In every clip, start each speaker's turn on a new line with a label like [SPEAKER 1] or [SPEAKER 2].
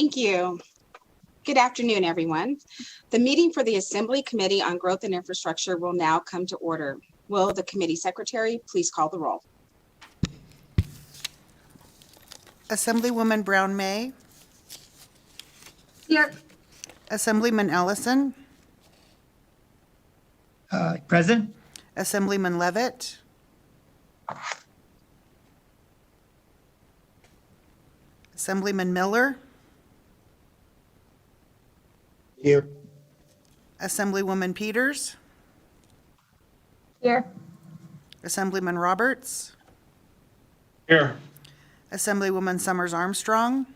[SPEAKER 1] Thank you. Good afternoon, everyone. The meeting for the Assembly Committee on Growth and Infrastructure will now come to order. Will the committee secretary please call the roll?
[SPEAKER 2] Assemblywoman Brown May.
[SPEAKER 3] Here.
[SPEAKER 2] Assemblyman Ellison.
[SPEAKER 4] Present.
[SPEAKER 2] Assemblyman Levitt. Assemblyman Miller.
[SPEAKER 4] Here.
[SPEAKER 2] Assemblywoman Peters.
[SPEAKER 3] Here.
[SPEAKER 2] Assemblyman Roberts.
[SPEAKER 4] Here.
[SPEAKER 2] Assemblywoman Summers Armstrong.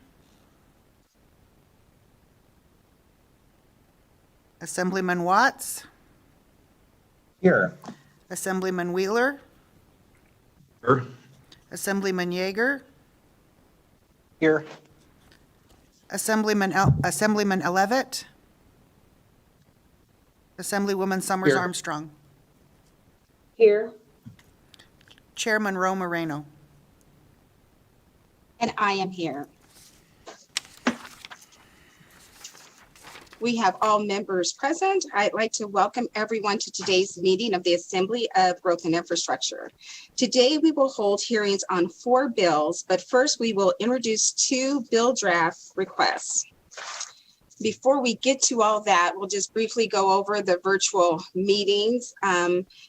[SPEAKER 2] Assemblyman Watts.
[SPEAKER 4] Here.
[SPEAKER 2] Assemblyman Wheeler.
[SPEAKER 4] Here.
[SPEAKER 2] Assemblyman Yeager.
[SPEAKER 4] Here.
[SPEAKER 2] Assemblyman Levitt. Assemblywoman Summers
[SPEAKER 4] Here.
[SPEAKER 2] Armstrong.
[SPEAKER 3] Here.
[SPEAKER 2] Chairman Ro Moreno.
[SPEAKER 1] And I am here. We have all members present. I'd like to welcome everyone to today's meeting of the Assembly of Growth and Infrastructure. Today, we will hold hearings on 4 bills, but first we will introduce 2 bill draft requests. Before we get to all that, we'll just briefly go over the virtual meetings.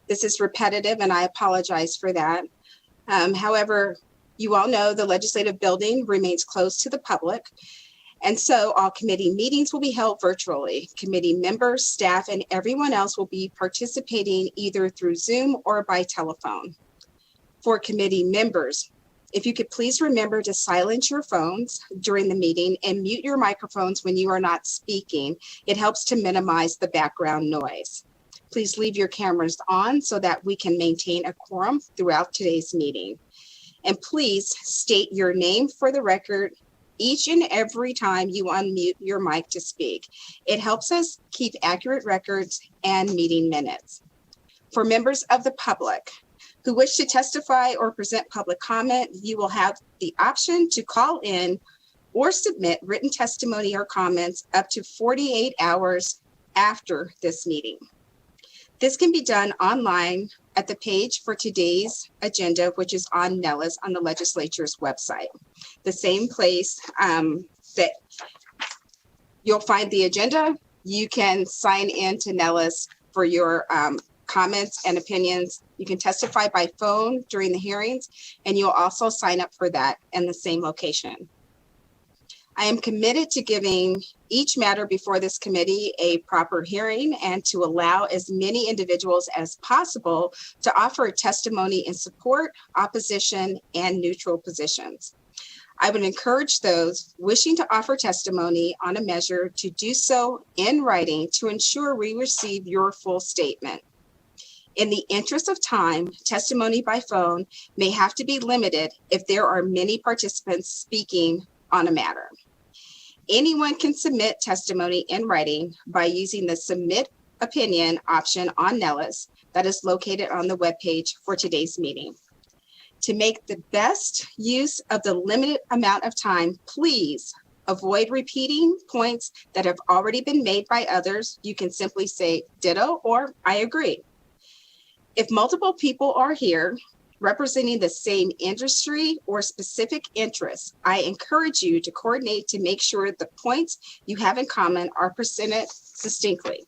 [SPEAKER 1] This is repetitive and I apologize for that. However, you all know the legislative building remains closed to the public. And so all committee meetings will be held virtually. Committee members, staff, and everyone else will be participating either through Zoom or by telephone. For committee members, if you could please remember to silence your phones during the meeting and mute your microphones when you are not speaking. It helps to minimize the background noise. Please leave your cameras on so that we can maintain a quorum throughout today's meeting. And please state your name for the record each and every time you unmute your mic to speak. It helps us keep accurate records and meeting minutes. For members of the public who wish to testify or present public comment, you will have the option to call in or submit written testimony or comments up to 48 hours after this meeting. This can be done online at the page for today's agenda, which is on Nellis on the legislature's website. The same place that you'll find the agenda, you can sign in to Nellis for your comments and opinions. You can testify by phone during the hearings, and you'll also sign up for that in the same location. I am committed to giving each matter before this committee a proper hearing and to allow as many individuals as possible to offer testimony in support, opposition, and neutral positions. I would encourage those wishing to offer testimony on a measure to do so in writing to ensure we receive your full statement. In the interest of time, testimony by phone may have to be limited if there are many participants speaking on a matter. Anyone can submit testimony in writing by using the Submit Opinion option on Nellis that is located on the webpage for today's meeting. To make the best use of the limited amount of time, please avoid repeating points that have already been made by others. You can simply say ditto or I agree. If multiple people are here representing the same industry or specific interests, I encourage you to coordinate to make sure the points you have in common are presented succinctly.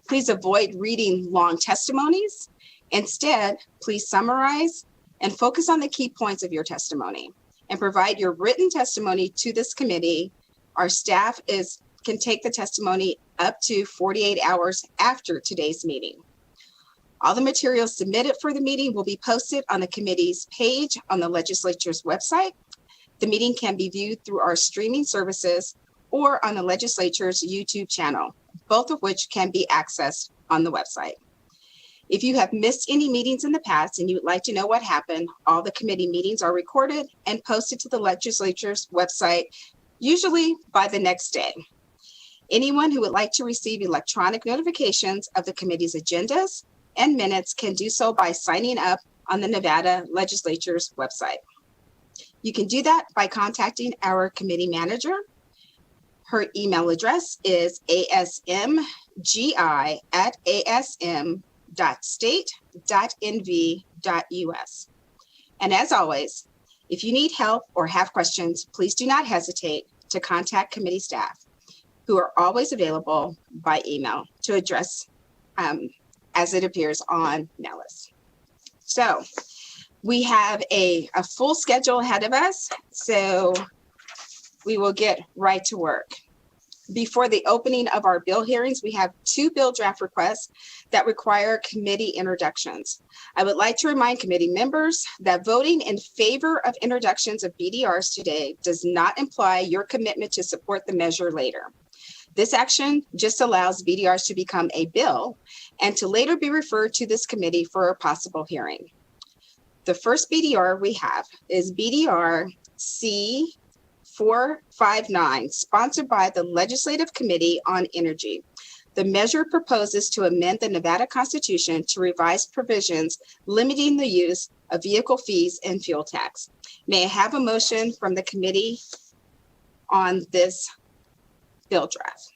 [SPEAKER 1] Please avoid reading long testimonies. Instead, please summarize and focus on the key points of your testimony and provide your written testimony to this committee. Our staff can take the testimony up to 48 hours after today's meeting. All the materials submitted for the meeting will be posted on the committee's page on the legislature's website. The meeting can be viewed through our streaming services or on the legislature's YouTube channel, both of which can be accessed on the website. If you have missed any meetings in the past and you would like to know what happened, all the committee meetings are recorded and posted to the legislature's website, usually by the next day. Anyone who would like to receive electronic notifications of the committee's agendas and minutes can do so by signing up on the Nevada Legislature's website. You can do that by contacting our committee manager. Her email address is asmgi@asm.state.nv.us. And as always, if you need help or have questions, please do not hesitate to contact committee staff, who are always available by email to address as it appears on Nellis. So we have a full schedule ahead of us, so we will get right to work. Before the opening of our bill hearings, we have 2 bill draft requests that require committee introductions. I would like to remind committee members that voting in favor of introductions of BDRs today does not imply your commitment to support the measure later. This action just allows BDRs to become a bill and to later be referred to this committee for a possible hearing. The first BDR we have is BDR C-459, sponsored by the Legislative Committee on Energy. The measure proposes to amend the Nevada Constitution to revise provisions limiting the use of vehicle fees and fuel tax. May I have a motion from the committee on this bill draft?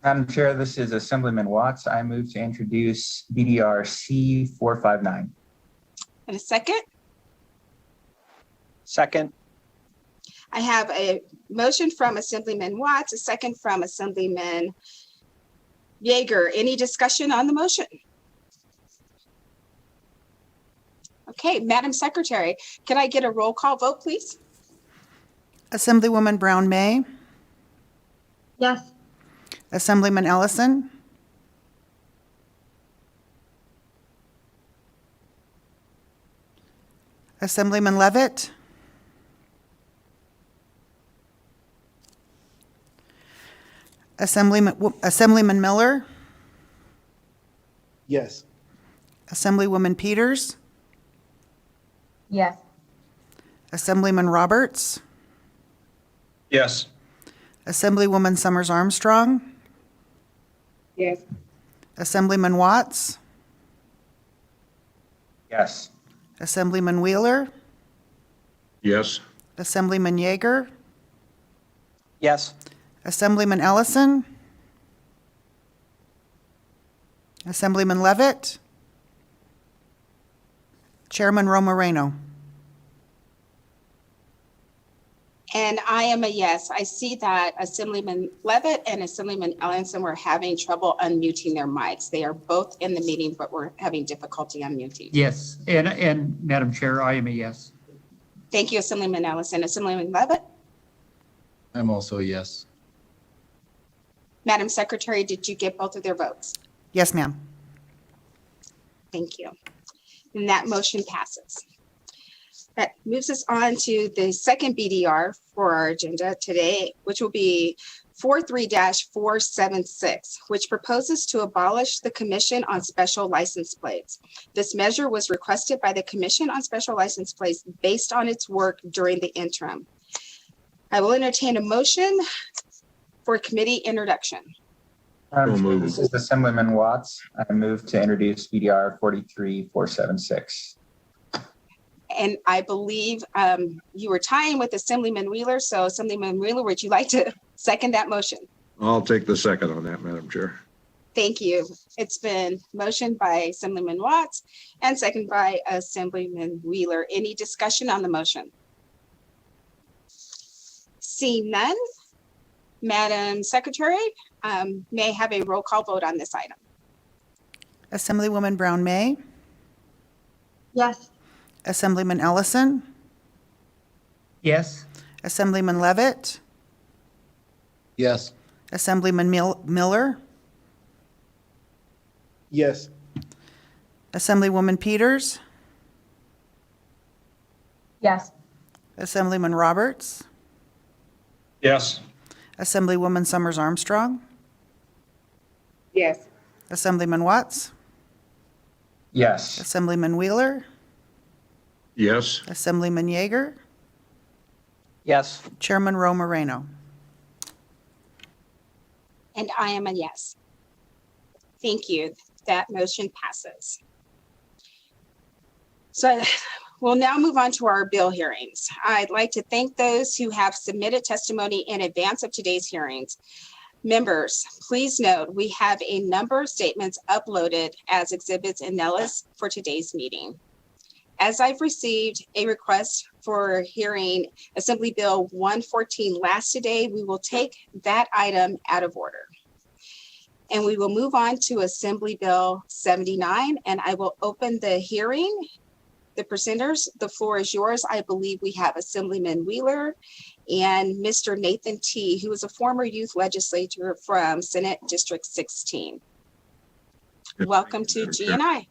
[SPEAKER 4] Madam Chair, this is Assemblyman Watts. I move to introduce BDR C-459.
[SPEAKER 1] And a second?
[SPEAKER 5] Second.
[SPEAKER 1] I have a motion from Assemblyman Watts, a second from Assemblyman Yeager. Any discussion on the motion? Okay, Madam Secretary, can I get a roll call vote, please?
[SPEAKER 2] Assemblywoman Brown May,
[SPEAKER 3] Yes.
[SPEAKER 2] Assemblyman Ellison, Assemblyman Levitt, Assemblyman Miller,
[SPEAKER 6] Yes.
[SPEAKER 2] Assemblywoman Peters,
[SPEAKER 3] Yes.
[SPEAKER 2] Assemblyman Roberts,
[SPEAKER 4] Yes.
[SPEAKER 2] Assemblywoman Summers Armstrong,
[SPEAKER 3] Yes.
[SPEAKER 2] Assemblyman Watts,
[SPEAKER 4] Yes.
[SPEAKER 2] Assemblyman Wheeler,
[SPEAKER 4] Yes.
[SPEAKER 2] Assemblyman Yeager,
[SPEAKER 5] Yes.
[SPEAKER 2] Assemblyman Ellison, Assemblyman Levitt, Chairman Moreno.
[SPEAKER 1] And I am a yes. I see that Assemblyman Levitt and Assemblyman Ellison were having trouble unmuting their mics. They are both in the meeting, but we're having difficulty unmuting.
[SPEAKER 7] Yes, and Madam Chair, I am a yes.
[SPEAKER 1] Thank you, Assemblyman Ellison. Assemblyman Levitt?
[SPEAKER 6] I'm also a yes.
[SPEAKER 1] Madam Secretary, did you get both of their votes?
[SPEAKER 2] Yes, ma'am.
[SPEAKER 1] Thank you. And that motion passes. That moves us on to the second BDR for our agenda today, which will be 43-476, which proposes to abolish the Commission on Special License Plates. This measure was requested by the Commission on Special License Plates based on its work during the interim. I will entertain a motion for committee introduction.
[SPEAKER 4] Madam Chair, this is Assemblyman Watts. I move to introduce BDR 43-476.
[SPEAKER 1] And I believe you were tying with Assemblyman Wheeler. So Assemblyman Wheeler, would you like to second that motion?
[SPEAKER 8] I'll take the second on that, Madam Chair.
[SPEAKER 1] Thank you. It's been motioned by Assemblyman Watts and seconded by Assemblyman Wheeler. Any discussion on the motion? Seeing none, Madam Secretary, may I have a roll call vote on this item?
[SPEAKER 2] Assemblywoman Brown May,
[SPEAKER 3] Yes.
[SPEAKER 2] Assemblyman Ellison,
[SPEAKER 7] Yes,
[SPEAKER 2] Assemblyman Levitt,
[SPEAKER 6] Yes.
[SPEAKER 2] Assemblyman Miller,
[SPEAKER 6] Yes.
[SPEAKER 2] Assemblywoman Peters,
[SPEAKER 3] Yes.
[SPEAKER 2] Assemblyman Roberts,
[SPEAKER 4] Yes.
[SPEAKER 2] Assemblywoman Summers Armstrong,
[SPEAKER 3] Yes.
[SPEAKER 2] Assemblyman Watts,
[SPEAKER 4] Yes.
[SPEAKER 2] Assemblyman Wheeler,
[SPEAKER 8] Yes,
[SPEAKER 2] Assemblyman Yeager,
[SPEAKER 5] Yes.
[SPEAKER 2] Chairman Moreno.
[SPEAKER 1] And I am a yes. Thank you. That motion passes. So We'll now move on to our bill hearings. I'd like to thank those who have submitted testimony in advance of today's hearings. Members, please note, we have a number of statements uploaded as exhibits in Nellis for today's meeting. As I've received a request for hearing Assembly Bill 114 last today, we will take that item out of order. And we will move on to Assembly Bill 79, and I will open the hearing. The presenters, the floor is yours. I believe we have Assemblyman Wheeler and Mr. Nathan T., who is a former youth legislator from Senate District 16. Welcome to G&I.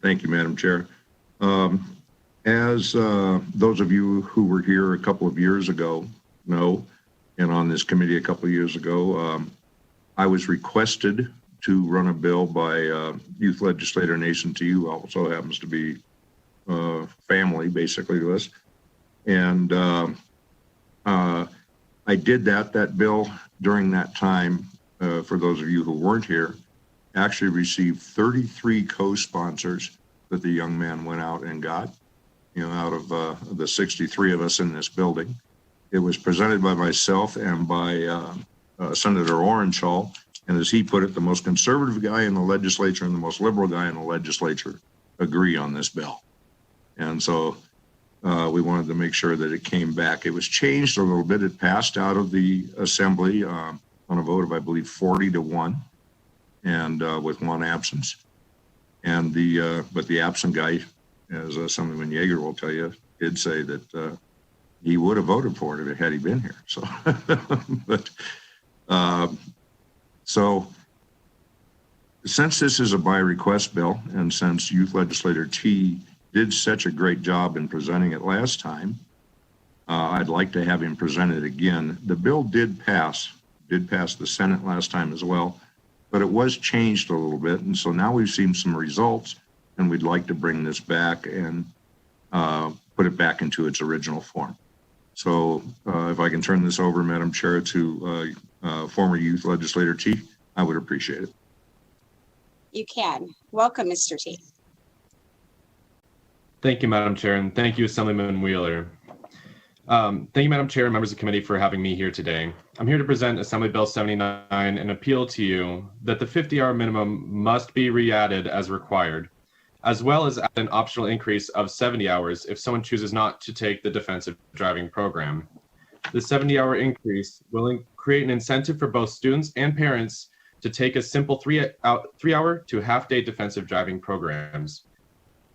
[SPEAKER 8] Thank you, Madam Chair. As those of you who were here a couple of years ago know, and on this committee a couple of years ago, I was requested to run a bill by youth legislator Nathan T., who also happens to be family basically to us. And I did that bill during that time, for those of you who weren't here, actually received 33 co-sponsors that the young man went out and got, out of the 63 of us in this building. It was presented by myself and by Senator Orenshall, and as he put it, the most conservative guy in the legislature and the most liberal guy in the legislature agree on this bill. And so we wanted to make sure that it came back. It was changed a little bit. It passed out of the assembly on a vote of, I believe, 40-1, and with one absence. And but the absent guy, as Assemblyman Yeager will tell you, did say that he would have voted for it had he been here. So, so since this is a by request bill, and since Youth Legislator T did such a great job in presenting it last time, I'd like to have him present it again. The bill did pass the Senate last time as well, but it was changed a little bit. And so now we've seen some results, and we'd like to bring this back and put it back into its original form. So if I can turn this over, Madam Chair, to former Youth Legislator T, I would appreciate it.
[SPEAKER 1] You can. Welcome, Mr. T.
[SPEAKER 9] Thank you, Madam Chair, and thank you, Assemblyman Wheeler. Thank you, Madam Chair and members of the committee, for having me here today. I'm here to present Assembly Bill 79 and appeal to you that the 50-hour minimum must be re-added as required, as well as an optional increase of 70 hours if someone chooses not to take the defensive driving program. The 70-hour increase will create an incentive for both students and parents to take a simple three-hour to half-day defensive driving programs.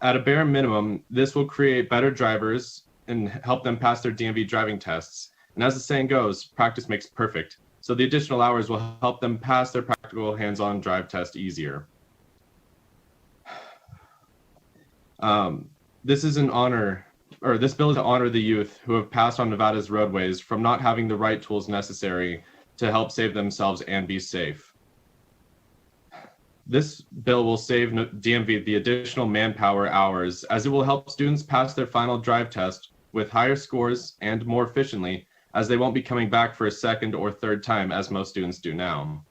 [SPEAKER 9] At a bare minimum, this will create better drivers and help them pass their DMV driving tests. And as the saying goes, practice makes perfect. So the additional hours will help them pass their practical hands-on drive test easier. This is an honor, or this bill is to honor the youth who have passed on Nevada's roadways from not having the right tools necessary to help save themselves and be safe. This bill will save DMV the additional manpower hours, as it will help students pass their final drive test with higher scores and more efficiently, as they won't be coming back for a second or third time as most students do now.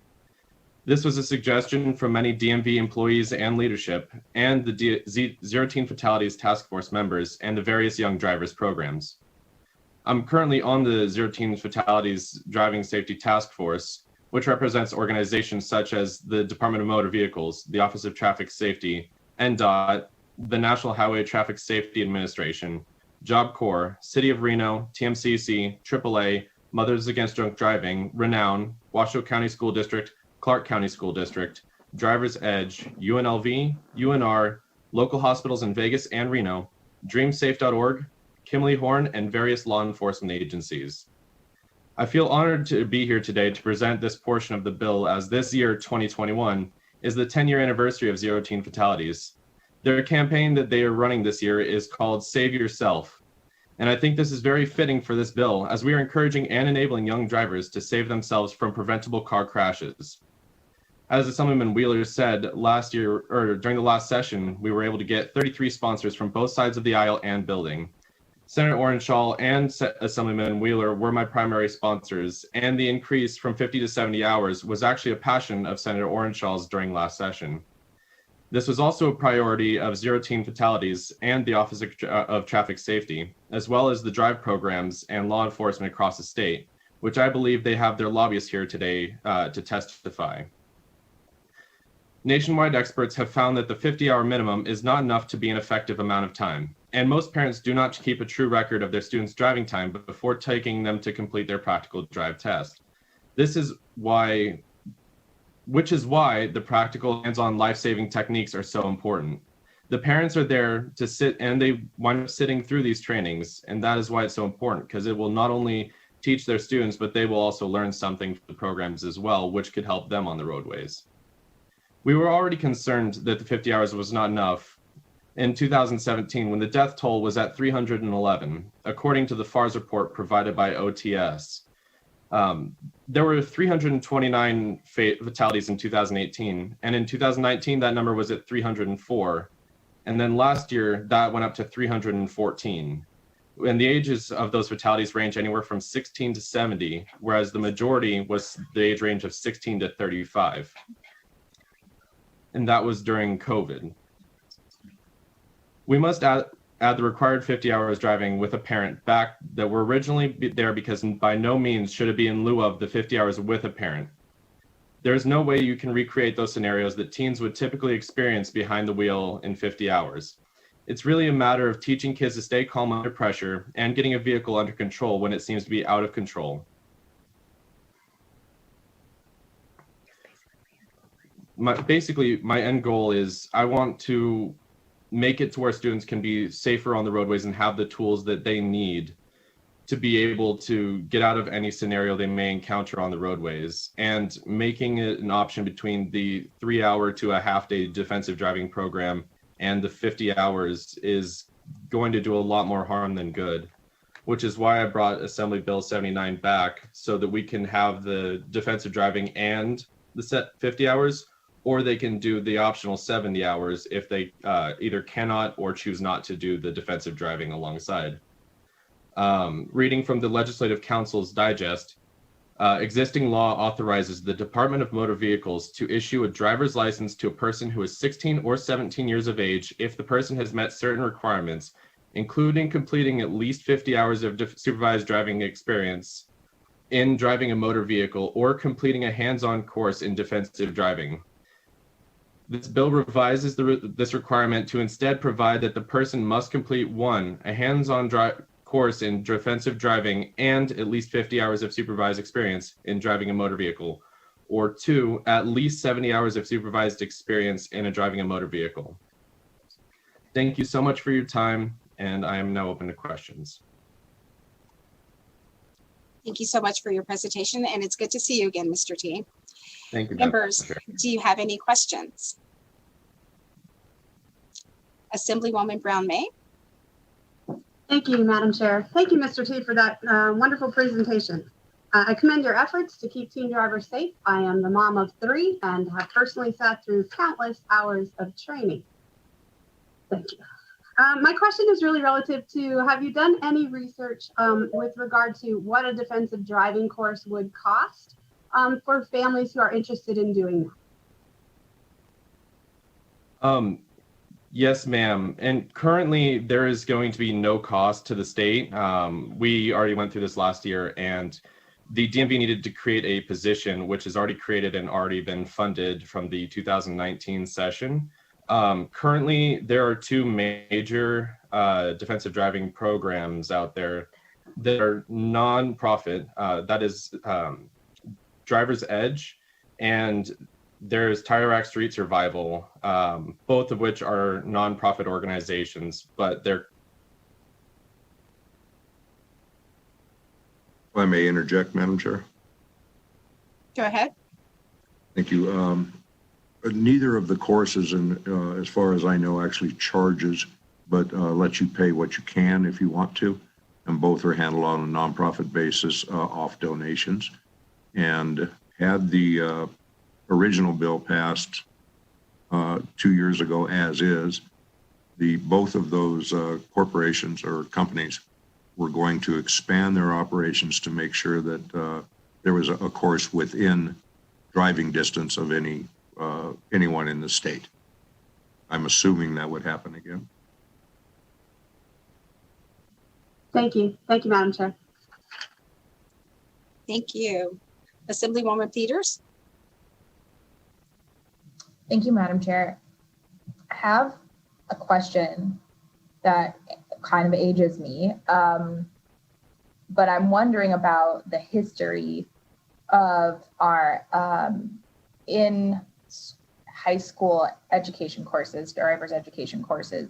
[SPEAKER 9] This was a suggestion from many DMV employees and leadership, and the Zero Teen Fatalities Task Force members and the various young drivers programs. I'm currently on the Zero Teen Fatalities Driving Safety Task Force, which represents organizations such as the Department of Motor Vehicles, the Office of Traffic Safety, NDOT, the National Highway Traffic Safety Administration, Job Corps, City of Reno, TMCC, AAA, Mothers Against Drunk Driving, Renown, Washoe County School District, Clark County School District, Driver's Edge, UNLV, UNR, local hospitals in Vegas and Reno, DreamSafe.org, Kimley Horn, and various law enforcement agencies. I feel honored to be here today to present this portion of the bill, as this year, 2021, is the 10-year anniversary of Zero Teen Fatalities. Their campaign that they are running this year is called Save Yourself. And I think this is very fitting for this bill, as we are encouraging and enabling young drivers to save themselves from preventable car crashes. As Assemblyman Wheeler said last year, or during the last session, we were able to get 33 sponsors from both sides of the aisle and building. Senator Orenshall and Assemblyman Wheeler were my primary sponsors, and the increase from 50 to 70 hours was actually a passion of Senator Orenshall's during last session. This was also a priority of Zero Teen Fatalities and the Office of Traffic Safety, as well as the drive programs and law enforcement across the state, which I believe they have their lobbyists here today to testify. Nationwide experts have found that the 50-hour minimum is not enough to be an effective amount of time, and most parents do not keep a true record of their students' driving time before taking them to complete their practical drive test. Which is why the practical hands-on life-saving techniques are so important. The parents are there to sit, and they wind up sitting through these trainings, and that is why it's so important, because it will not only teach their students, but they will also learn something from the programs as well, which could help them on the roadways. We were already concerned that the 50 hours was not enough in 2017 when the death toll was at 311, according to the FARS report provided by OTS. There were 329 fatalities in 2018, and in 2019 that number was at 304, and then last year that went up to 314. And the ages of those fatalities range anywhere from 16 to 70, whereas the majority was the age range of 16 to 35. And that was during COVID. We must add the required 50 hours driving with a parent back that were originally there, because by no means should it be in lieu of the 50 hours with a parent. There is no way you can recreate those scenarios that teens would typically experience behind the wheel in 50 hours. It's really a matter of teaching kids to stay calm under pressure and getting a vehicle under control when it seems to be out of control. Basically, my end goal is I want to make it to where students can be safer on the roadways and have the tools that they need to be able to get out of any scenario they may encounter on the roadways, and making it an option between the 3-hour to a half-day defensive driving program and the 50 hours is going to do a lot more harm than good, which is why I brought Assembly Bill 79 back, so that we can have the defensive driving and the set 50 hours, or they can do the optional 70 hours if they either cannot or choose not to do the defensive driving alongside. Reading from the Legislative Council's Digest, existing law authorizes the Department of Motor Vehicles to issue a driver's license to a person who is 16 or 17 years of age if the person has met certain requirements, including completing at least 50 hours of supervised driving experience in driving a motor vehicle or completing a hands-on course in defensive driving. This bill revises this requirement to instead provide that the person must complete 1, a hands-on course in defensive driving and at least 50 hours of supervised experience in driving a motor vehicle, or 2, at least 70 hours of supervised experience in driving a motor vehicle. Thank you so much for your time, and I am now open to questions.
[SPEAKER 1] Thank you so much for your presentation, and it's good to see you again, Mr. T.
[SPEAKER 9] Thank you.
[SPEAKER 1] Members, do you have any questions? Assemblywoman Brown-May.
[SPEAKER 10] Thank you, Madam Chair. Thank you, Mr. T, for that wonderful presentation. I commend your efforts to keep teen drivers safe. I am the mom of 3 and have personally sat through countless hours of training. Thank you. My question is really relative to, have you done any research with regard to what a defensive driving course would cost for families who are interested in doing that?
[SPEAKER 9] Yes, ma'am. And currently there is going to be no cost to the state. We already went through this last year, and the DMV needed to create a position, which is already created and already been funded from the 2019 session. Currently, there are 2 major defensive driving programs out there that are non-profit. That is Driver's Edge, and there's Tire Street Survival, both of which are non-profit organizations, but they're...
[SPEAKER 8] If I may interject, Madam Chair.
[SPEAKER 1] Go ahead.
[SPEAKER 8] Thank you. Neither of the courses, and as far as I know, actually charges, but lets you pay what you can if you want to, and both are handled on a nonprofit basis off donations. And had the original bill passed 2 years ago as is, both of those corporations or companies were going to expand their operations to make sure that there was a course within driving distance of anyone in the state. I'm assuming that would happen again.
[SPEAKER 10] Thank you. Thank you, Madam Chair.
[SPEAKER 1] Thank you. Assemblywoman Peters?
[SPEAKER 11] Thank you, Madam Chair. I have a question that kind of ages me, but I'm wondering about the history of our in high school education courses, driver's education courses,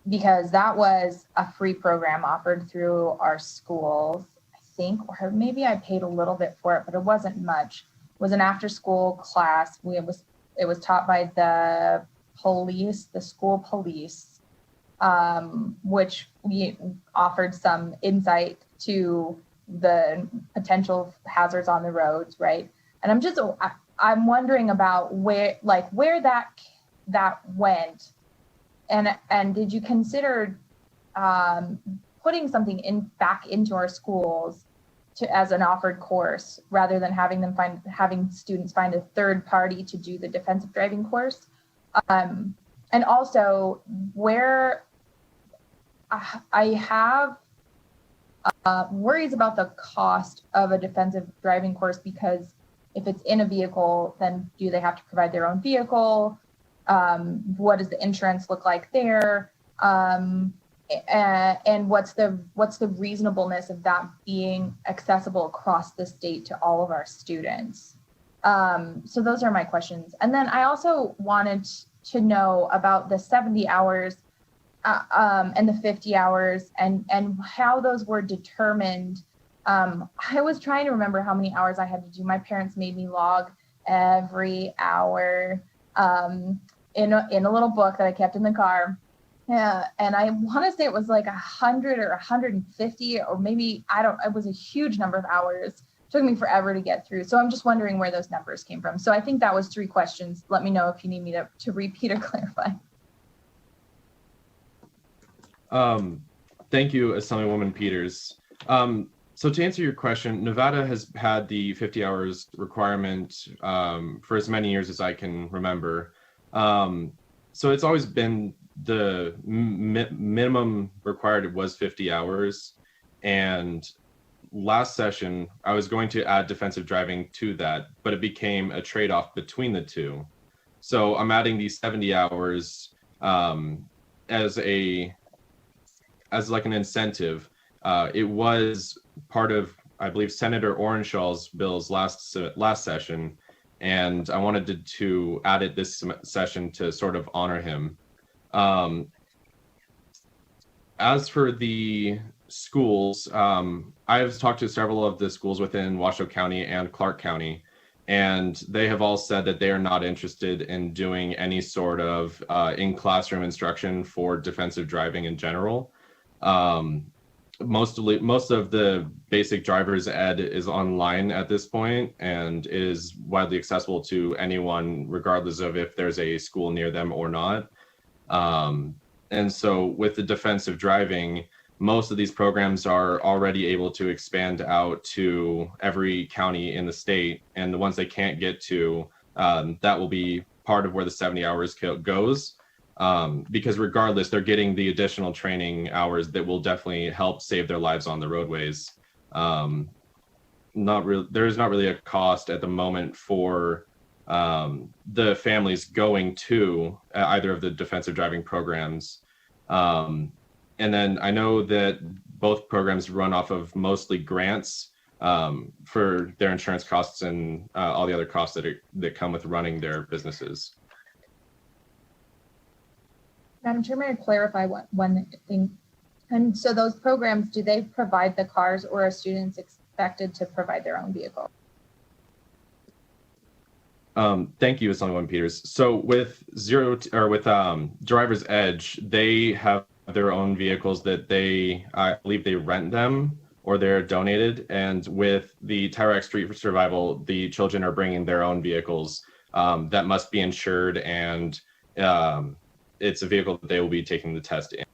[SPEAKER 11] because that was a free program offered through our schools, I think, or maybe I paid a little bit for it, but it wasn't much. It was an after-school class. It was taught by the police, the school police, which we offered some insight to the potential hazards on the roads, right? And I'm wondering about where that went, and did you consider putting something back into our schools as an offered course, rather than having students find a third party to do the defensive driving course? And also, where I have worries about the cost of a defensive driving course, because if it's in a vehicle, then do they have to provide their own vehicle? What does the insurance look like there? And what's the reasonableness of that being accessible across the state to all of our students? So those are my questions. And then I also wanted to know about the 70 hours and the 50 hours and how those were determined. I was trying to remember how many hours I had to do. My parents made me log every hour in a little book that I kept in the car. And I want to say it was like 100 or 150, or maybe, it was a huge number of hours. It took me forever to get through. So I'm just wondering where those numbers came from. So I think that was 3 questions. Let me know if you need me to repeat or clarify.
[SPEAKER 9] Thank you, Assemblywoman Peters. So to answer your question, Nevada has had the 50 hours requirement for as many years as I can remember. So it's always been the minimum required was 50 hours. And last session, I was going to add defensive driving to that, but it became a trade-off between the two. So I'm adding these 70 hours as like an incentive. It was part of, I believe, Senator Orenshaw's bills last session, and I wanted to add it this session to sort of honor him. As for the schools, I've talked to several of the schools within Washoe County and Clark County, and they have all said that they are not interested in doing any sort of in-classroom instruction for defensive driving in general. Most of the basic driver's ed is online at this point and is widely accessible to anyone, regardless of if there's a school near them or not. And so with the defensive driving, most of these programs are already able to expand out to every county in the state, and the ones they can't get to, that will be part of where the 70 hours goes. Because regardless, they're getting the additional training hours that will definitely help save their lives on the roadways. There is not really a cost at the moment for the families going to either of the defensive driving programs. And then I know that both programs run off of mostly grants for their insurance costs and all the other costs that come with running their businesses.
[SPEAKER 11] Madam Chair, may I clarify one thing? And so those programs, do they provide the cars, or are students expected to provide their own vehicle?
[SPEAKER 9] Thank you, Assemblywoman Peters. So with Driver's Edge, they have their own vehicles that I believe they rent them or they're donated. And with the Tyrax Street for Survival, the children are bringing their own vehicles that must be insured, and it's a vehicle that they will be taking the test in.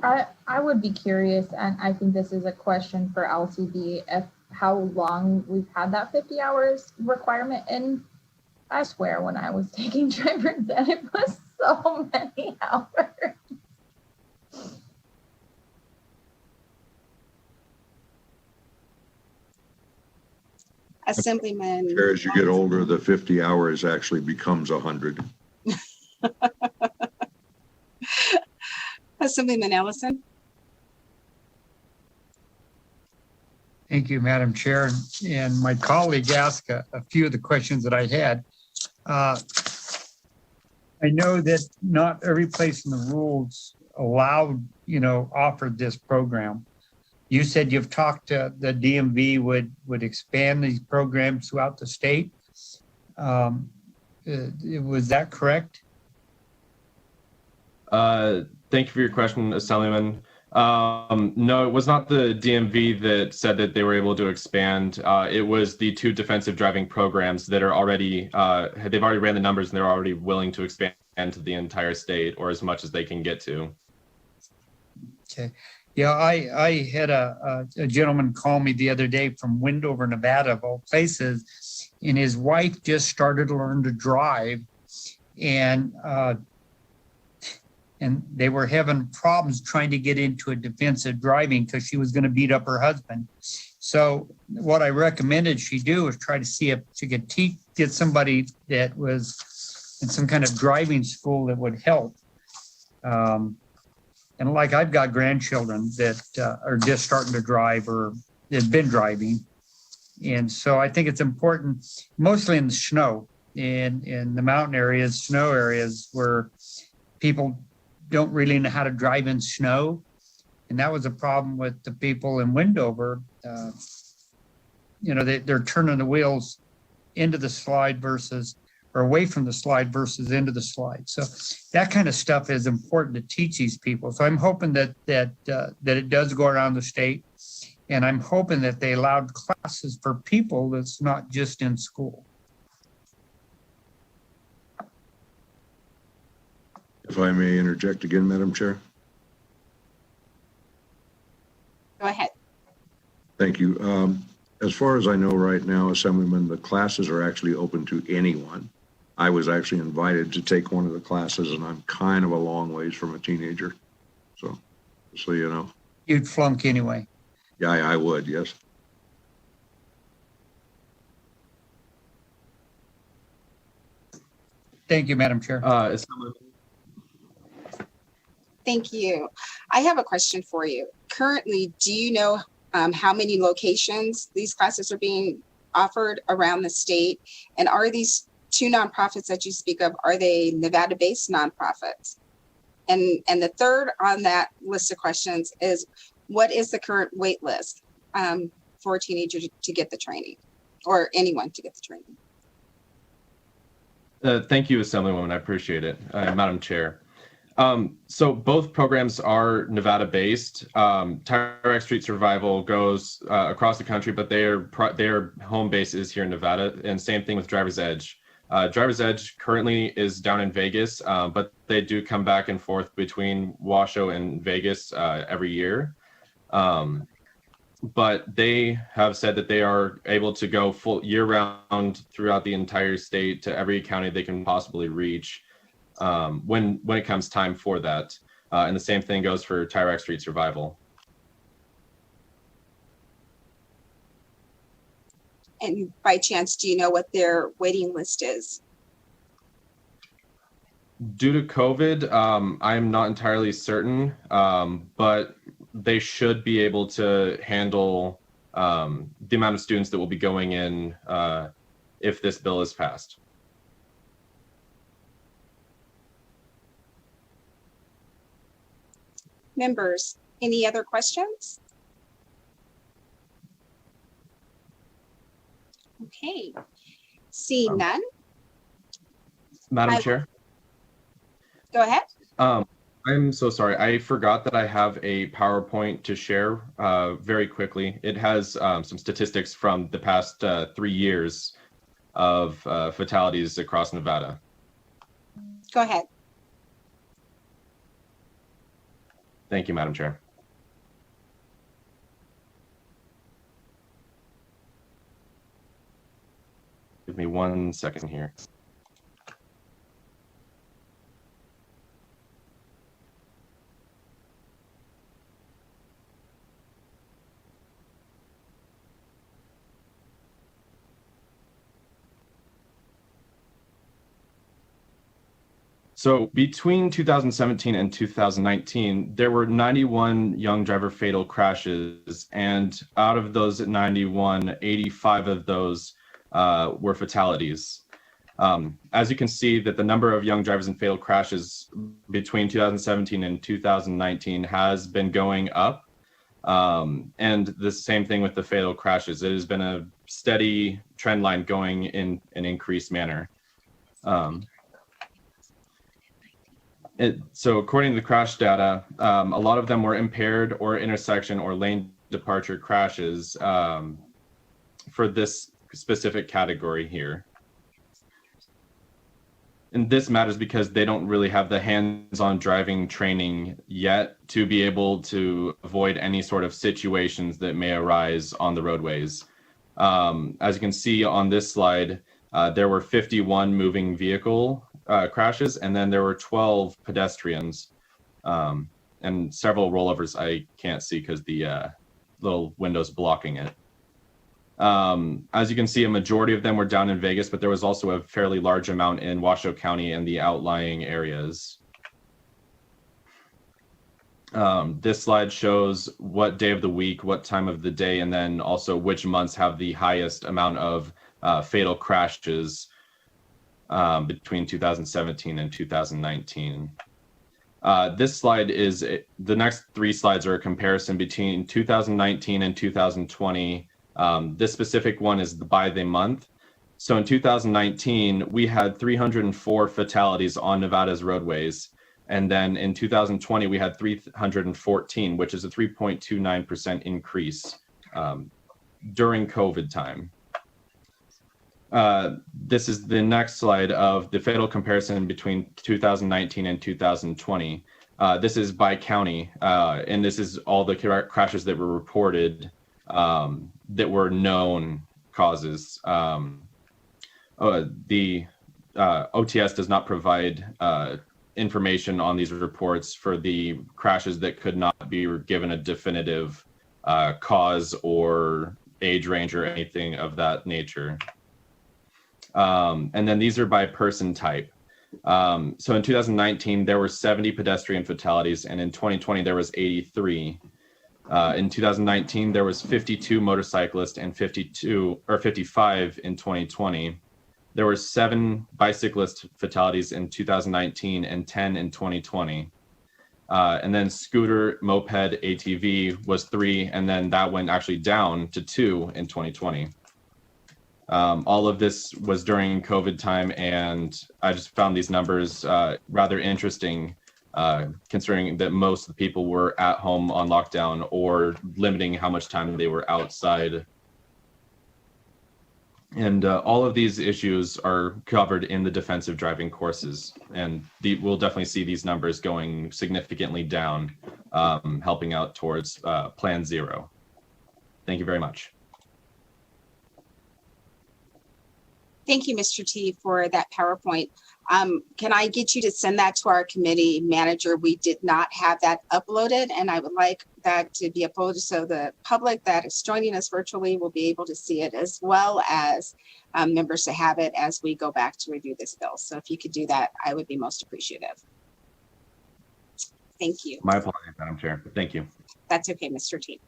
[SPEAKER 11] I would be curious, and I think this is a question for LCB, how long we've had that 50 hours requirement in. I swear when I was taking driver's ed, it was so many hours.
[SPEAKER 1] Assemblyman.
[SPEAKER 8] As you get older, the 50 hours actually becomes 100.
[SPEAKER 1] Assemblyman Ellison.
[SPEAKER 7] Thank you, Madam Chair. And my colleague asked a few of the questions that I had. I know that not every place in the rules allowed, offered this program. You said you've talked to the DMV would expand these programs throughout the state. Was that correct?
[SPEAKER 9] Thank you for your question, Assemblyman. No, it was not the DMV that said that they were able to expand. It was the two defensive driving programs that are already, they've already ran the numbers and they're already willing to expand to the entire state or as much as they can get to.
[SPEAKER 7] Okay. Yeah, I had a gentleman call me the other day from Wendover, Nevada, of all places, and his wife just started to learn to drive, and they were having problems trying to get into a defensive driving because she was going to beat up her husband. So what I recommended she do is try to see if she could get somebody that was in some kind of driving school that would help. And like I've got grandchildren that are just starting to drive or have been driving. And so I think it's important, mostly in the snow, in the mountain areas, snow areas where people don't really know how to drive in snow. And that was a problem with the people in Wendover. They're turning the wheels into the slide or away from the slide versus into the slide. So that kind of stuff is important to teach these people. So I'm hoping that it does go around the state, and I'm hoping that they allowed classes for people that's not just in school.
[SPEAKER 8] If I may interject again, Madam Chair.
[SPEAKER 1] Go ahead.
[SPEAKER 8] Thank you. As far as I know right now, Assemblyman, the classes are actually open to anyone. I was actually invited to take one of the classes, and I'm kind of a long ways from a teenager. So you know.
[SPEAKER 7] You'd flunk anyway.
[SPEAKER 8] Yeah, I would, yes.
[SPEAKER 7] Thank you, Madam Chair.
[SPEAKER 1] Thank you. I have a question for you. Currently, do you know how many locations these classes are being offered around the state? And are these two nonprofits that you speak of, are they Nevada-based nonprofits? And the third on that list of questions is, what is the current wait list for a teenager to get the training, or anyone to get the training?
[SPEAKER 9] Thank you, Assemblywoman. I appreciate it, Madam Chair. So both programs are Nevada-based. Tire Street Survival goes across the country, but their home base is here in Nevada, and same thing with Driver's Edge. Driver's Edge currently is down in Vegas, but they do come back and forth between Washoe and Vegas every year. But they have said that they are able to go full year-round throughout the entire state to every county they can possibly reach when it comes time for that. And the same thing goes for Tire Street Survival.
[SPEAKER 1] And by chance, do you know what their waiting list is?
[SPEAKER 9] Due to COVID, I am not entirely certain, but they should be able to handle the amount of students that will be going in if this bill is passed.
[SPEAKER 1] Members, any other questions? Okay, seeing none.
[SPEAKER 9] Madam Chair?
[SPEAKER 1] Go ahead.
[SPEAKER 9] I'm so sorry. I forgot that I have a PowerPoint to share very quickly. It has some statistics from the past 3 years of fatalities across Nevada.
[SPEAKER 1] Go ahead.
[SPEAKER 9] Thank you, Madam Chair. 1 second here. So between 2017 and 2019, there were 91 young driver fatal crashes, and out of those 91, 85 of those were fatalities. As you can see, that the number of young drivers in fatal crashes between 2017 and 2019 has been going up. And the same thing with the fatal crashes. It has been a steady trend line going in an increased manner. So according to the crash data, a lot of them were impaired or intersection or lane departure crashes for this specific category here. And this matters because they don't really have the hands-on driving training yet to be able to avoid any sort of situations that may arise on the roadways. As you can see on this slide, there were 51 moving vehicle crashes, and then there were 12 pedestrians and several rollovers I can't see because the little window's blocking it. As you can see, a majority of them were down in Vegas, but there was also a fairly large amount in Washoe County and the outlying areas. This slide shows what day of the week, what time of the day, and then also which months have the highest amount of fatal crashes between 2017 and 2019. This slide is, the next three slides are a comparison between 2019 and 2020. This specific one is by the month. So in 2019, we had 304 fatalities on Nevada's roadways. And then in 2020, we had 314, which is a 3.29% increase during COVID time. This is the next slide of the fatal comparison between 2019 and 2020. This is by county, and this is all the crashes that were reported that were known causes. The OTS does not provide information on these reports for the crashes that could not be given a definitive cause or age range or anything of that nature. And then these are by person type. So in 2019, there were 70 pedestrian fatalities, and in 2020, there was 83. In 2019, there was 52 motorcyclists and 55 in 2020. There were 7 bicyclist fatalities in 2019 and 10 in 2020. And then scooter, moped, ATV was 3, and then that went actually down to 2 in 2020. All of this was during COVID time, and I just found these numbers rather interesting, considering that most of the people were at home on lockdown or limiting how much time they were outside. And all of these issues are covered in the defensive driving courses, and we'll definitely see these numbers going significantly down, helping out towards Plan Zero. Thank you very much.
[SPEAKER 1] Thank you, Mr. T, for that PowerPoint. Can I get you to send that to our committee manager? We did not have that uploaded, and I would like that to be uploaded so the public that is joining us virtually will be able to see it, as well as members to have it as we go back to review this bill. So if you could do that, I would be most appreciative. Thank you.
[SPEAKER 9] My apologies, Madam Chair. Thank you.
[SPEAKER 1] That's okay, Mr. T.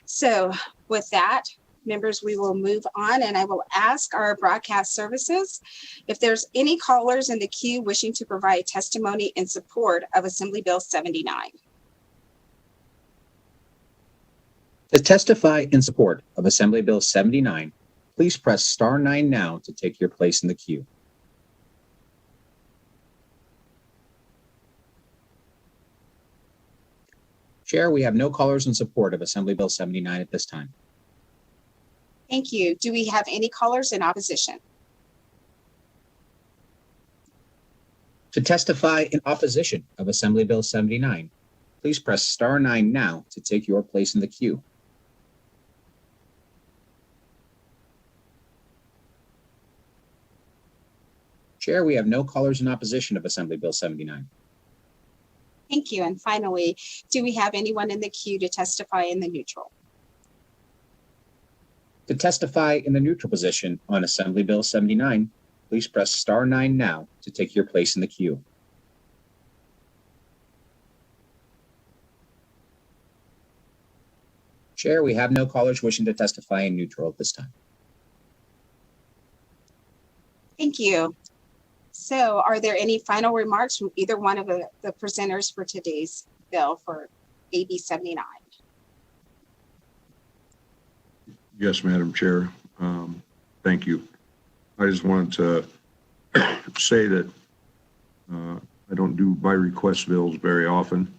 [SPEAKER 1] So with that, members, we will move on, and I will ask our broadcast services if there's any callers in the queue wishing to provide testimony in support of Assembly Bill 79.
[SPEAKER 12] To testify in support of Assembly Bill 79, please press *9 now to take your place in the queue. Chair, we have no callers in support of Assembly Bill 79 at this time.
[SPEAKER 1] Thank you. Do we have any callers in opposition?
[SPEAKER 12] To testify in opposition of Assembly Bill 79, please press *9 now to take your place in the queue. Chair, we have no callers in opposition of Assembly Bill 79.
[SPEAKER 1] Thank you. And finally, do we have anyone in the queue to testify in the neutral?
[SPEAKER 12] To testify in the neutral position on Assembly Bill 79, please press star 9 now to take your place in the queue. Chair, we have no callers wishing to testify in neutral at this time.
[SPEAKER 1] Thank you. So are there any final remarks from either one of the presenters for today's bill for AB 79?
[SPEAKER 8] Yes, Madam Chair. Thank you. I just wanted to say that I don't do by request bills very often,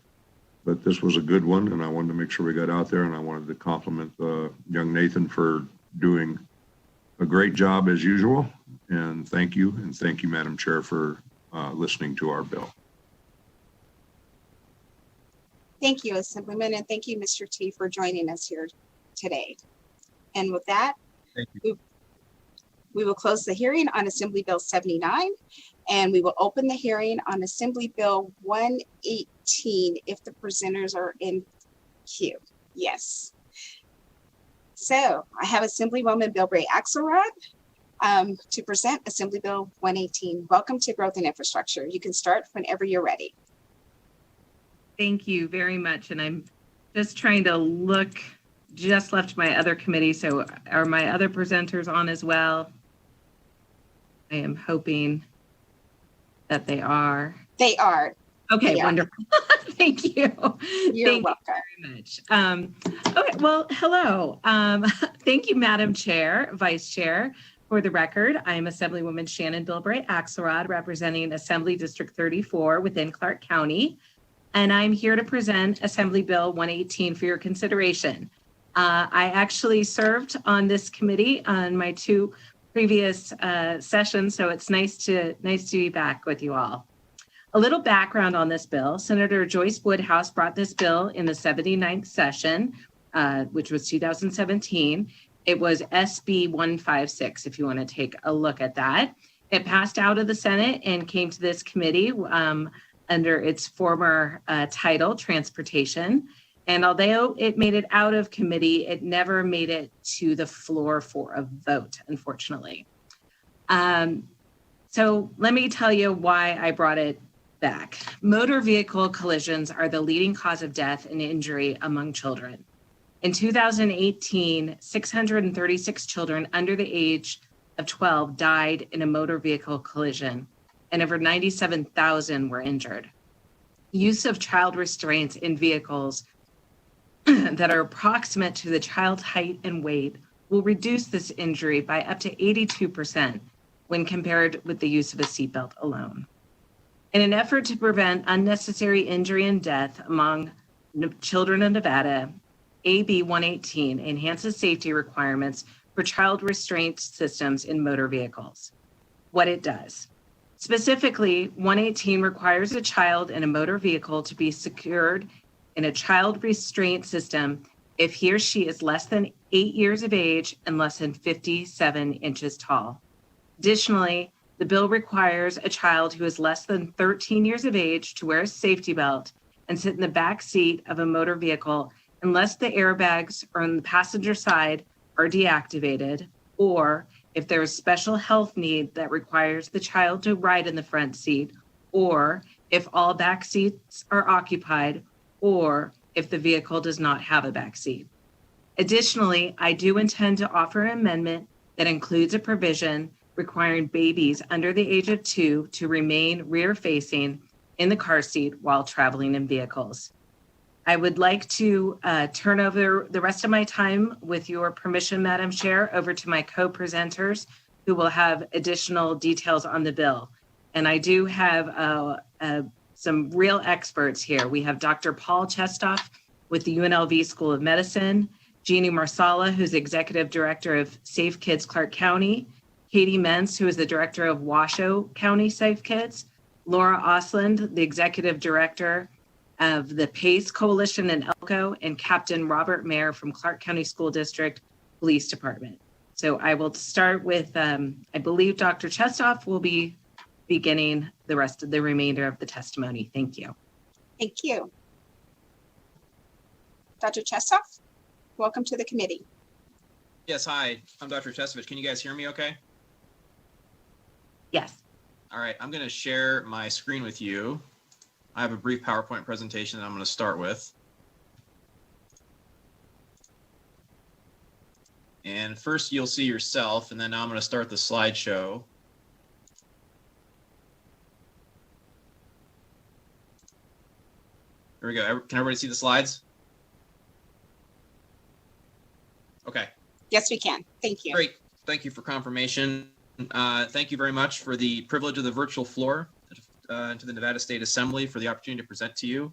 [SPEAKER 8] but this was a good one, and I wanted to make sure we got out there, and I wanted to compliment young Nathan for doing a great job as usual. And thank you, Madam Chair, for listening to our bill.
[SPEAKER 1] Thank you, Assemblyman, and thank you, Mr. T, for joining us here today. And with that, we will close the hearing on Assembly Bill 79, and we will open the hearing on Assembly Bill 118 if the presenters are in queue. Yes. So I have Assemblywoman Bilbray Axelrod to present Assembly Bill 118. Welcome to Growth and Infrastructure. You can start whenever you're ready.
[SPEAKER 13] Thank you very much. And I'm just trying to look, just left my other committee. So are my other presenters on as well? I am hoping that they are.
[SPEAKER 1] They are.
[SPEAKER 13] Okay,
[SPEAKER 1] they
[SPEAKER 13] wonderful. Thank you.
[SPEAKER 1] You're welcome.
[SPEAKER 13] You very much. Okay, well, hello. Thank you, Madam Chair, Vice Chair. For the record, I am Assemblywoman Shannon Bilbray Axelrod, representing Assembly District 34 within Clark County. And I'm here to present Assembly Bill 118 for your consideration. I actually served on this committee on my two previous sessions, so it's nice to be back with you all. A little background on this bill. Senator Joyce Woodhouse brought this bill in the 79th session, which was 2017. It was SB 156, if you want to take a look at that. It passed out of the Senate and came to this committee under its former title, Transportation. And although it made it out of committee, it never made it to the floor for a vote, unfortunately. So let me tell you why I brought it back. Motor vehicle collisions are the leading cause of death and injury among children. In 2018, 636 children under the age of 12 died in a motor vehicle collision, and over 97,000 were injured. Use of child restraints in vehicles that are approximate to the child's height and weight will reduce this injury by up to 82% when compared with the use of a seatbelt alone. In an effort to prevent unnecessary injury and death among children in Nevada, AB 118 enhances safety requirements for child restraint systems in motor vehicles. What it does. Specifically, 118 requires a child in a motor vehicle to be secured in a child restraint system if he or she is less than 8 years of age and less than 57 inches tall. Additionally, the bill requires a child who is less than 13 years of age to wear a safety belt and sit in the back seat of a motor vehicle unless the airbags on the passenger side are deactivated, or if there is special health need that requires the child to ride in the front seat, or if all back seats are occupied, or if the vehicle does not have a back seat. Additionally, I do intend to offer an amendment that includes a provision requiring babies under the age of 2 to remain rear-facing in the car seat while traveling in vehicles. I would like to turn over the rest of my time, with your permission, Madam Chair, over to my co-presenters who will have additional details on the bill. And I do have some real experts here. We have Dr. Paul Chestoff with the UNLV School of Medicine, Jeannie Marsala, who's Executive Director of Safe Kids Clark County, Katie Mentz, who is the Director of Washoe County Safe Kids, Laura Osland, the Executive Director of the PACE Coalition in Elko, and Captain Robert Mayer from Clark County School District Police Department. So I will start with, I believe Dr. Chestoff will be beginning the rest of the remainder of the testimony. Thank you.
[SPEAKER 1] Thank you. Dr. Chestoff, welcome to the committee.
[SPEAKER 14] Yes, hi, I'm Dr. Chestovich. Can you guys hear me okay?
[SPEAKER 13] Yes.
[SPEAKER 14] All right, I'm going to share my screen with you. I have a brief PowerPoint presentation that I'm going to start with. And first you'll see yourself, and then now I'm going to start the slideshow. Here we go. Can everybody see the slides? Okay.
[SPEAKER 1] Yes, we can. Thank you.
[SPEAKER 14] Great. Thank you for confirmation. Thank you very much for the privilege of the virtual floor to the Nevada State Assembly for the opportunity to present to you.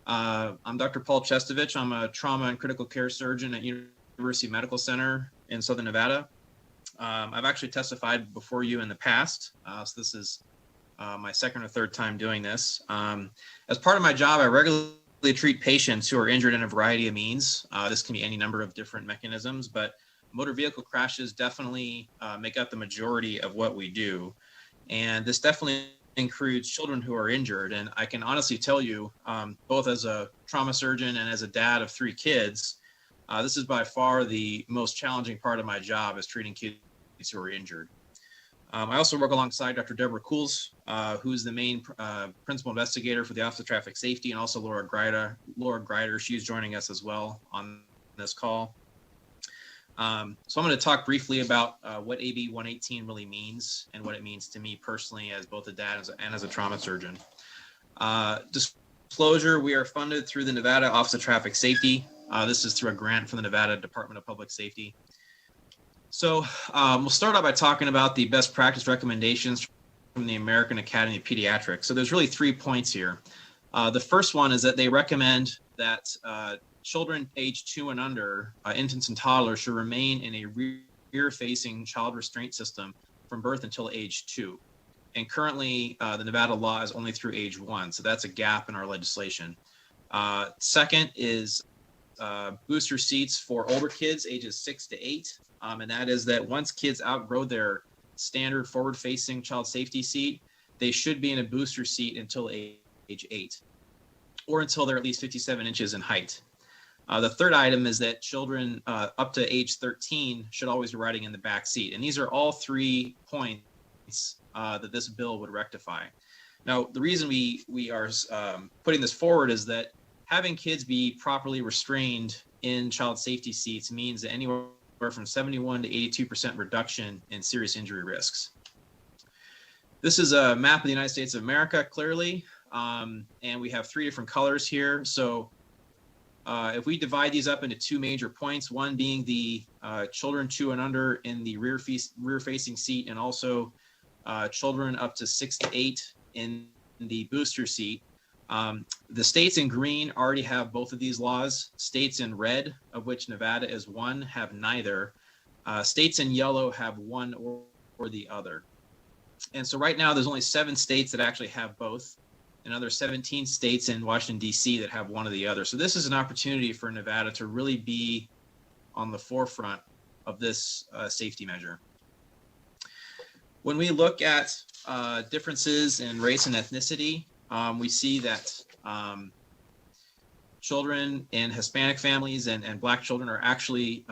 [SPEAKER 14] I'm Dr. Paul Chestovich. I'm a trauma and critical care surgeon at University Medical Center in Southern Nevada. I've actually testified before you in the past, so this is my second or third time doing this. As part of my job, I regularly treat patients who are injured in a variety of means. This can be any number of different mechanisms, but motor vehicle crashes definitely make up the majority of what we do. And this definitely includes children who are injured. And I can honestly tell you, both as a trauma surgeon and as a dad of 3 kids, this is by far the most challenging part of my job, is treating kids who are injured. I also work alongside Dr. Deborah Cools, who's the main principal investigator for the Office of Traffic Safety, and also Laura Greider. She's joining us as well on this call. So I'm going to talk briefly about what AB 118 really means and what it means to me personally as both a dad and as a trauma surgeon. Disclosure, we are funded through the Nevada Office of Traffic Safety. This is through a grant from the Nevada Department of Public Safety. So we'll start out by talking about the best practice recommendations from the American Academy of Pediatrics. So there's really 3 points here. The first one is that they recommend that children age 2 and under, infants and toddlers, should remain in a rear-facing child restraint system from birth until age 2. And currently, the Nevada law is only through age 1, so that's a gap in our legislation. Second is booster seats for older kids, ages 6 to 8. And that is that once kids outgrow their standard forward-facing child safety seat, they should be in a booster seat until age 8, or until they're at least 57 inches in height. The third item is that children up to age 13 should always be riding in the back seat. And these are all 3 points that this bill would rectify. Now, the reason we are putting this forward is that having kids be properly restrained in child safety seats means that anywhere from 71 to 82% reduction in serious injury risks. This is a map of the United States of America, clearly, and we have 3 different colors here. So if we divide these up into 2 major points, one being the children 2 and under in the rear-facing seat, and also children up to 6 to 8 in the booster seat. The states in green already have both of these laws. States in red, of which Nevada is one, have neither. States in yellow have one or the other. And so right now there's only 7 states that actually have both, and other 17 states in Washington, D.C. that have one or the other. So this is an opportunity for Nevada to really be on the forefront of this safety measure. When we look at differences in race and ethnicity, we see that children in Hispanic families and Black children are actually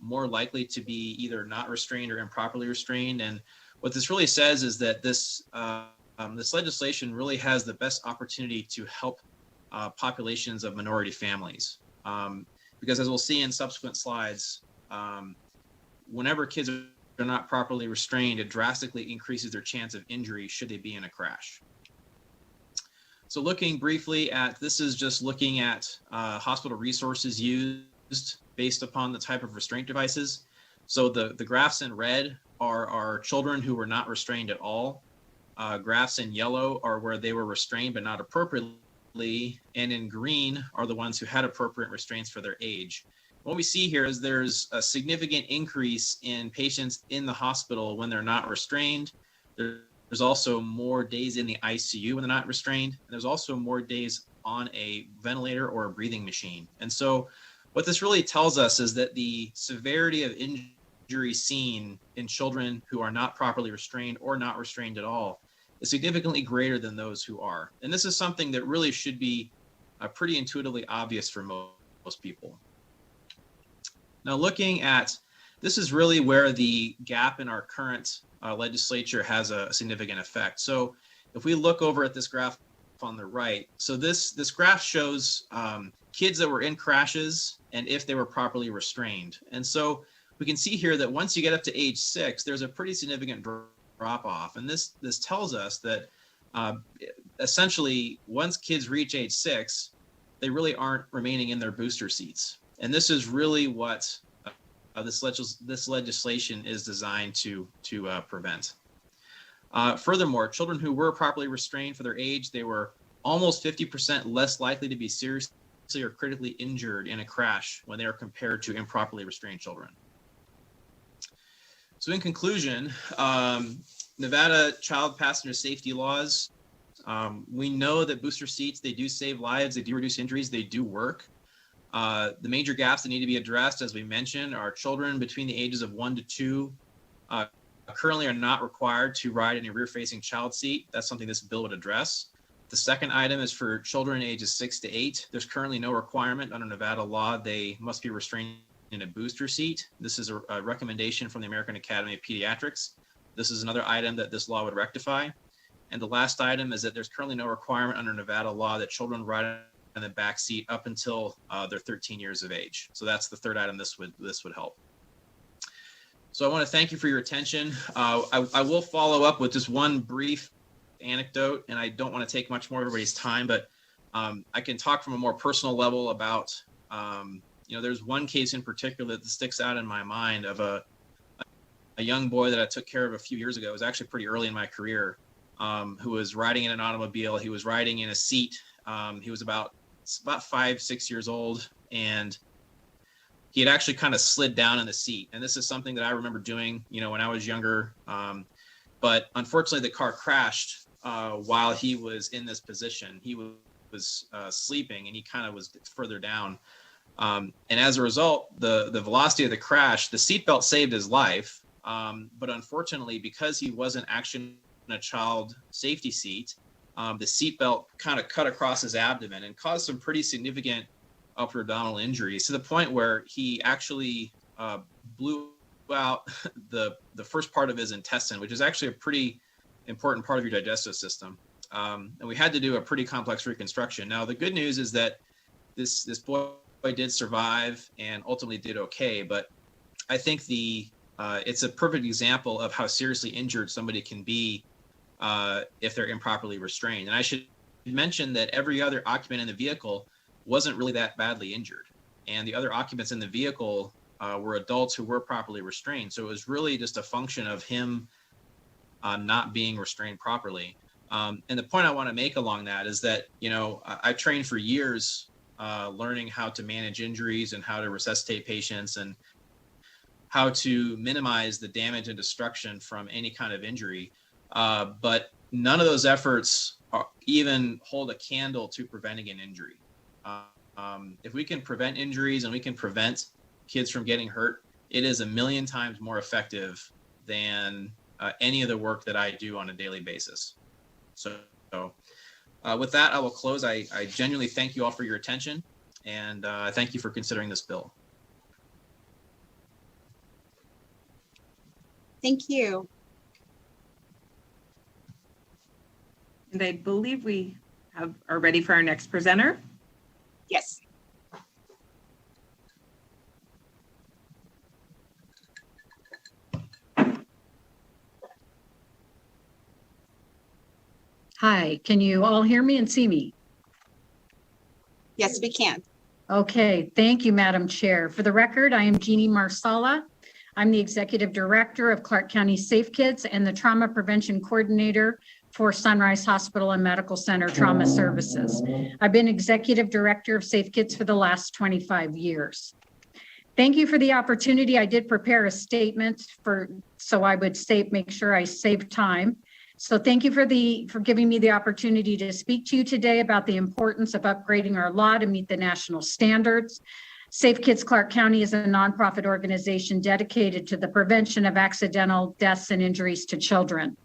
[SPEAKER 14] more likely to be either not restrained or improperly restrained. And what this really says is that this legislation really has the best opportunity to help populations of minority families. Because as we'll see in subsequent slides, whenever kids are not properly restrained, it drastically increases their chance of injury should they be in a crash. So looking briefly at, this is just looking at hospital resources used based upon the type of restraint devices. So the graphs in red are children who were not restrained at all. Graphs in yellow are where they were restrained but not appropriately, and in green are the ones who had appropriate restraints for their age. What we see here is there's a significant increase in patients in the hospital when they're not restrained. There's also more days in the ICU when they're not restrained. And there's also more days on a ventilator or a breathing machine. And so what this really tells us is that the severity of injury seen in children who are not properly restrained or not restrained at all is significantly greater than those who are. And this is something that really should be pretty intuitively obvious for most people. Now, looking at, this is really where the gap in our current legislature has a significant effect. So if we look over at this graph on the right, so this graph shows kids that were in crashes and if they were properly restrained. And so we can see here that once you get up to age 6, there's a pretty significant drop off. And this tells us that essentially once kids reach age 6, they really aren't remaining in their booster seats. And this is really what this legislation is designed to prevent. Furthermore, children who were properly restrained for their age, they were almost 50% less likely to be seriously or critically injured in a crash when they are compared to improperly restrained children. So in conclusion, Nevada child passenger safety laws, we know that booster seats, they do save lives, they do reduce injuries, they do work. The major gaps that need to be addressed, as we mentioned, are children between the ages of 1 to 2 currently are not required to ride in a rear-facing child seat. That's something this bill would address. The second item is for children ages 6 to 8. There's currently no requirement under Nevada law. They must be restrained in a booster seat. This is a recommendation from the American Academy of Pediatrics. This is another item that this law would rectify. And the last item is that there's currently no requirement under Nevada law that children ride in the back seat up until they're 13 years of age. So that's the third item this would help. So I want to thank you for your attention. I will follow up with just one brief anecdote, and I don't want to take much more of everybody's time, but I can talk from a more personal level about, there's one case in particular that sticks out in my mind of a young boy that I took care of a few years ago. It was actually pretty early in my career, who was riding in an automobile. He was riding in a seat. He was about 5-6 years old, and he had actually kind of slid down in the seat. And this is something that I remember doing, when I was younger. But unfortunately, the car crashed while he was in this position. He was sleeping, and he kind of was further down. And as a result, the velocity of the crash, the seatbelt saved his life. But unfortunately, because he wasn't actually in a child safety seat, the seatbelt kind of cut across his abdomen and caused some pretty significant upper abdominal injuries, to the point where he actually blew out the first part of his intestine, which is actually a pretty important part of your digestive system. And we had to do a pretty complex reconstruction. Now, the good news is that this boy did survive and ultimately did okay, but I think it's a perfect example of how seriously injured somebody can be if they're improperly restrained. And I should mention that every other occupant in the vehicle wasn't really that badly injured. And the other occupants in the vehicle were adults who were properly restrained. So it was really just a function of him not being restrained properly. And the point I want to make along that is that, I trained for years learning how to manage injuries and how to resuscitate patients and how to minimize the damage and destruction from any kind of injury. But none of those efforts even hold a candle to preventing an injury. If we can prevent injuries and we can prevent kids from getting hurt, it is 1,000,000 times more effective than any of the work that I do on a daily basis. So with that, I will close. I genuinely thank you all for your attention, and thank you for considering this bill.
[SPEAKER 1] Thank you.
[SPEAKER 13] And I believe we are ready for our next presenter.
[SPEAKER 1] Yes.
[SPEAKER 15] Hi, can you all hear me and see me?
[SPEAKER 1] Yes, we can.
[SPEAKER 15] Okay, thank you, Madam Chair. For the record, I am Jeannie Marsala. I'm the Executive Director of Clark County Safe Kids and the Trauma Prevention Coordinator for Sunrise Hospital and Medical Center Trauma Services. I've been Executive Director of Safe Kids for the last 25 years. Thank you for the opportunity. I did prepare a statement so I would make sure I saved time. So thank you for giving me the opportunity to speak to you today about the importance of upgrading our law to meet the national standards. Safe Kids Clark County is a nonprofit organization dedicated to the prevention of accidental deaths and injuries to children.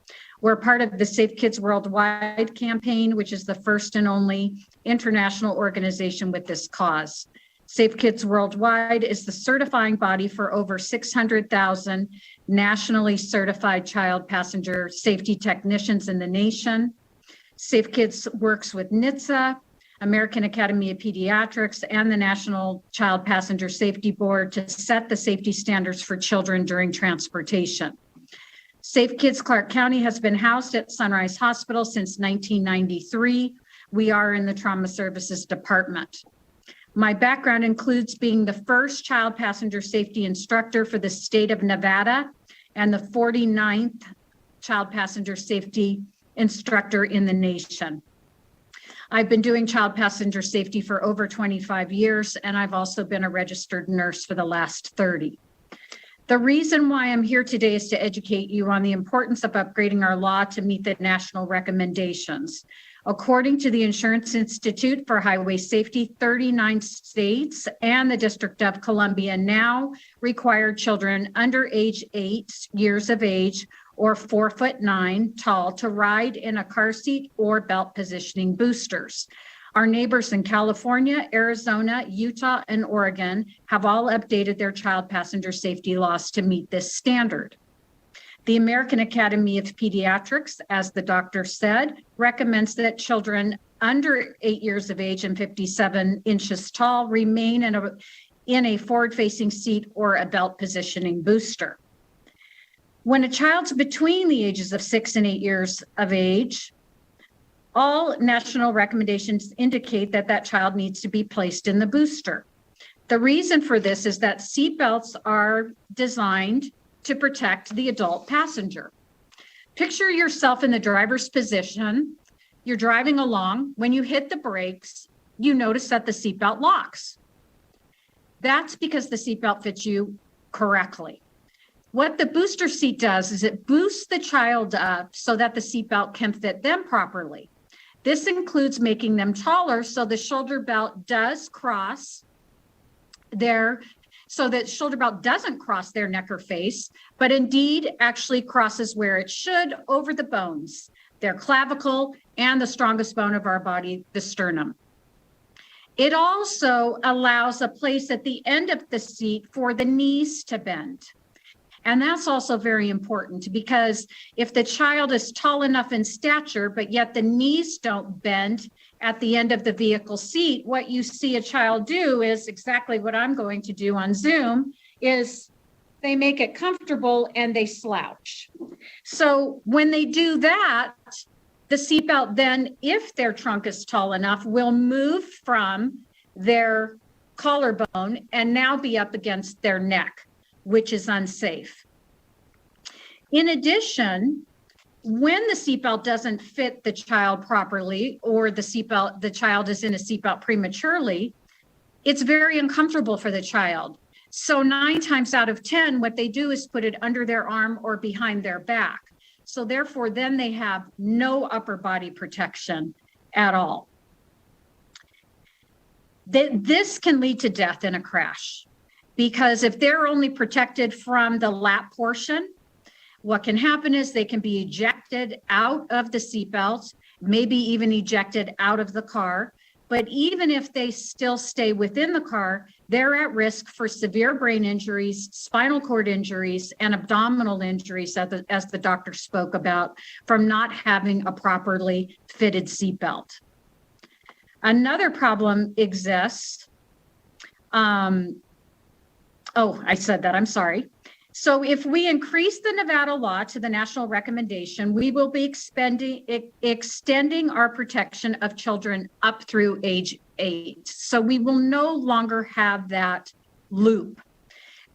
[SPEAKER 15] We're part of the Safe Kids Worldwide campaign, which is the first and only international organization with this cause. Safe Kids Worldwide is the certifying body for over 600,000 nationally certified child passenger safety technicians in the nation. Safe Kids works with NHTSA, American Academy of Pediatrics, and the National Child Passenger Safety Board to set the safety standards for children during transportation. Safe Kids Clark County has been housed at Sunrise Hospital since 1993. We are in the Trauma Services Department. My background includes being the first child passenger safety instructor for the state of Nevada and the 49th child passenger safety instructor in the nation. I've been doing child passenger safety for over 25 years, and I've also been a registered nurse for the last 30. The reason why I'm here today is to educate you on the importance of upgrading our law to meet the national recommendations. According to the Insurance Institute for Highway Safety, 39 states and the District of Columbia now require children under age 8 years of age or 4'9" tall to ride in a car seat or belt positioning boosters. Our neighbors in California, Arizona, Utah, and Oregon have all updated their child passenger safety laws to meet this standard. The American Academy of Pediatrics, as the doctor said, recommends that children under 8 years of age and 57 inches tall remain in a forward-facing seat or a belt positioning booster. When a child's between the ages of 6 and 8 years of age, all national recommendations indicate that that child needs to be placed in the booster. The reason for this is that seatbelts are designed to protect the adult passenger. Picture yourself in the driver's position. You're driving along. When you hit the brakes, you notice that the seatbelt locks. That's because the seatbelt fits you correctly. What the booster seat does is it boosts the child up so that the seatbelt can fit them properly. This includes making them taller so the shoulder belt does cross so that shoulder belt doesn't cross their neck or face, but indeed actually crosses where it should over the bones, their clavicle and the strongest bone of our body, the sternum. It also allows a place at the end of the seat for the knees to bend. And that's also very important because if the child is tall enough in stature, but yet the knees don't bend at the end of the vehicle seat, what you see a child do is exactly what I'm going to do on Zoom, is they make it comfortable and they slouch. So when they do that, the seatbelt then, if their trunk is tall enough, will move from their collarbone and now be up against their neck, which is unsafe. In addition, when the seatbelt doesn't fit the child properly, or the child is in a seatbelt prematurely, it's very uncomfortable for the child. So 9 times out of 10, what they do is put it under their arm or behind their back. So therefore, then they have no upper body protection at all. This can lead to death in a crash. Because if they're only protected from the lap portion, what can happen is they can be ejected out of the seatbelt, maybe even ejected out of the car. But even if they still stay within the car, they're at risk for severe brain injuries, spinal cord injuries, and abdominal injuries, as the doctor spoke about, from not having a properly fitted seatbelt. Another problem exists. I said that, I'm sorry. So if we increase the Nevada law to the national recommendation, we will be extending our protection of children up through age 8. So we will no longer have that loop.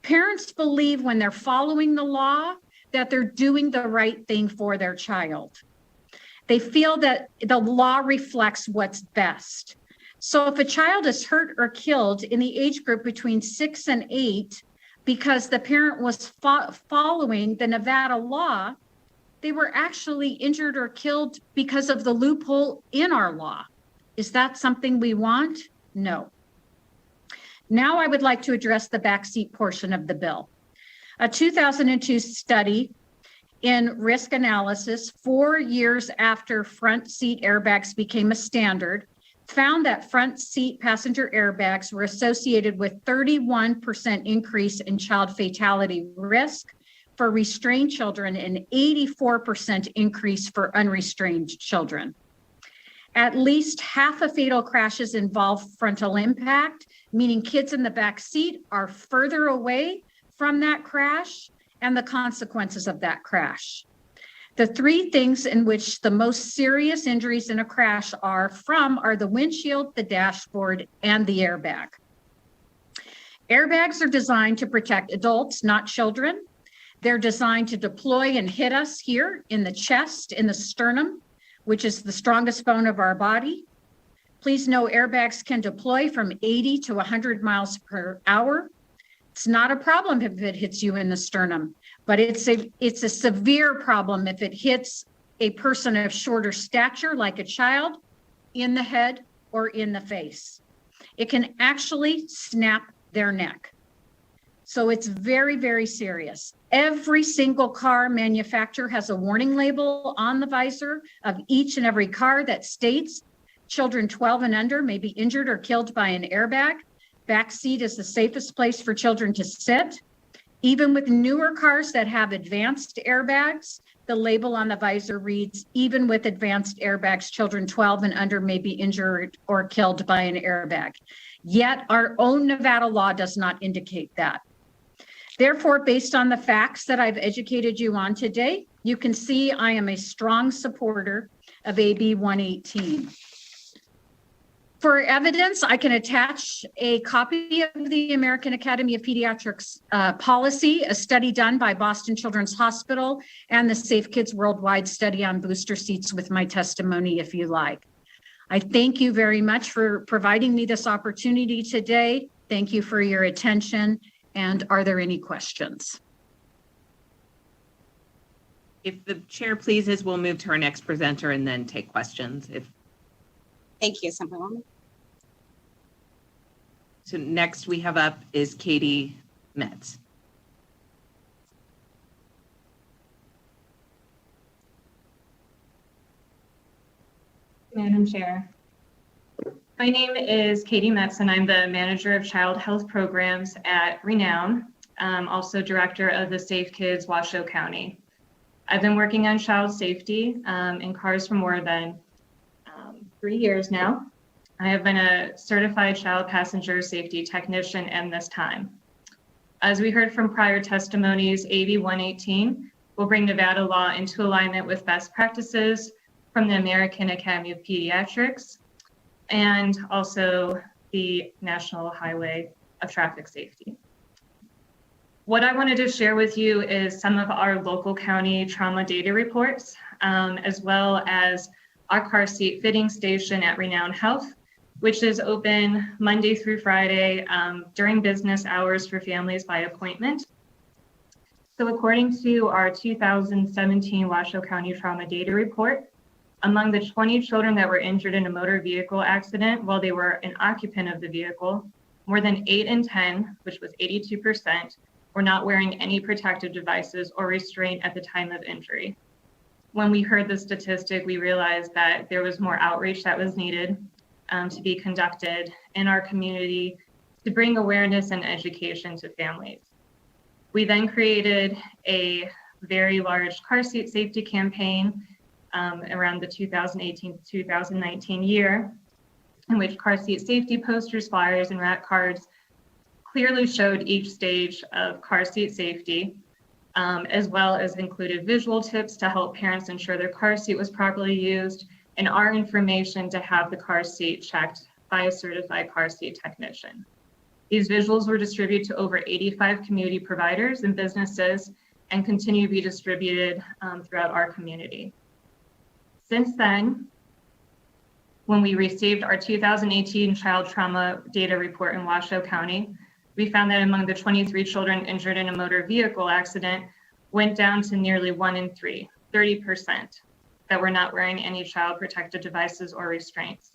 [SPEAKER 15] Parents believe when they're following the law that they're doing the right thing for their child. They feel that the law reflects what's best. So if a child is hurt or killed in the age group between 6 and 8, because the parent was following the Nevada law, they were actually injured or killed because of the loophole in our law. Is that something we want? No. Now I would like to address the backseat portion of the bill. A 2002 study in risk analysis 4 years after front seat airbags became a standard, found that front seat passenger airbags were associated with 31% increase in child fatality risk for restrained children and 84% increase for unrestrained children. At least half of fatal crashes involve frontal impact, meaning kids in the back seat are further away from that crash and the consequences of that crash. The three things in which the most serious injuries in a crash are the windshield, the dashboard, and the airbag. Airbags are designed to protect adults, not children. They're designed to deploy and hit us here in the chest, in the sternum, which is the strongest bone of our body. Please know airbags can deploy from 80 to 100 miles per hour. It's not a problem if it hits you in the sternum, but it's a severe problem if it hits a person of shorter stature, like a child, in the head or in the face. It can actually snap their neck. So it's very, very serious. Every single car manufacturer has a warning label on the visor of each and every car that states children 12 and under may be injured or killed by an airbag. Back seat is the safest place for children to sit. Even with newer cars that have advanced airbags, the label on the visor reads, even with advanced airbags, children 12 and under may be injured or killed by an airbag. Yet our own Nevada law does not indicate that. Therefore, based on the facts that I've educated you on today, you can see I am a strong supporter of AB 118. For evidence, I can attach a copy of the American Academy of Pediatrics policy, a study done by Boston Children's Hospital, and the Safe Kids Worldwide study on booster seats with my testimony, if you like. I thank you very much for providing me this opportunity today. Thank you for your attention. And are there any questions?
[SPEAKER 13] If the chair pleases, we'll move to our next presenter and then take questions.
[SPEAKER 1] Thank you, Assemblywoman.
[SPEAKER 13] So next we have up is Katie Metz.
[SPEAKER 16] Madam Chair. My name is Katie Metz, and I'm the Manager of Child Health Programs at Renown, also Director of the Safe Kids Washoe County. I've been working on child safety in cars for more than 3 years now. I have been a certified child passenger safety technician in this time. As we heard from prior testimonies, AB 118 will bring Nevada law into alignment with best practices from the American Academy of Pediatrics and also the National Highway of Traffic Safety. What I wanted to share with you is some of our local county trauma data reports, as well as our car seat fitting station at Renown Health, which is open Monday through Friday during business hours for families by appointment. So according to our 2017 Washoe County Trauma Data Report, among the 20 children that were injured in a motor vehicle accident while they were an occupant of the vehicle, more than 8 in 10, which was 82%, were not wearing any protective devices or restraint at the time of injury. When we heard the statistic, we realized that there was more outreach that was needed to be conducted in our community to bring awareness and education to families. We then created a very large car seat safety campaign around the 2018 to 2019 year, in which car seat safety posters, flyers, and rat cards clearly showed each stage of car seat safety, as well as included visual tips to help parents ensure their car seat was properly used, and our information to have the car seat checked by a certified car seat technician. These visuals were distributed to over 85 community providers and businesses and continue to be distributed throughout our community. Since then, when we received our 2018 Child Trauma Data Report in Washoe County, we found that among the 23 children injured in a motor vehicle accident, went down to nearly 1 in 3, 30%, that were not wearing any child protective devices or restraints.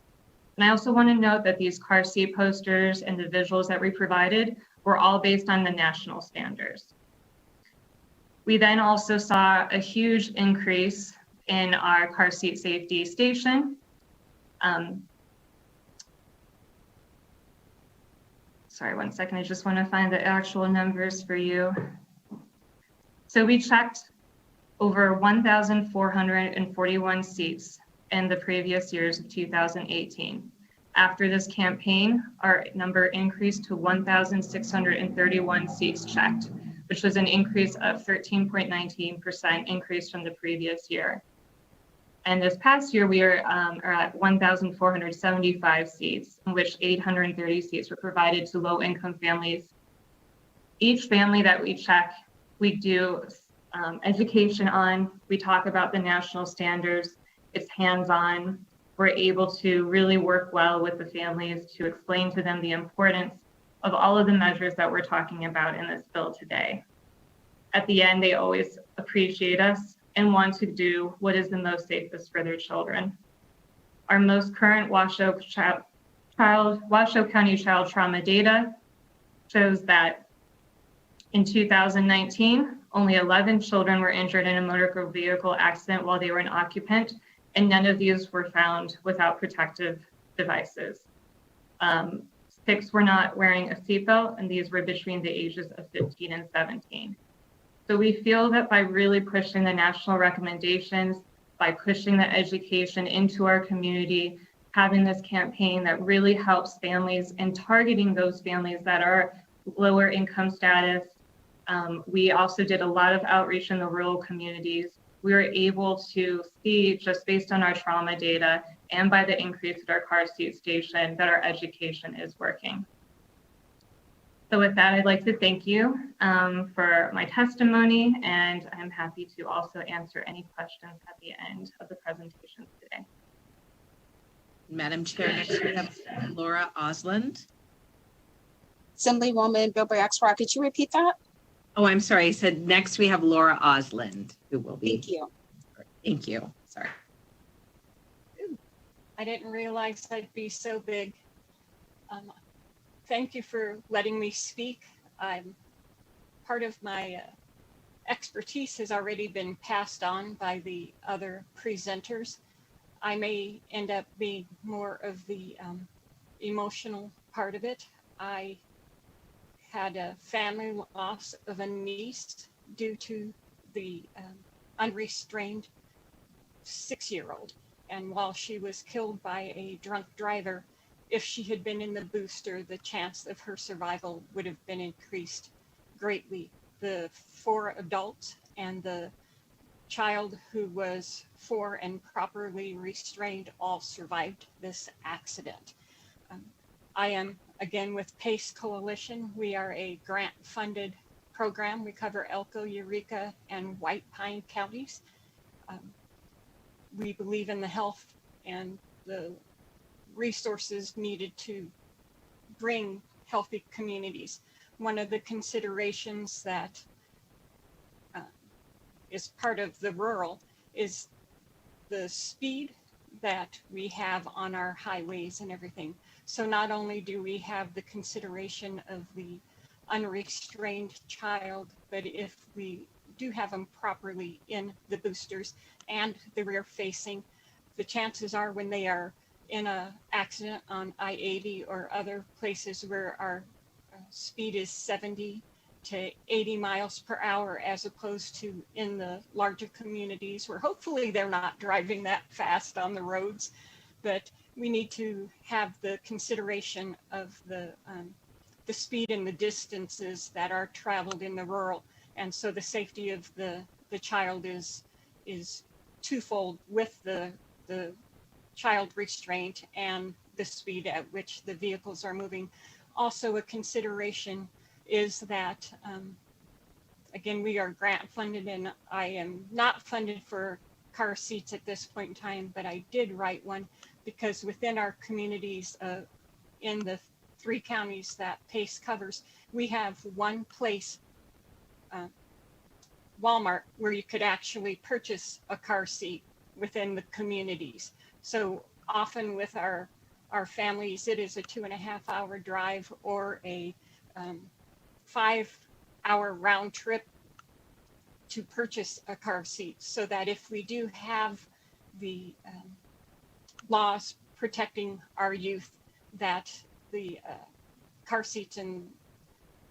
[SPEAKER 16] And I also want to note that these car seat posters and the visuals that we provided were all based on the national standards. We then also saw a huge increase in our car seat safety station. Sorry, 1 second. I just want to find the actual numbers for you. So we checked over 1,441 seats in the previous years of 2018. After this campaign, our number increased to 1,631 seats checked, which was an increase of 13.19% increase from the previous year. And this past year, we are at 1,475 seats, in which 830 seats were provided to low-income families. Each family that we check, we do education on. We talk about the national standards. It's hands-on. We're able to really work well with the families to explain to them the importance of all of the measures that we're talking about in this bill today. At the end, they always appreciate us and want to do what is the most safest for their children. Our most current Washoe County child trauma data shows that in 2019, only 11 children were injured in a motor vehicle accident while they were an occupant, and none of these were found without protective devices. 6 were not wearing a seatbelt, and these were between the ages of 15 and 17. So we feel that by really pushing the national recommendations, by pushing the education into our community, having this campaign that really helps families and targeting those families that are lower income status. We also did a lot of outreach in the rural communities. We were able to see, just based on our trauma data and by the increase at our car seat station, that our education is working. So with that, I'd like to thank you for my testimony, and I'm happy to also answer any questions at the end of the presentation today.
[SPEAKER 13] Madam Chair, next we have Laura Osland.
[SPEAKER 1] Assemblywoman Bilber Axelrod, could you repeat that?
[SPEAKER 13] Oh, I'm sorry. I said next we have Laura Osland, who will be.
[SPEAKER 1] Thank you.
[SPEAKER 13] Thank you. Sorry.
[SPEAKER 17] I didn't realize I'd be so big. Thank you for letting me speak. Part of my expertise has already been passed on by the other presenters. I may end up being more of the emotional part of it. I had a family loss of a niece due to the unrestrained 6-year-old. And while she was killed by a drunk driver, if she had been in the booster, the chance of her survival would have been increased greatly. The 4 adults and the child who was 4 and properly restrained all survived this accident. I am again with PACE Coalition. We are a grant-funded program. We cover Elko, Eureka, and White Pine counties. We believe in the health and the resources needed to bring healthy communities. One of the considerations that is part of the rural is the speed that we have on our highways and everything. So not only do we have the consideration of the unrestrained child, but if we do have them properly in the boosters and the rear facing, the chances are when they are in an accident on I-80 or other places where our speed is 70 to 80 miles per hour, as opposed to in the larger communities where hopefully they're not driving that fast on the roads. But we need to have the consideration of the speed and the distances that are traveled in the rural. And so the safety of the child is twofold, with the child restraint and the speed at which the vehicles are moving. Also a consideration is that, again, we are grant funded, and I am not funded for car seats at this point in time, but I did write one because within our communities in the 3 counties that PACE covers, we have one place, Walmart, where you could actually purchase a car seat within the communities. So often with our families, it is a 2.5-hour drive or a 5-hour round trip to purchase a car seat, so that if we do have the laws protecting our youth, that the car seats and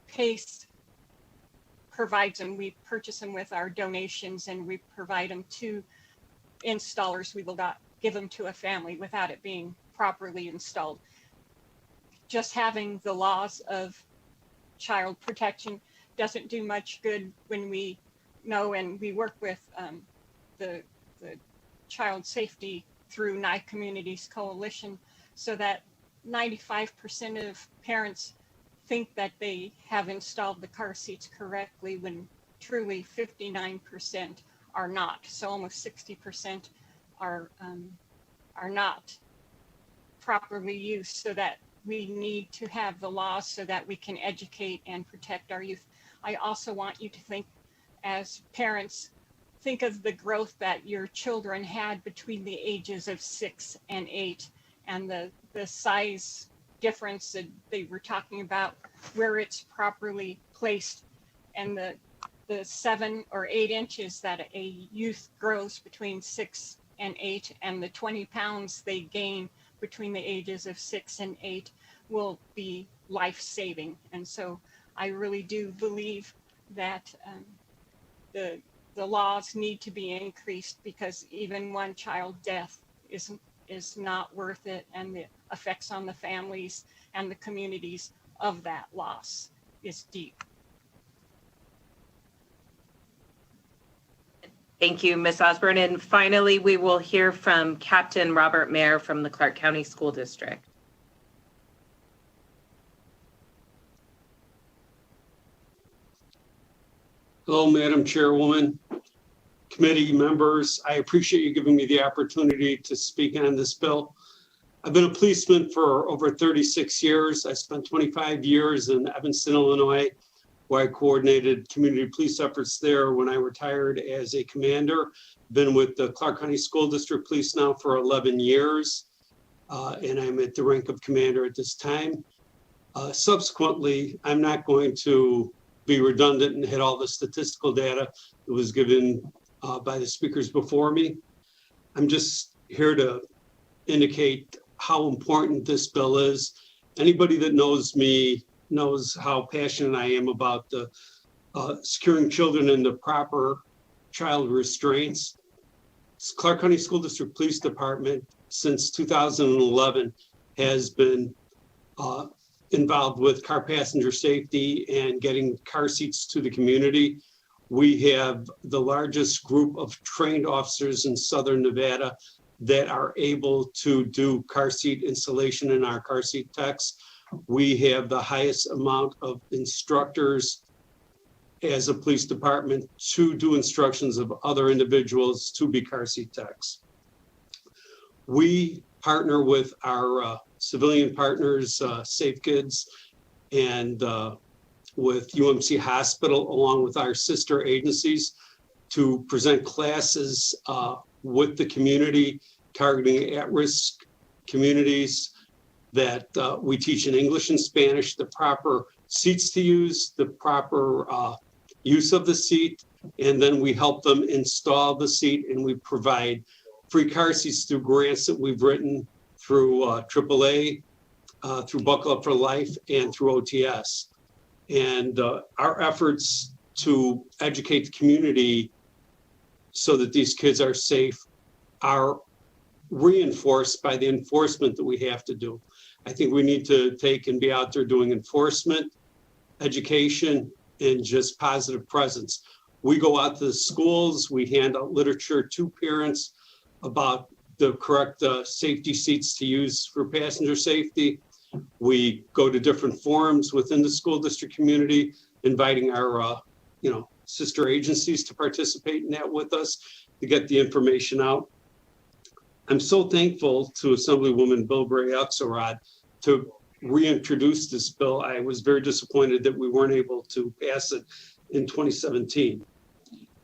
[SPEAKER 17] PACE provides them. We purchase them with our donations, and we provide them to installers. We will not give them to a family without it being properly installed. Just having the laws of child protection doesn't do much good when we know, and we work with the child safety through Nye Communities Coalition, so that 95% of parents think that they have installed the car seats correctly, when truly 59% are not. So almost 60% are not properly used, so that we need to have the laws so that we can educate and protect our youth. I also want you to think, as parents, think of the growth that your children had between the ages of 6 and 8, and the size difference that they were talking about, where it's properly placed, and the 7 or 8 inches that a youth grows between 6 and 8, and the 20 pounds they gain between the ages of 6 and 8 will be life-saving. And so I really do believe that the laws need to be increased, because even one child death is not worth it, and the effects on the families and the communities of that loss is deep.
[SPEAKER 13] Thank you, Ms. Osborne. And finally, we will hear from Captain Robert Mayer from the Clark County School District.
[SPEAKER 18] Hello, Madam Chairwoman, committee members. I appreciate you giving me the opportunity to speak on this bill. I've been a policeman for over 36 years. I spent 25 years in Evanston, Illinois, where I coordinated community police efforts there when I retired as a commander. Been with the Clark County School District Police now for 11 years, and I'm at the rank of commander at this time. Subsequently, I'm not going to be redundant and hit all the statistical data that was given by the speakers before me. I'm just here to indicate how important this bill is. Anybody that knows me knows how passionate I am about the securing children in the proper child restraints. Clark County School District Police Department since 2011 has been involved with car passenger safety and getting car seats to the community. We have the largest group of trained officers in Southern Nevada that are able to do car seat installation in our car seat techs. We have the highest amount of instructors as a police department to do instructions of other individuals to be car seat techs. We partner with our civilian partners, Safe Kids, and with UMC Hospital, along with our sister agencies, to present classes with the community, targeting at-risk communities, that we teach in English and Spanish, the proper seats to use, the proper use of the seat, and then we help them install the seat, and we provide free car seats through grants that we've written through AAA, through Buckle Up for Life, and through OTS. And our efforts to educate the community so that these kids are safe are reinforced by the enforcement that we have to do. I think we need to take and be out there doing enforcement, education, and just positive presence. We go out to the schools, we hand out literature to parents about the correct safety seats to use for passenger safety. We go to different forums within the school district community, inviting our sister agencies to participate in that with us to get the information out. I'm so thankful to Assemblywoman Bilbray Axelrod to reintroduce this bill. I was very disappointed that we weren't able to pass it in 2017.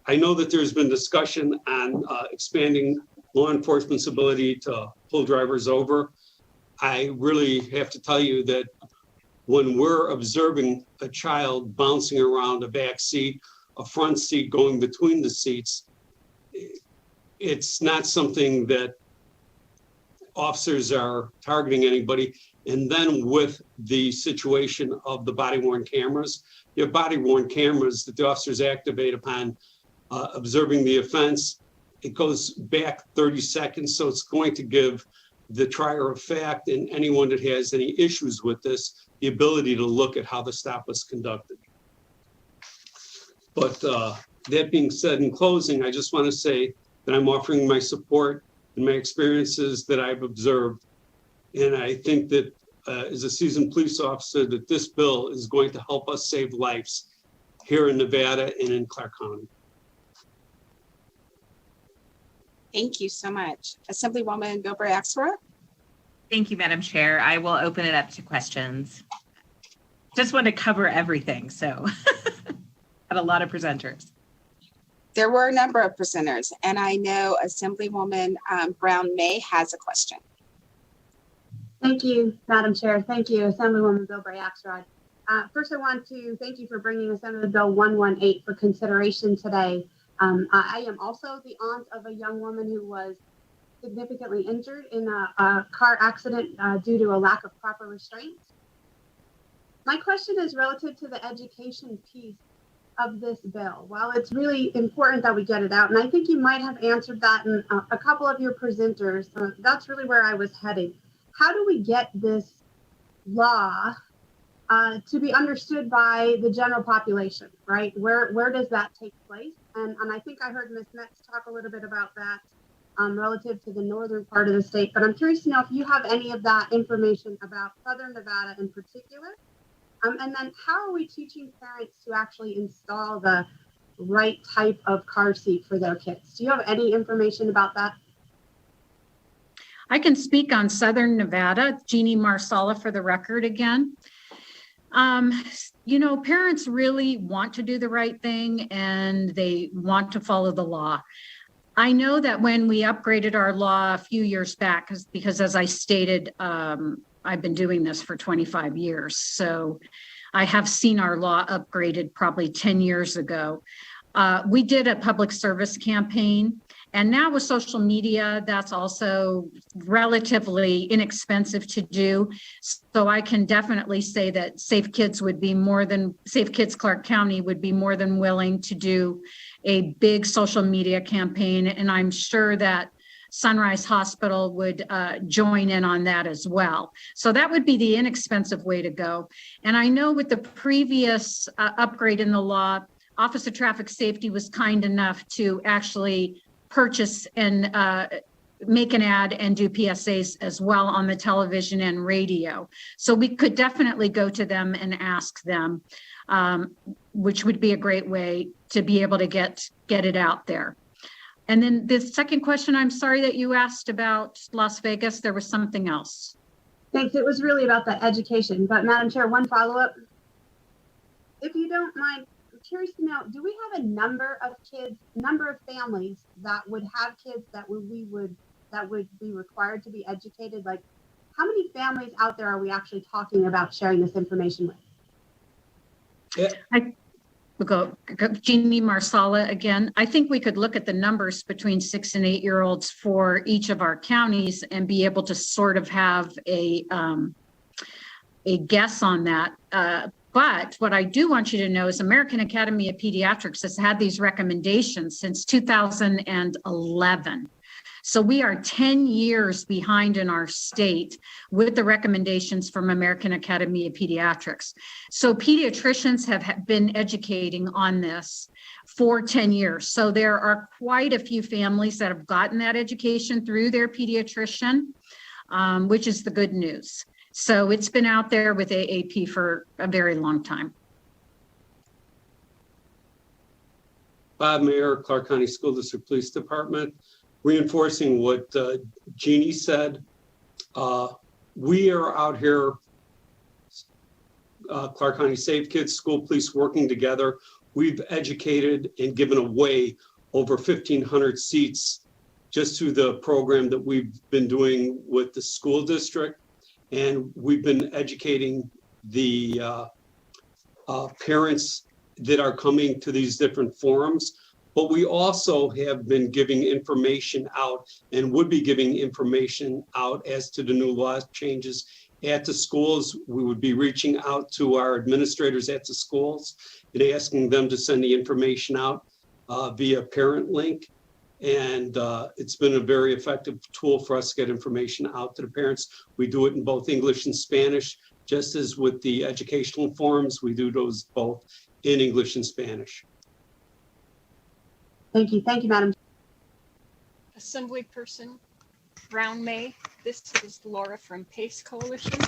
[SPEAKER 18] I know that there's been discussion on expanding law enforcement's ability to pull drivers over. I really have to tell you that when we're observing a child bouncing around a back seat a front seat going between the seats, it's not something that officers are targeting anybody. And then with the situation of the body-worn cameras, you have body-worn cameras that the officers activate upon observing the offense. It goes back 30 seconds, so it's going to give the trier of fact and anyone that has any issues with this the ability to look at how the stop was conducted. But that being said, in closing, I just want to say that I'm offering my support and my experiences that I've observed. And I think that as a seasoned police officer, that this bill is going to help us save lives here in Nevada and in Clark County.
[SPEAKER 1] Thank you so much. Assemblywoman Bilbray-Axelrod.
[SPEAKER 13] Thank you, Madam Chair. I will open it up to questions. Just want to cover everything, so had a lot of presenters.
[SPEAKER 1] There were a number of presenters, and I know Assemblywoman Brown May has a question.
[SPEAKER 10] Thank you, Madam Chair. Thank you, Assemblywoman Bilbray-Axelrod. First, I want to thank you for bringing Assembly Bill 118 for consideration today. I am also the aunt of a young woman who was significantly injured in a car accident due to a lack of proper restraint. My question is relative to the education piece of this bill. While it's really important that we get it out, and I think you might have answered that in a couple of your presenters, that's really where I was heading. How do we get this law to be understood by the general population, right? Where does that take place? And I think I heard Ms. Metz talk a little bit about that relative to the northern part of the state, but I'm curious to know if you have any of that information about Southern Nevada in particular. And then how are we teaching parents to actually install the right type of car seat for their kids? Do you have any information about that?
[SPEAKER 15] I can speak on Southern Nevada. Jeannie Marsala for the record again. You know, parents really want to do the right thing and they want to follow the law. I know that when we upgraded our law a few years back, because as I stated, I've been doing this for 25 years. So I have seen our law upgraded probably 10 years ago. We did a public service campaign. And now with social media, that's also relatively inexpensive to do. So I can definitely say that Safe Kids Clark County would be more than willing to do a big social media campaign. And I'm sure that Sunrise Hospital would join in on that as well. So that would be the inexpensive way to go. And I know with the previous upgrade in the law, Office of Traffic Safety was kind enough to actually purchase and make an ad and do PSAs as well on the television and radio. So we could definitely go to them and ask them, which would be a great way to be able to get it out there. And then the second question, I'm sorry that you asked about Las Vegas. There was something else.
[SPEAKER 10] Thanks. It was really about the education. But Madam Chair, one follow-up. If you don't mind, I'm curious to know, do we have a number of families that would have kids that would be required to be educated? Like, how many families out there are we actually talking about sharing this information with?
[SPEAKER 15] Yeah. We'll go Jeannie Marsala again. I think we could look at the numbers between 6 and 8 year olds for each of our counties and be able to sort of have a guess on that. But what I do want you to know is American Academy of Pediatrics has had these recommendations since 2011. So we are 10 years behind in our state with the recommendations from American Academy of Pediatrics. So pediatricians have been educating on this for 10 years. So there are quite a few families that have gotten that education through their pediatrician, which is the good news. So it's been out there with AAP for a very long time.
[SPEAKER 18] Bob Mayer, Clark County School District Police Department. Reinforcing what Jeannie said, we are out here, Clark County Safe Kids, school police working together. We've educated and given away over 1,500 seats just through the program that we've been doing with the school district. And we've been educating the parents that are coming to these different forums. But we also have been giving information out and would be giving information out as to the new law changes at the schools. We would be reaching out to our administrators at the schools and asking them to send the information out via parent link. And it's been a very effective tool for us to get information out to the parents. We do it in both English and Spanish, just as with the educational forums, we do those both in English and Spanish.
[SPEAKER 10] Thank you. Thank you, Madam.
[SPEAKER 17] Assemblyperson Brown May. This is Laura from PACE Coalition.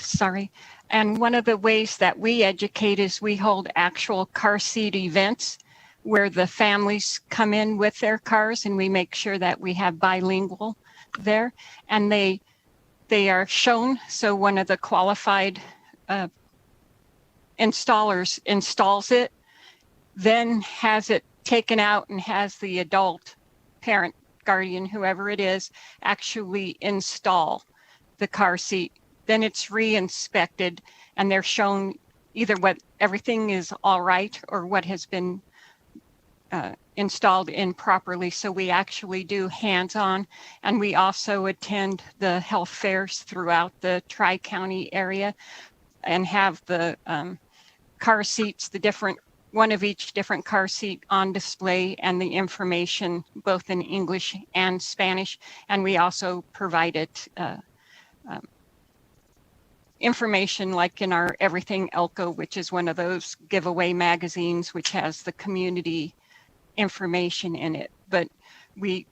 [SPEAKER 17] Sorry. And one of the ways that we educate is we hold actual car seat events where the families come in with their cars, and we make sure that we have bilingual there. And they are shown. So one of the qualified installers installs it, then has it taken out and has the adult parent, guardian, whoever it is, actually install the car seat. Then it's re-inspected and they're shown either what everything is all right or what has been installed improperly. So we actually do hands-on, and we also attend the health fairs throughout the Tri-County area and have the car seats, the different one of each different car seat on display, and the information both in English and Spanish. And we also provided information like in our Everything Elko, which is one of those giveaway magazines, which has the community information in it. But we,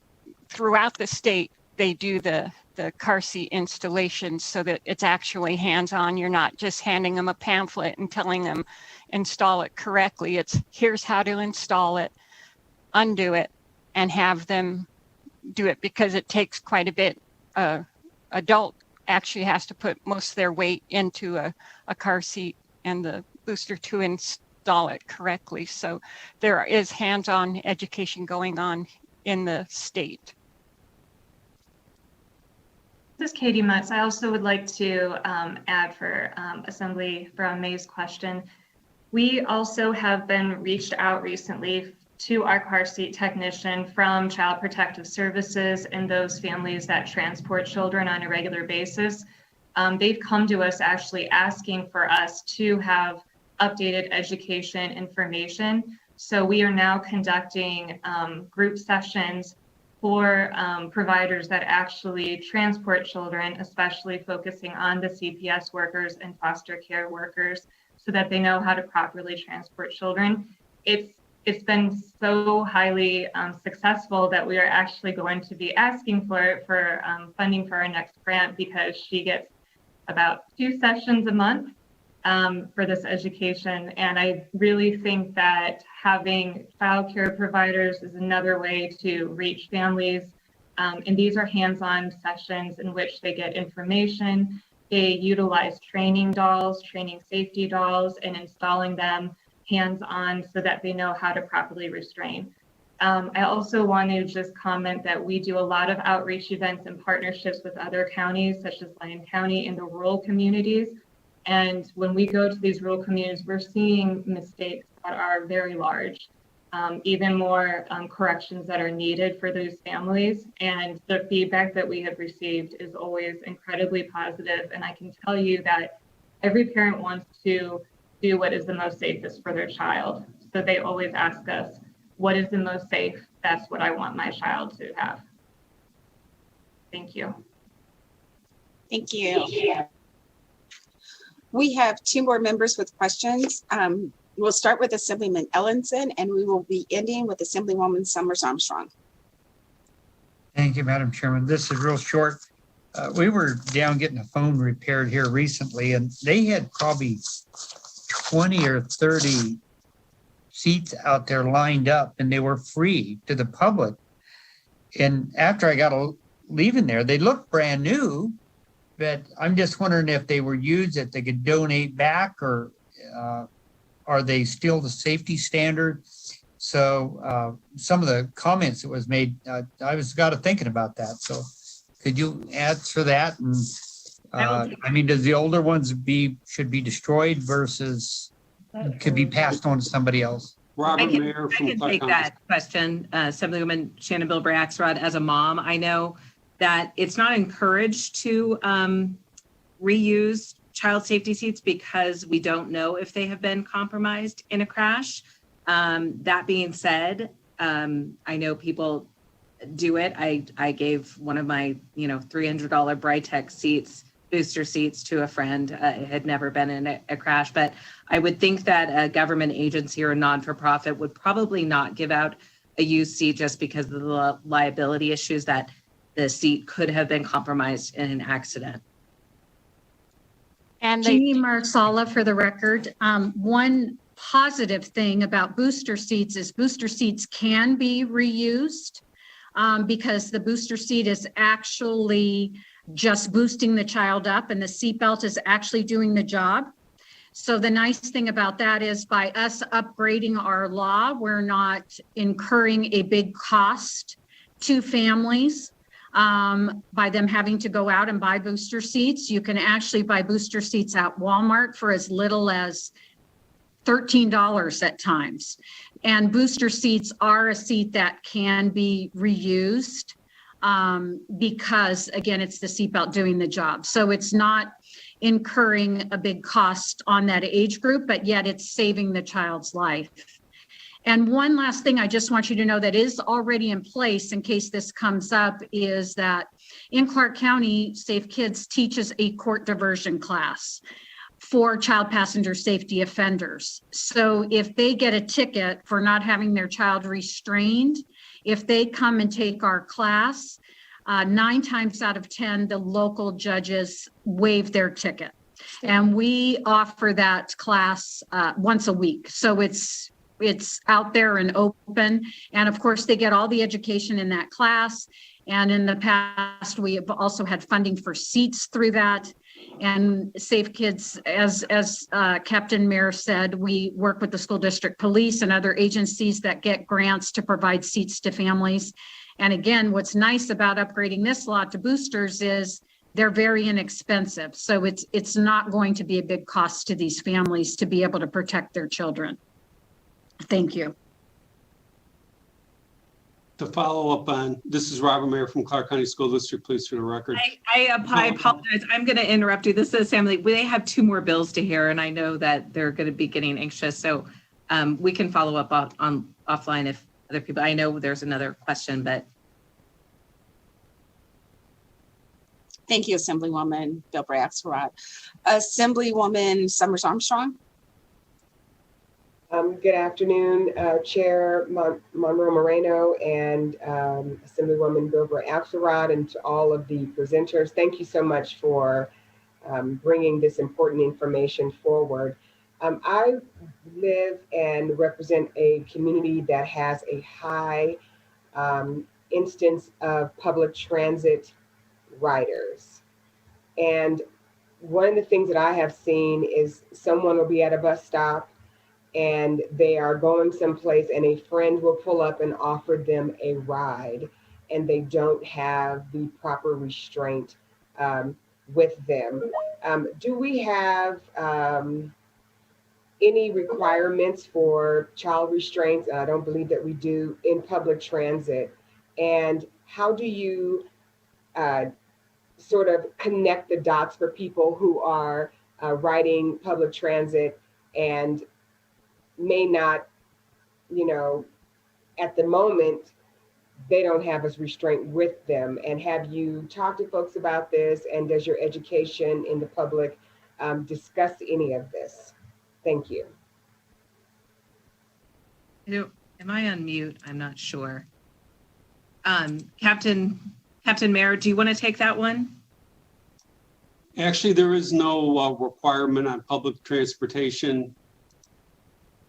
[SPEAKER 17] throughout the state, they do the car seat installations so that it's actually hands-on. You're not just handing them a pamphlet and telling them install it correctly. It's here's how to install it, undo it, and have them do it, because it takes quite a bit. Adult actually has to put most of their weight into a car seat and the booster to install it correctly. So there is hands-on education going on in the state.
[SPEAKER 16] This is Katie Metz. I also would like to add for Assembly from May's question. We also have been reached out recently to our car seat technician from Child Protective Services and those families that transport children on a regular basis. They've come to us actually asking for us to have updated education information. So we are now conducting group sessions for providers that actually transport children, especially focusing on the CPS workers and foster care workers, so that they know how to properly transport children. It's been so highly successful that we are actually going to be asking for funding for our next grant, because she gets about 2 sessions a month for this education. And I really think that having childcare providers is another way to reach families. And these are hands-on sessions in which they get information. They utilize training dolls, training safety dolls, and installing them hands-on so that they know how to properly restrain. I also want to just comment that we do a lot of outreach events and partnerships with other counties, such as Lyon County, in the rural communities. And when we go to these rural communities, we're seeing mistakes that are very large, even more corrections that are needed for those families. And the feedback that we have received is always incredibly positive. And I can tell you that every parent wants to do what is the most safest for their child. So they always ask us, what is the most safe? That's what I want my child to have. Thank you.
[SPEAKER 1] Thank you. We have 2 more members with questions. We'll start with Assemblyman Ellenson, and we will be ending with Assemblywoman Summers Armstrong.
[SPEAKER 7] Thank you, Madam Chairman. This is real short. We were down getting a phone repaired here recently, and they had probably 20 or 30 seats out there lined up, and they were free to the public. And after I got leaving there, they looked brand new, but I'm just wondering if they were used, if they could donate back, or are they still the safety standard? So some of the comments that was made, I got to thinking about that. So could you answer that? And I mean, does the older ones should be destroyed versus could be passed on to somebody else.
[SPEAKER 18] Robert
[SPEAKER 13] I
[SPEAKER 18] Mayer from
[SPEAKER 13] can
[SPEAKER 18] Clark
[SPEAKER 13] take
[SPEAKER 18] County.
[SPEAKER 13] that question, Assemblywoman Shannon Bilbray Axelrod. As a mom, I know that it's not encouraged to reuse child safety seats because we don't know if they have been compromised in a crash. That being said, I know people do it. I gave one of my, $300 Britex seats, booster seats, to a friend. It had never been in a crash, but I would think that a government agency or a non-for-profit would probably not give out a used seat just because of the liability issues that the seat could have been compromised in an accident.
[SPEAKER 15] And Jeannie Marsala, for the record, one positive thing about booster seats is booster seats can be reused because the booster seat is actually just boosting the child up and the seatbelt is actually doing the job. So the nice thing about that is by us upgrading our law, we're not incurring a big cost to families by them having to go out and buy booster seats. You can actually buy booster seats at Walmart for as little as $13 at times. And booster seats are a seat that can be reused because, again, it's the seatbelt doing the job. So it's not incurring a big cost on that age group, but yet it's saving the child's life. And one last thing I just want you to know that is already in place in case this comes up is that in Clark County, Safe Kids teaches a court diversion class for child passenger safety offenders. So if they get a ticket for not having their child restrained, if they come and take our class, 9 times out of 10, the local judges waive their ticket. And we offer that class once a week. So it's out there and open. And of course, they get all the education in that class. And in the past, we have also had funding for seats through that. And Safe Kids, as Captain Mayer said, we work with the school district police and other agencies that get grants to provide seats to families. And again, what's nice about upgrading this law to boosters is they're very inexpensive. So it's not going to be a big cost to these families to be able to protect their children. Thank you.
[SPEAKER 18] To follow up on, this is Robert Mayer from Clark County School District Police, for the record.
[SPEAKER 13] I apologize. I'm going to interrupt you. This is Assembly. They have 2 more bills to hear, and I know that they're going to be getting anxious. So we can follow up on offline if other people. I know there's another question, but.
[SPEAKER 1] Thank you, Assemblywoman Bilbray Axelrod. Assemblywoman Summers Armstrong.
[SPEAKER 3] Good afternoon, Chair Monroe Moreno and Assemblywoman Bilbray Axelrod, and to all of the presenters. Thank you so much for bringing this important information forward. I live and represent a community that has a high instance of public transit riders. And one of the things that I have seen is someone will be at a bus stop and they are going someplace and a friend will pull up and offer them a ride and they don't have the proper restraint with them. Do we have any requirements for child restraints? I don't believe that we do in public transit. And how do you sort of connect the dots for people who are riding public transit and may not, at the moment, they don't have as restraint with them? And have you talked to folks about this? And does your education in the public discuss any of this? Thank you.
[SPEAKER 13] Am I on mute? I'm not sure. Captain Mayer, do you want to take that one?
[SPEAKER 18] Actually, there is no requirement on public transportation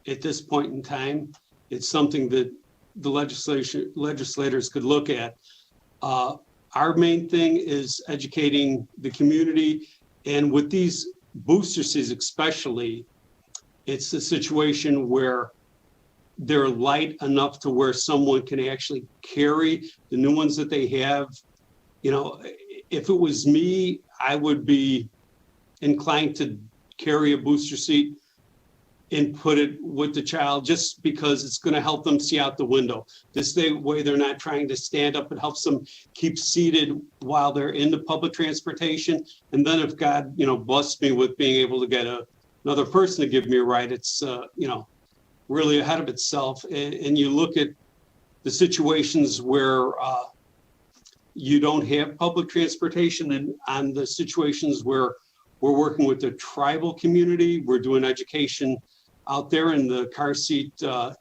[SPEAKER 18] at this point in time. It's something that the legislators could look at. Our main thing is educating the community, and with these booster seats especially, it's a situation where they're light enough to where someone can actually carry the new ones that they have. If it was me, I would be inclined to carry a booster seat and put it with the child just because it's going to help them see out the window. This way they're not trying to stand up. It helps them keep seated while they're in the public transportation. And then if God, you know, blessed me with being able to get another person to give me a ride, it's, you know, really ahead of itself. And you look at the situations where you don't have public transportation, and on the situations where we're working with the tribal community, we're doing education out there in the car seat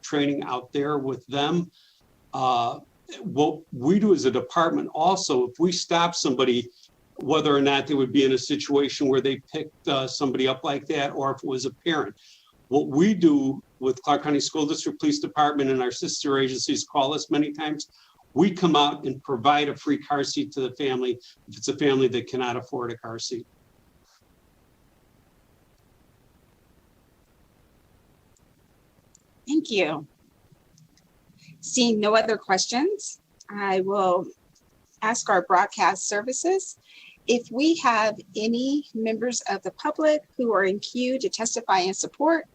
[SPEAKER 18] training out there with them. What we do as a department also, if we stop somebody, whether or not they would be in a situation where they picked somebody up like that, or if it was a parent, what we do with Clark County School District Police Department and our sister agencies call us many times, we come out and provide a free car seat to the family if it's a family that cannot afford a car seat.
[SPEAKER 1] Thank you. Seeing no other questions, I will ask our broadcast services if we have any members of the public who are in queue to testify in support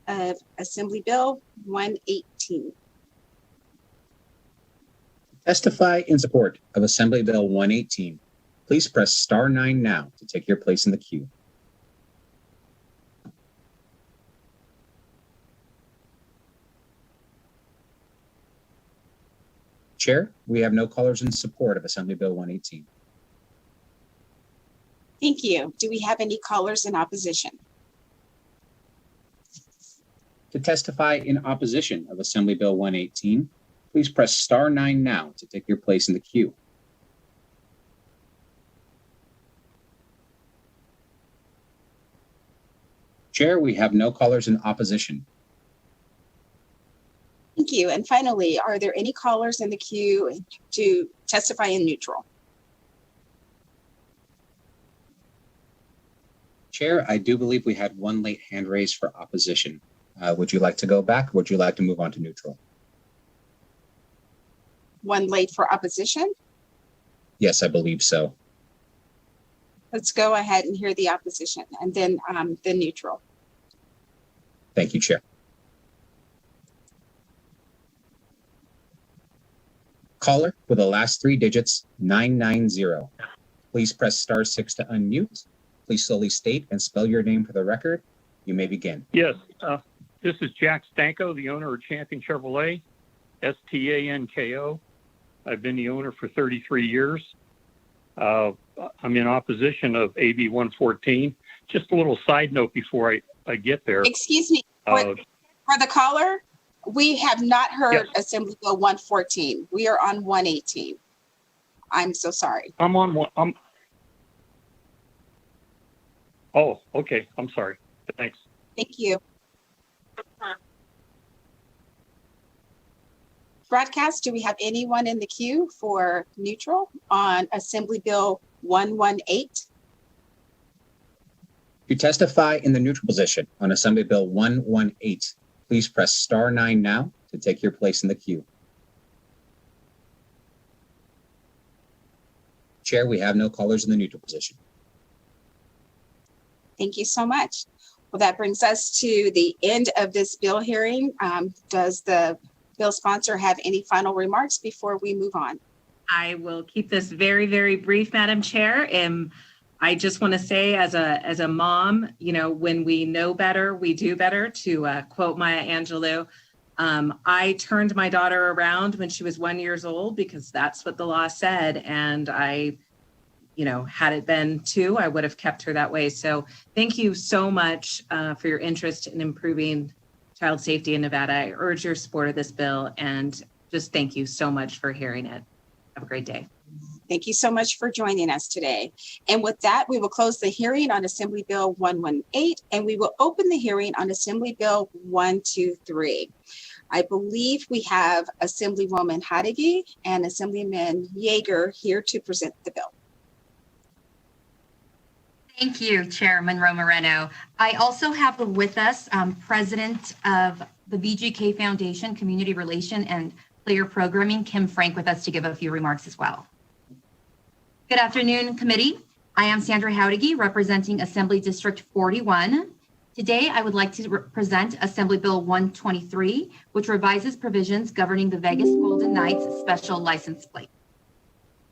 [SPEAKER 1] of Assembly Bill 118.
[SPEAKER 12] Testify in support of Assembly Bill 118. Please press star 9 now to take your place in the queue. Chair, we have no callers in support of Assembly Bill 118.
[SPEAKER 1] Thank you. Do we have any callers in opposition?
[SPEAKER 12] To testify in opposition of Assembly Bill 118, please press star 9 now to take your place in the queue. Chair, we have no callers in opposition.
[SPEAKER 1] Thank you. And finally, are there any callers in the queue to testify in neutral?
[SPEAKER 12] Chair, I do believe we had one late hand raised for opposition. Would you like to go back, or would you like to move on to neutral?
[SPEAKER 1] One late for opposition?
[SPEAKER 12] Yes, I believe so.
[SPEAKER 1] Let's go ahead and hear the opposition and then the neutral.
[SPEAKER 12] Thank you, Chair. Caller with the last 3 digits, 990. Please press star 6 to unmute. Please slowly state and spell your name for the record. You may begin.
[SPEAKER 19] Yes, this is Jack Stanko, the owner of Champion Chevrolet, Stanko. I've been the owner for 33 years. I'm in opposition of AB 114. Just a little side note before I get there.
[SPEAKER 1] Excuse me, for the caller, we have not heard Assembly Bill 114. We are on 118. I'm so sorry.
[SPEAKER 19] I'm on one. Oh, okay. I'm sorry. Thanks.
[SPEAKER 1] Thank you. Broadcast, do we have anyone in the queue for neutral on Assembly Bill 118?
[SPEAKER 12] To testify in the neutral position on Assembly Bill 118, please press star 9 now to take your place in the queue. Chair, we have no callers in the neutral position.
[SPEAKER 1] Thank you so much. Well, that brings us to the end of this bill hearing. Does the bill sponsor have any final remarks before we move on?
[SPEAKER 13] I will keep this very, very brief, Madam Chair. I just want to say as a mom, you know, when we know better, we do better, to quote Maya Angelou. I turned my daughter around when she was 1 year old because that's what the law said. And I, you know, had it been 2, I would have kept her that way. So thank you so much for your interest in improving child safety in Nevada. I urge your support of this bill, and just thank you so much for hearing it. Have a great day.
[SPEAKER 1] Thank you so much for joining us today. And with that, we will close the hearing on Assembly Bill 118, and we will open the hearing on Assembly Bill 123. I believe we have Assemblywoman Hadigi and Assemblyman Yeager here to present the bill.
[SPEAKER 20] Thank you, Chair Monroe Moreno. I also have with us President of the VGK Foundation Community Relation and Player Programming, Kim Frank, with us to give a few remarks as well. Good afternoon, committee. I am Sandra Howdigy, representing Assembly District 41. Today, I would like to present Assembly Bill 123, which revises provisions governing the Vegas Golden Knights special license plate.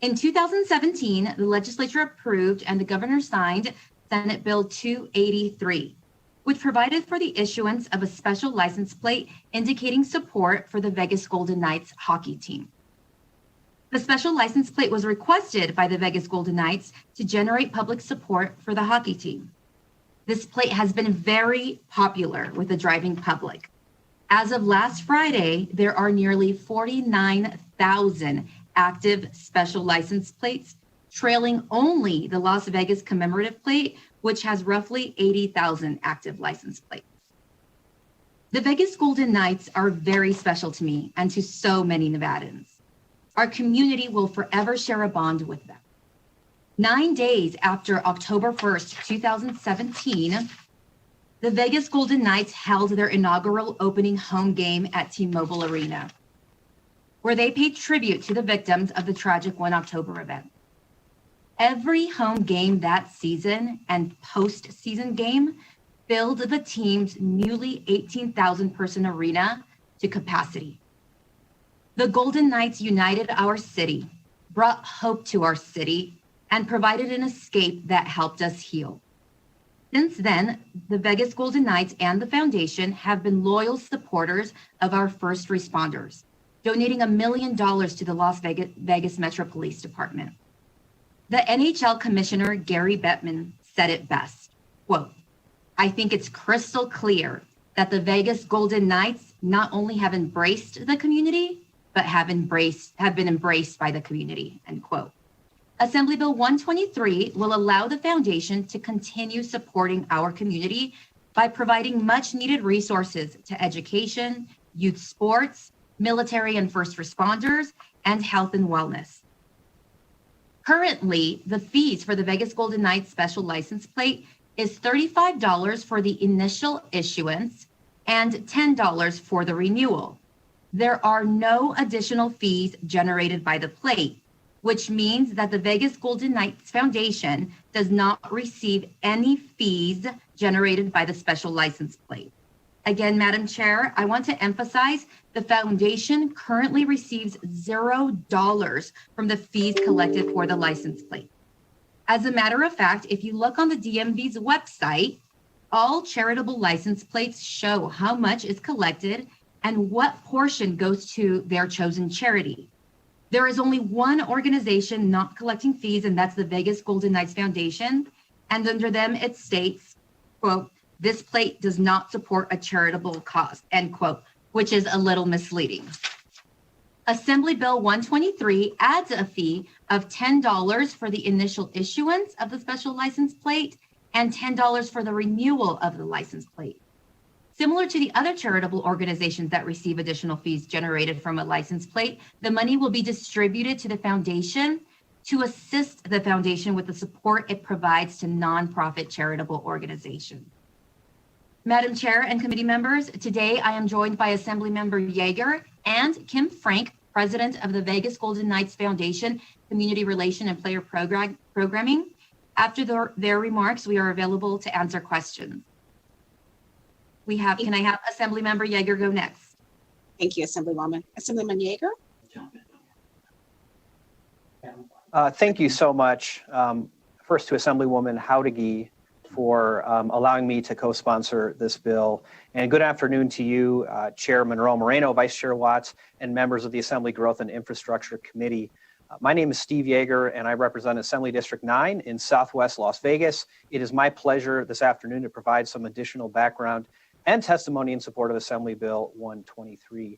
[SPEAKER 20] In 2017, the legislature approved and the governor signed Senate Bill 283, which provided for the issuance of a special license plate indicating support for the Vegas Golden Knights hockey team. The special license plate was requested by the Vegas Golden Knights to generate public support for the hockey team. This plate has been very popular with the driving public. As of last Friday, there are nearly 49,000 active special license plates, trailing only the Las Vegas commemorative plate, which has roughly 80,000 active license plates. The Vegas Golden Knights are very special to me and to so many Nevadans. Our community will forever share a bond with them. 9 days after October 1st, 2017, the Vegas Golden Knights held their inaugural opening home game at T-Mobile Arena, where they paid tribute to the victims of the tragic 1 October event. Every home game that season and post-season game filled the team's newly 18,000 person arena to capacity. The Golden Knights united our city, brought hope to our city, and provided an escape that helped us heal. Since then, the Vegas Golden Knights and the foundation have been loyal supporters of our first responders, donating $1 million to the Las Vegas Metro Police Department. The NHL Commissioner, Gary Bettman, said it best, quote, "I think it's crystal clear that the Vegas Golden Knights not only have embraced the community, but have been embraced by the community," end quote. Assembly Bill 123 will allow the foundation to continue supporting our community by providing much needed resources to education, youth sports, military and first responders, and health and wellness. Currently, the fees for the Vegas Golden Knights special license plate is $35 for the initial issuance and $10 for the renewal. There are no additional fees generated by the plate, which means that the Vegas Golden Knights Foundation does not receive any fees generated by the special license plate. Again, Madam Chair, I want to emphasize the foundation currently receives $0 from the fees collected for the license plate. As a matter of fact, if you look on the DMV's website, all charitable license plates show how much is collected and what portion goes to their chosen charity. There is only one organization not collecting fees, and that's the Vegas Golden Knights Foundation. And under them, it states, quote, "This plate does not support a charitable cause," end quote, which is a little misleading. Assembly Bill 123 adds a fee of $10 for the initial issuance of the special license plate and $10 for the renewal of the license plate. Similar to the other charitable organizations that receive additional fees generated from a license plate, the money will be distributed to the foundation to assist the foundation with the support it provides to nonprofit charitable organizations. Madam Chair and committee members, today I am joined by Assembly Member Yeager and Kim Frank, President of the Vegas Golden Knights Foundation Community Relation and Player Programming. After their remarks, we are available to answer questions. Can I have Assembly Member Yeager go next?
[SPEAKER 1] Thank you, Assemblywoman. Assemblyman Yeager?
[SPEAKER 5] Thank you so much. First to Assemblywoman Howdegi for allowing me to co-sponsor this bill. And good afternoon to you, Chair Monroe Moreno, Vice Chair Watts, and members of the Assembly Growth and Infrastructure Committee. My name is Steve Yeager, and I represent Assembly District 9 in Southwest Las Vegas. It is my pleasure this afternoon to provide some additional background and testimony in support of Assembly Bill 123.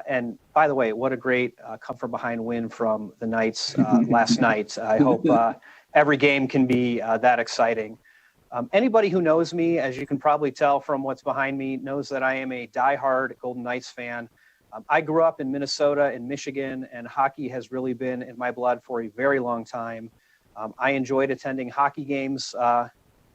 [SPEAKER 5] And by the way, what a great come from behind win from the Knights last night. I hope every game can be that exciting. Anybody who knows me, as you can probably tell from what's behind me, knows that I am a diehard Golden Knights fan. I grew up in Minnesota and Michigan, and hockey has really been in my blood for a very long time. I enjoyed attending hockey games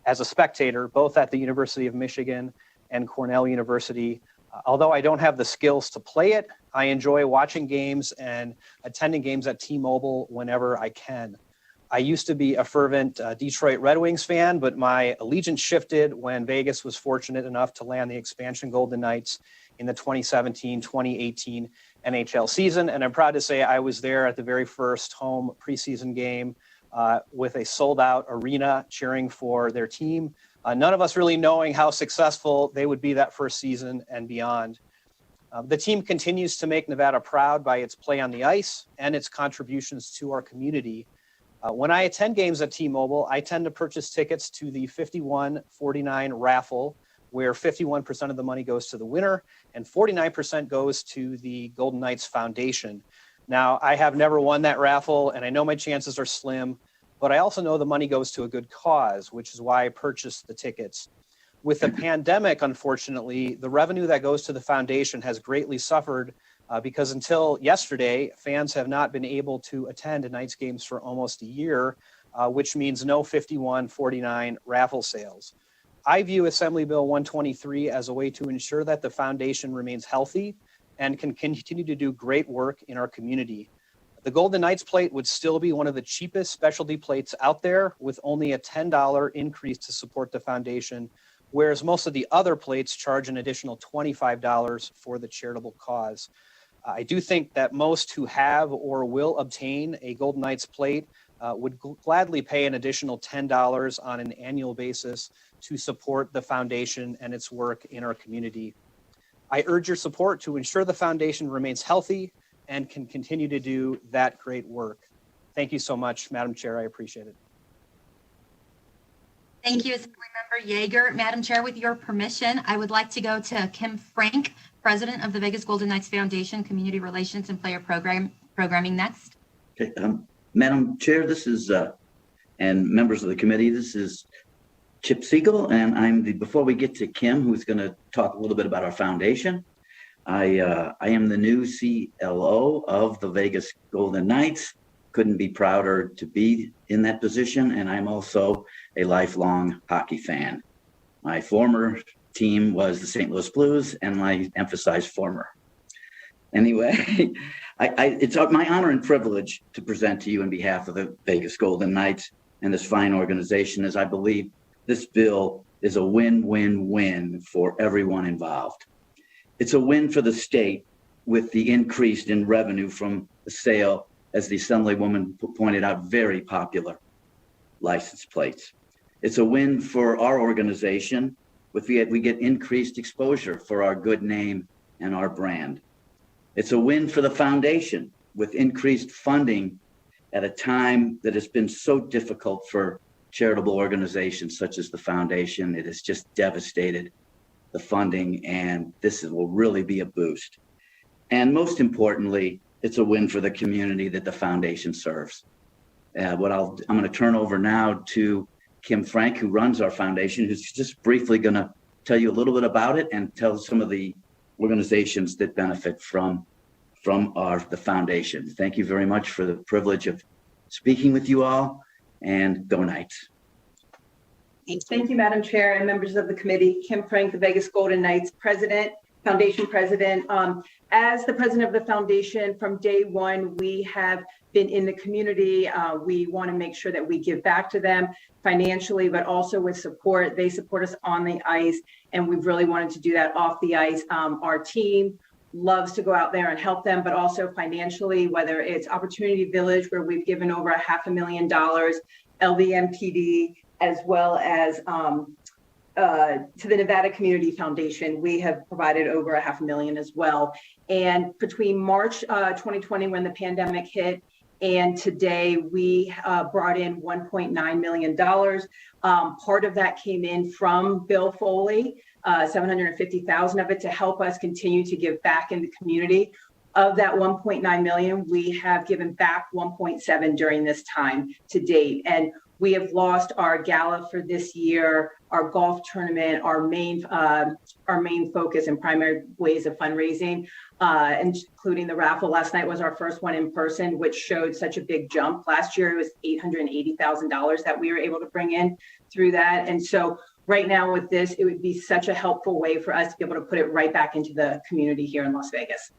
[SPEAKER 5] as a spectator, both at the University of Michigan and Cornell University. Although I don't have the skills to play it, I enjoy watching games and attending games at T-Mobile whenever I can. I used to be a fervent Detroit Red Wings fan, but my allegiance shifted when Vegas was fortunate enough to land the expansion Golden Knights in the 2017-2018 NHL season. And I'm proud to say I was there at the very first home preseason game with a sold-out arena cheering for their team. None of us really knowing how successful they would be that first season and beyond. The team continues to make Nevada proud by its play on the ice and its contributions to our community. When I attend games at T-Mobile, I tend to purchase tickets to the 51-49 raffle, where 51% of the money goes to the winner and 49% goes to the Golden Knights Foundation. Now, I have never won that raffle, and I know my chances are slim, but I also know the money goes to a good cause, which is why I purchased the tickets. With the pandemic, unfortunately, the revenue that goes to the foundation has greatly suffered because until yesterday, fans have not been able to attend Knights games for almost a year, which means no 51-49 raffle sales. I view Assembly Bill 123 as a way to ensure that the foundation remains healthy and can continue to do great work in our community. The Golden Knights plate would still be one of the cheapest specialty plates out there, with only a $10 increase to support the foundation, whereas most of the other plates charge an additional $25 for the charitable cause. I do think that most who have or will obtain a Golden Knights plate would gladly pay an additional $10 on an annual basis to support the foundation and its work in our community. I urge your support to ensure the foundation remains healthy and can continue to do that great work. Thank you so much, Madam Chair. I appreciate it.
[SPEAKER 20] Thank you, Assemblymember Yeager. Madam Chair, with your permission, I would like to go to Kim Frank, President of the Vegas Golden Knights Foundation, Community Relations and Player Programming next.
[SPEAKER 21] Okay, Madam Chair, this is, and members of the committee, this is Chip Siegel, and before we get to Kim, who's going to talk a little bit about our foundation, I am the new CLO of the Vegas Golden Knights. Couldn't be prouder to be in that position, and I'm also a lifelong hockey fan. My former team was the St. Louis Blues, and I emphasize former. Anyway, it's my honor and privilege to present to you on behalf of the Vegas Golden Knights and this fine organization, as I believe this bill is a win-win-win for everyone involved. It's a win for the state with the increase in revenue from the sale, as the Assemblywoman pointed out, very popular license plates. It's a win for our organization with we get increased exposure for our good name and our brand. It's a win for the foundation with increased funding at a time that has been so difficult for charitable organizations such as the foundation. It has just devastated the funding, and this will really be a boost. And most importantly, it's a win for the community that the foundation serves. I'm going to turn over now to Kim Frank, who runs our foundation, who's just briefly going to tell you a little bit about it and tell some of the organizations that benefit from the foundation. Thank you very much for the privilege of speaking with you all, and go Knights.
[SPEAKER 22] Thank you, Madam Chair and members of the committee. Kim Frank, the Vegas Golden Knights Foundation President. As the president of the foundation, from day one, we have been in the community. We want to make sure that we give back to them financially, but also with support. They support us on the ice, and we've really wanted to do that off the ice. Our team loves to go out there and help them, but also financially, whether it's Opportunity Village, where we've given over $500,000, LVMPD, as well as to the Nevada Community Foundation, we have provided over $500,000 as well. And between March 2020, when the pandemic hit, and today, we brought in $1.9 million. Part of that came in from Bill Foley, $750,000 of it to help us continue to give back in the community. Of that 1.9 million, we have given back 1.7 during this time to date. And we have lost our gala for this year, our golf tournament, our main focus and primary ways of fundraising, including the raffle. Last night was our first one in person, which showed such a big jump. Last year, it was $880,000 that we were able to bring in through that. And so right now with this, it would be such a helpful way for us to be able to put it right back into the community here in Las Vegas.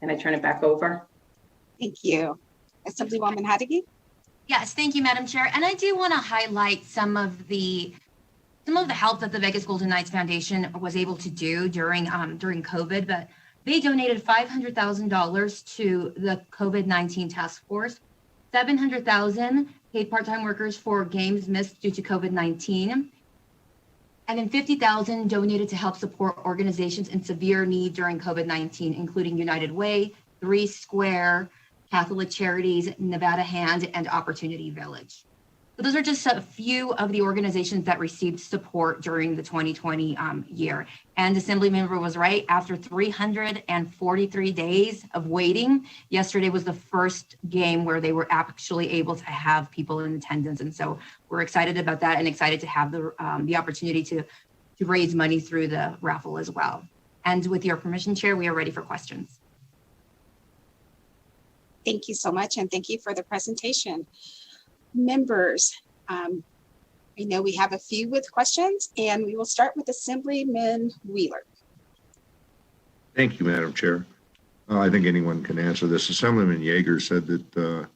[SPEAKER 22] And I turn it back over.
[SPEAKER 1] Thank you. Assemblywoman Hadigi?
[SPEAKER 20] Yes, thank you, Madam Chair. And I do want to highlight some of the help that the Vegas Golden Knights Foundation was able to do during COVID, but they donated $500,000 to the COVID-19 task force, $700,000 paid part-time workers for games missed due to COVID-19, and then $50,000 donated to help support organizations in severe need during COVID-19, including United Way, 3 Square, Catholic Charities, Nevada Hand, and Opportunity Village. So those are just a few of the organizations that received support during the 2020 year. And Assemblymember was right. After 343 days of waiting, yesterday was the first game where they were actually able to have people in attendance. And so we're excited about that and excited to have the opportunity to raise money through the raffle as well. And with your permission, Chair, we are ready for questions.
[SPEAKER 1] Thank you so much, and thank you for the presentation. Members, I know we have a few with questions, and we will start with Assemblyman Wheeler.
[SPEAKER 8] Thank you, Madam Chair. I think anyone can answer this. Assemblyman Yeager said that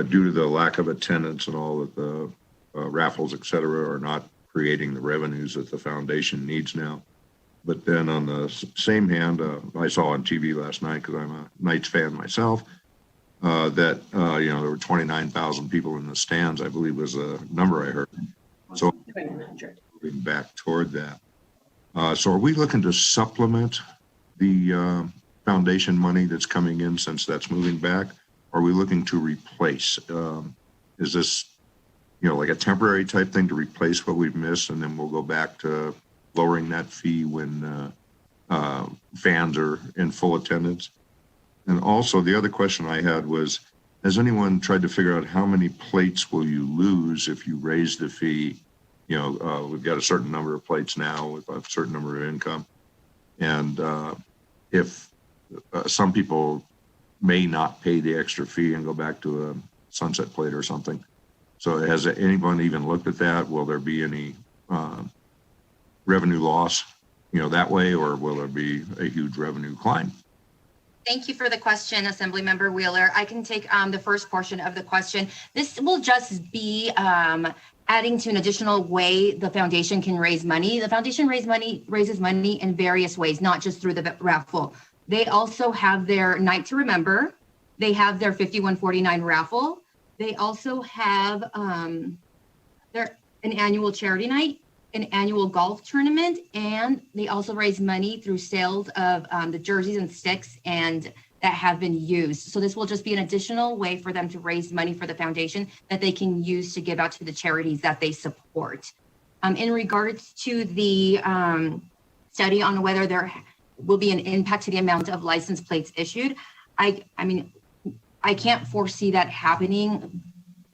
[SPEAKER 8] due to the lack of attendance and all that the raffles, et cetera, are not creating the revenues that the foundation needs now. But then on the same hand, I saw on TV last night, because I'm a Knights fan myself, that there were 29,000 people in the stands, I believe was a number I heard. So moving back toward that. So are we looking to supplement the foundation money that's coming in since that's moving back? Are we looking to replace? Is this, like a temporary type thing to replace what we've missed, and then we'll go back to lowering that fee when fans are in full attendance? And also the other question I had was, has anyone tried to figure out how many plates will you lose if you raise the fee? We've got a certain number of plates now with a certain number of income. And if some people may not pay the extra fee and go back to a sunset plate or something. So has anyone even looked at that? Will there be any revenue loss, that way, or will there be a huge revenue climb?
[SPEAKER 20] Thank you for the question, Assemblymember Wheeler. I can take the first portion of the question. This will just be adding to an additional way the foundation can raise money. The foundation raises money in various ways, not just through the raffle. They also have their Night to Remember. They have their 5149 raffle. They also have an annual charity night, an annual golf tournament, and they also raise money through sales of the jerseys and sticks and that have been used. So this will just be an additional way for them to raise money for the foundation that they can use to give out to the charities that they support. In regards to the study on whether there will be an impact to the amount of license plates issued, I can't foresee that happening.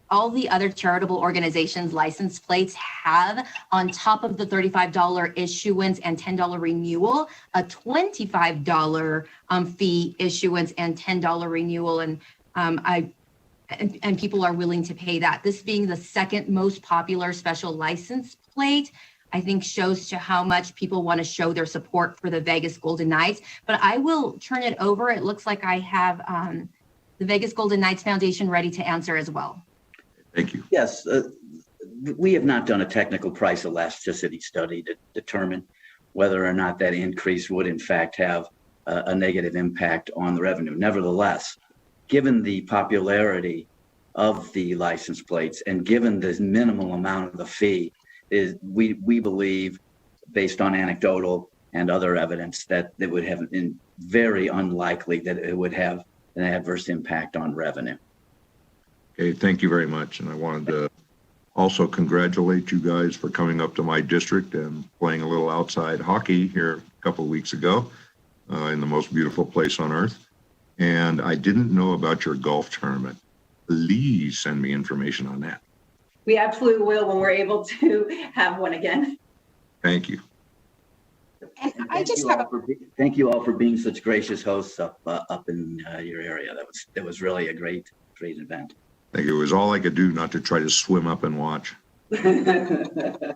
[SPEAKER 20] All the other charitable organizations' license plates have, on top of the $35 issuance and $10 renewal, a $25 fee issuance and $10 renewal, and people are willing to pay that. This being the second most popular special license plate, I think shows to how much people want to show their support for the Vegas Golden Knights. But I will turn it over. It looks like I have the Vegas Golden Knights Foundation ready to answer as well.
[SPEAKER 8] Thank you.
[SPEAKER 21] Yes, we have not done a technical price elasticity study to determine whether or not that increase would in fact have a negative impact on the revenue. Nevertheless, given the popularity of the license plates and given the minimal amount of the fee, we believe, based on anecdotal and other evidence, that it would have been very unlikely that it would have an adverse impact on revenue.
[SPEAKER 8] Okay, thank you very much. And I wanted to also congratulate you guys for coming up to my district and playing a little outside hockey here a couple of weeks ago in the most beautiful place on earth. And I didn't know about your golf tournament. Please send me information on that.
[SPEAKER 22] We absolutely will when we're able to have one again.
[SPEAKER 8] Thank you.
[SPEAKER 1] And I just have
[SPEAKER 21] Thank you all for being such gracious hosts up in your area. That was really a great event.
[SPEAKER 8] I think it was all I could do not to try to swim up and watch.
[SPEAKER 1] I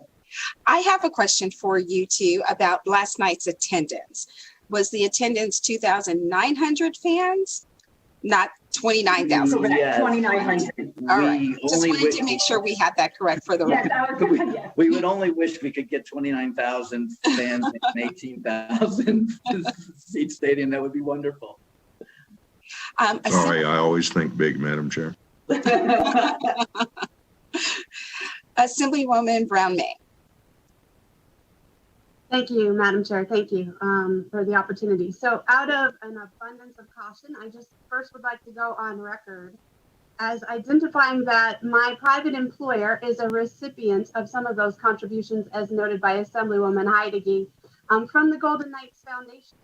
[SPEAKER 1] have a question for you two about last night's attendance. Was the attendance 2,900 fans? Not 29,000.
[SPEAKER 22] Correct,
[SPEAKER 21] Yes.
[SPEAKER 22] 2,900.
[SPEAKER 1] All right.
[SPEAKER 21] We
[SPEAKER 1] Just
[SPEAKER 21] only
[SPEAKER 1] wanted to
[SPEAKER 21] wi-
[SPEAKER 1] make sure we had that correct for the
[SPEAKER 22] Yes,
[SPEAKER 1] record.
[SPEAKER 22] I was, yes.
[SPEAKER 21] we would only wish we could get 29,000 fans in 18,000 seat stadium. That would be wonderful.
[SPEAKER 8] Sorry, I always think big, Madam Chair.
[SPEAKER 1] Assemblywoman Brown-May.
[SPEAKER 10] Thank you, Madam Chair. Thank you for the opportunity. So out of an abundance of caution, I just first would like to go on record as identifying that my private employer is a recipient of some of those contributions as noted by Assemblywoman Heidegge from the Golden Knights Foundation,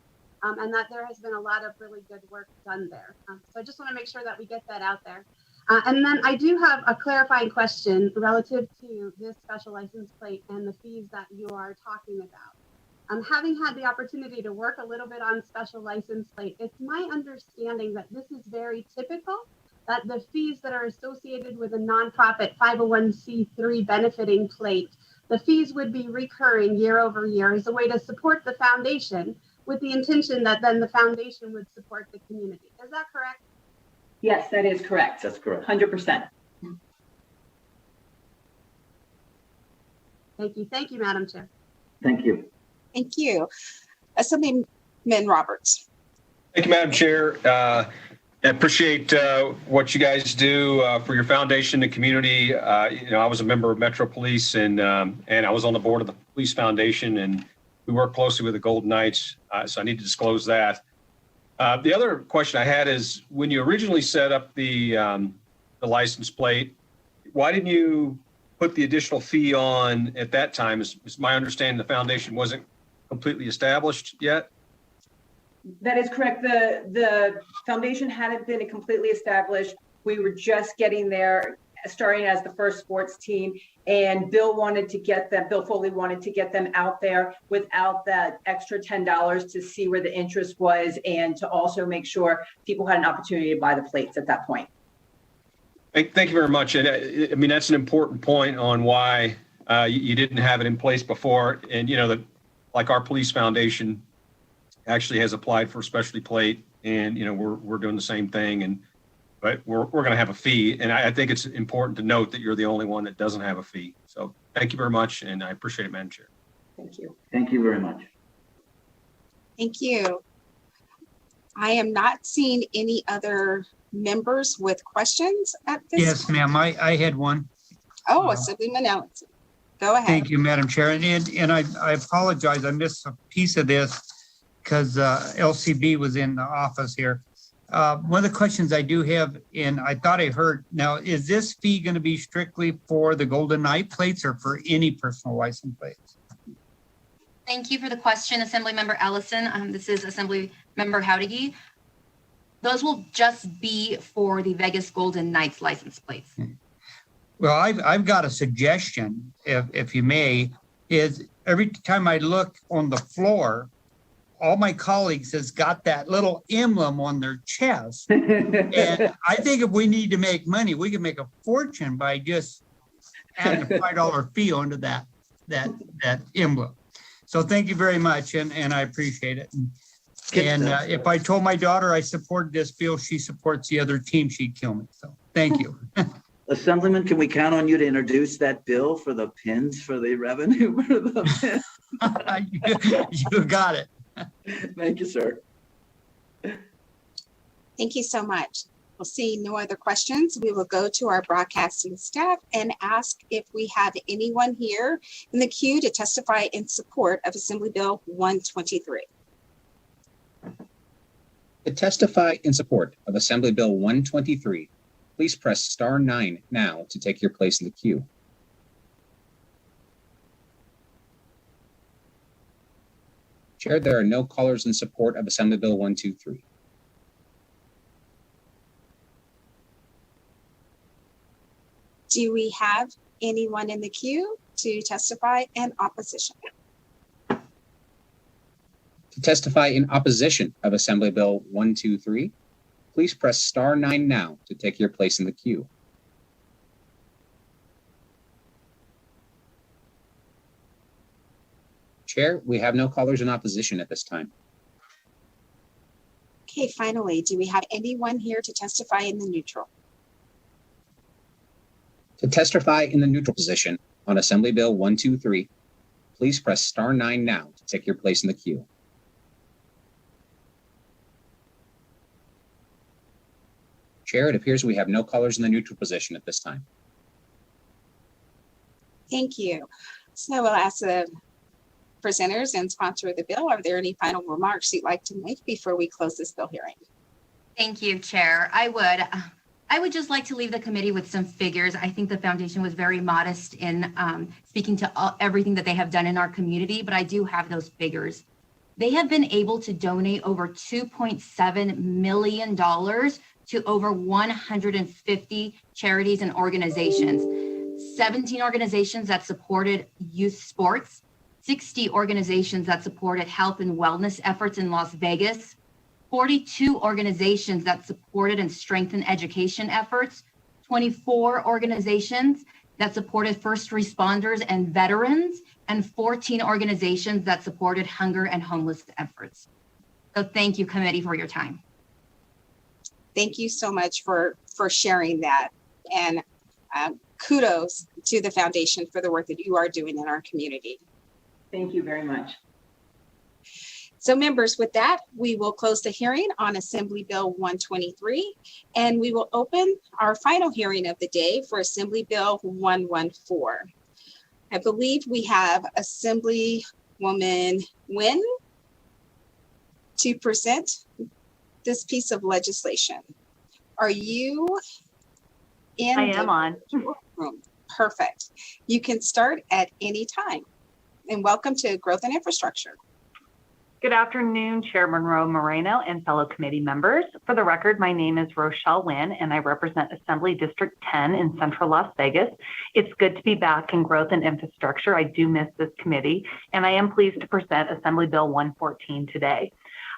[SPEAKER 10] and that there has been a lot of really good work done there. So I just want to make sure that we get that out there. And then I do have a clarifying question relative to this special license plate and the fees that you are talking about. Having had the opportunity to work a little bit on special license plate, it's my understanding that this is very typical, that the fees that are associated with a nonprofit 501c3 benefiting plate, the fees would be recurring year over year as a way to support the foundation with the intention that then the foundation would support the community. Is that correct?
[SPEAKER 22] Yes, that is correct.
[SPEAKER 21] That's correct.
[SPEAKER 22] 100%.
[SPEAKER 10] Thank you. Thank you, Madam Chair.
[SPEAKER 21] Thank you.
[SPEAKER 1] Thank you. Assemblyman Roberts.
[SPEAKER 4] Thank you, Madam Chair. I appreciate what you guys do for your foundation and community. I was a member of Metro Police and I was on the board of the Police Foundation, and we work closely with the Golden Knights, so I need to disclose that. The other question I had is, when you originally set up the license plate, why didn't you put the additional fee on at that time? Is my understanding the foundation wasn't completely established yet?
[SPEAKER 22] That is correct. The foundation hadn't been completely established. We were just getting there, starting as the first sports team, and Bill Foley wanted to get them out there without that extra $10 to see where the interest was and to also make sure people had an opportunity to buy the plates at that point.
[SPEAKER 4] Thank you very much. And I mean, that's an important point on why you didn't have it in place before. And, like our police foundation actually has applied for a specialty plate, and, we're doing the same thing. But we're going to have a fee. And I think it's important to note that you're the only one that doesn't have a fee. So thank you very much. And I appreciate it, Madam Chair.
[SPEAKER 22] Thank you.
[SPEAKER 21] Thank you very much.
[SPEAKER 1] Thank you. I am not seeing any other members with questions at this.
[SPEAKER 7] Yes, ma'am. I had one.
[SPEAKER 1] Oh, Assemblyman Ellison. Go ahead.
[SPEAKER 7] Thank you, Madam Chair. And I apologize. I missed a piece of this because LCB was in the office here. One of the questions I do have, and I thought I heard, now, is this fee going to be strictly for the Golden Knight plates or for any personal license plates?
[SPEAKER 20] Thank you for the question, Assemblymember Ellison. This is Assemblymember Heidegge. Those will just be for the Vegas Golden Knights license plates.
[SPEAKER 7] Well, I've got a suggestion, if you may, is every time I look on the floor, all my colleagues has got that little emblem on their chest. And I think if we need to make money, we can make a fortune by just adding a $5 fee onto that emblem. So thank you very much, and I appreciate it. And if I told my daughter I supported this bill, she supports the other team, she'd kill me. So thank you.
[SPEAKER 21] Assemblyman, can we count on you to introduce that bill for the pins for the revenue? For the
[SPEAKER 7] You got it.
[SPEAKER 21] Thank you, sir.
[SPEAKER 1] Thank you so much. We'll see no other questions. We will go to our broadcasting staff and ask if we have anyone here in the queue to testify in support of Assembly Bill 123.
[SPEAKER 12] To testify in support of Assembly Bill 123, please press star 9 now to take your place in the queue. Chair, there are no callers in support of Assembly Bill 123.
[SPEAKER 1] Do we have anyone in the queue to testify in opposition?
[SPEAKER 12] To testify in opposition of Assembly Bill 123, please press star 9 now to take your place in the queue. Chair, we have no callers in opposition at this time.
[SPEAKER 1] Okay, finally, do we have anyone here to testify in the neutral?
[SPEAKER 12] To testify in the neutral position on Assembly Bill 123, please press star 9 now to take your place in the queue. Chair, it appears we have no callers in the neutral position at this time.
[SPEAKER 1] Thank you. So we'll ask the presenters and sponsor of the bill, are there any final remarks you'd like to make before we close this bill hearing?
[SPEAKER 20] Thank you, Chair. I would just like to leave the committee with some figures. I think the foundation was very modest in speaking to everything that they have done in our community, but I do have those figures. They have been able to donate over $2.7 million to over 150 charities and organizations, 17 organizations that supported youth sports, 60 organizations that supported health and wellness efforts in Las Vegas, 42 organizations that supported and strengthened education efforts, 24 organizations that supported first responders and veterans, and 14 organizations that supported hunger and homeless efforts. So thank you, committee, for your time.
[SPEAKER 1] Thank you so much for sharing that. And kudos to the foundation for the work that you are doing in our community.
[SPEAKER 22] Thank you very much.
[SPEAKER 1] So members, with that, we will close the hearing on Assembly Bill 123, and we will open our final hearing of the day for Assembly Bill 114. I believe we have Assemblywoman Nguyen to present this piece of legislation. Are you in?
[SPEAKER 2] I am on.
[SPEAKER 1] Room? Perfect. You can start at any time. And welcome to Growth and Infrastructure.
[SPEAKER 2] Good afternoon, Chair Monroe Moreno and fellow committee members. For the record, my name is Rochelle Nguyen, and I represent Assembly District 10 in Central Las Vegas. It's good to be back in Growth and Infrastructure. I do miss this committee, and I am pleased to present Assembly Bill 114 today.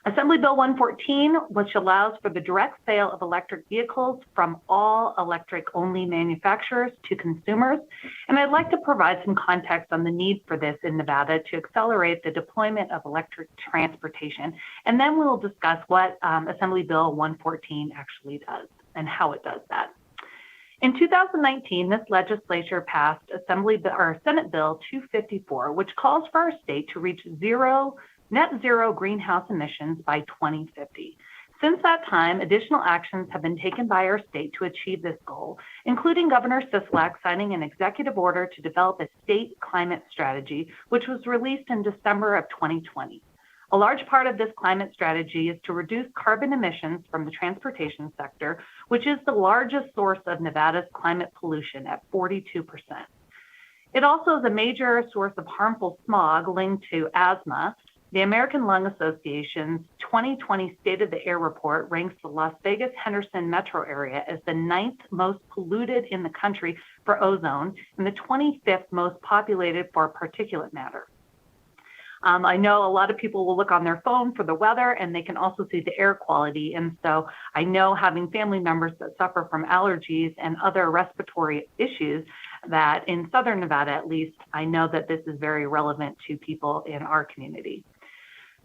[SPEAKER 2] Assembly Bill 114, which allows for the direct sale of electric vehicles from all electric-only manufacturers to consumers. And I'd like to provide some context on the need for this in Nevada to accelerate the deployment of electric transportation. And then we'll discuss what Assembly Bill 114 actually does and how it does that. In 2019, this legislature passed Senate Bill 254, which calls for our state to reach net zero greenhouse emissions by 2050. Since that time, additional actions have been taken by our state to achieve this goal, including Governor Sisolak signing an executive order to develop a state climate strategy, which was released in December of 2020. A large part of this climate strategy is to reduce carbon emissions from the transportation sector, which is the largest source of Nevada's climate pollution at 42%. It also is a major source of harmful smog linked to asthma. The American Lung Association's 2020 State of the Air report ranks the Las Vegas-Henderson metro area as the 9th most polluted in the country for ozone and the 25th most populated for particulate matter. I know a lot of people will look on their phone for the weather, and they can also see the air quality. And so I know, having family members that suffer from allergies and other respiratory issues, that in Southern Nevada, at least, I know that this is very relevant to people in our community.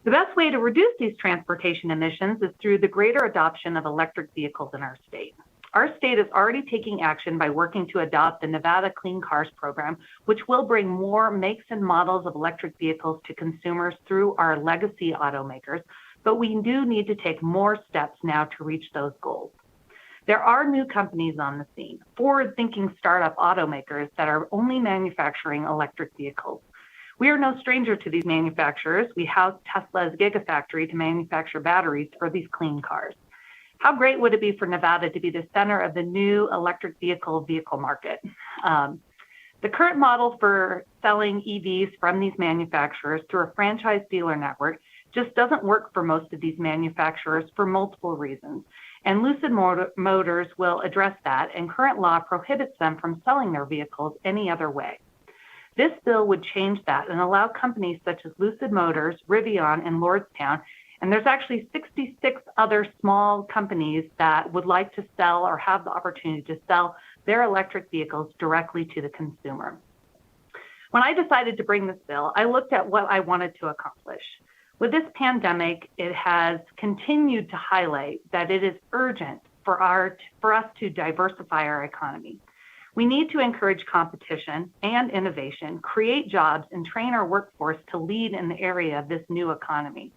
[SPEAKER 2] The best way to reduce these transportation emissions is through the greater adoption of electric vehicles in our state. Our state is already taking action by working to adopt the Nevada Clean Cars program, which will bring more makes and models of electric vehicles to consumers through our legacy automakers, but we do need to take more steps now to reach those goals. There are new companies on the scene, forward-thinking startup automakers that are only manufacturing electric vehicles. We are no stranger to these manufacturers. We house Tesla's Gigafactory to manufacture batteries for these clean cars. How great would it be for Nevada to be the center of the new electric vehicle market? The current model for selling EVs from these manufacturers through a franchise dealer network just doesn't work for most of these manufacturers for multiple reasons. And Lucid Motors will address that, and current law prohibits them from selling their vehicles any other way. This bill would change that and allow companies such as Lucid Motors, Rivian, and Lordstown, and there's actually 66 other small companies that would like to sell or have the opportunity to sell their electric vehicles directly to the consumer. When I decided to bring this bill, I looked at what I wanted to accomplish. With this pandemic, it has continued to highlight that it is urgent for us to diversify our economy. We need to encourage competition and innovation, create jobs, and train our workforce to lead in the area of this new economy.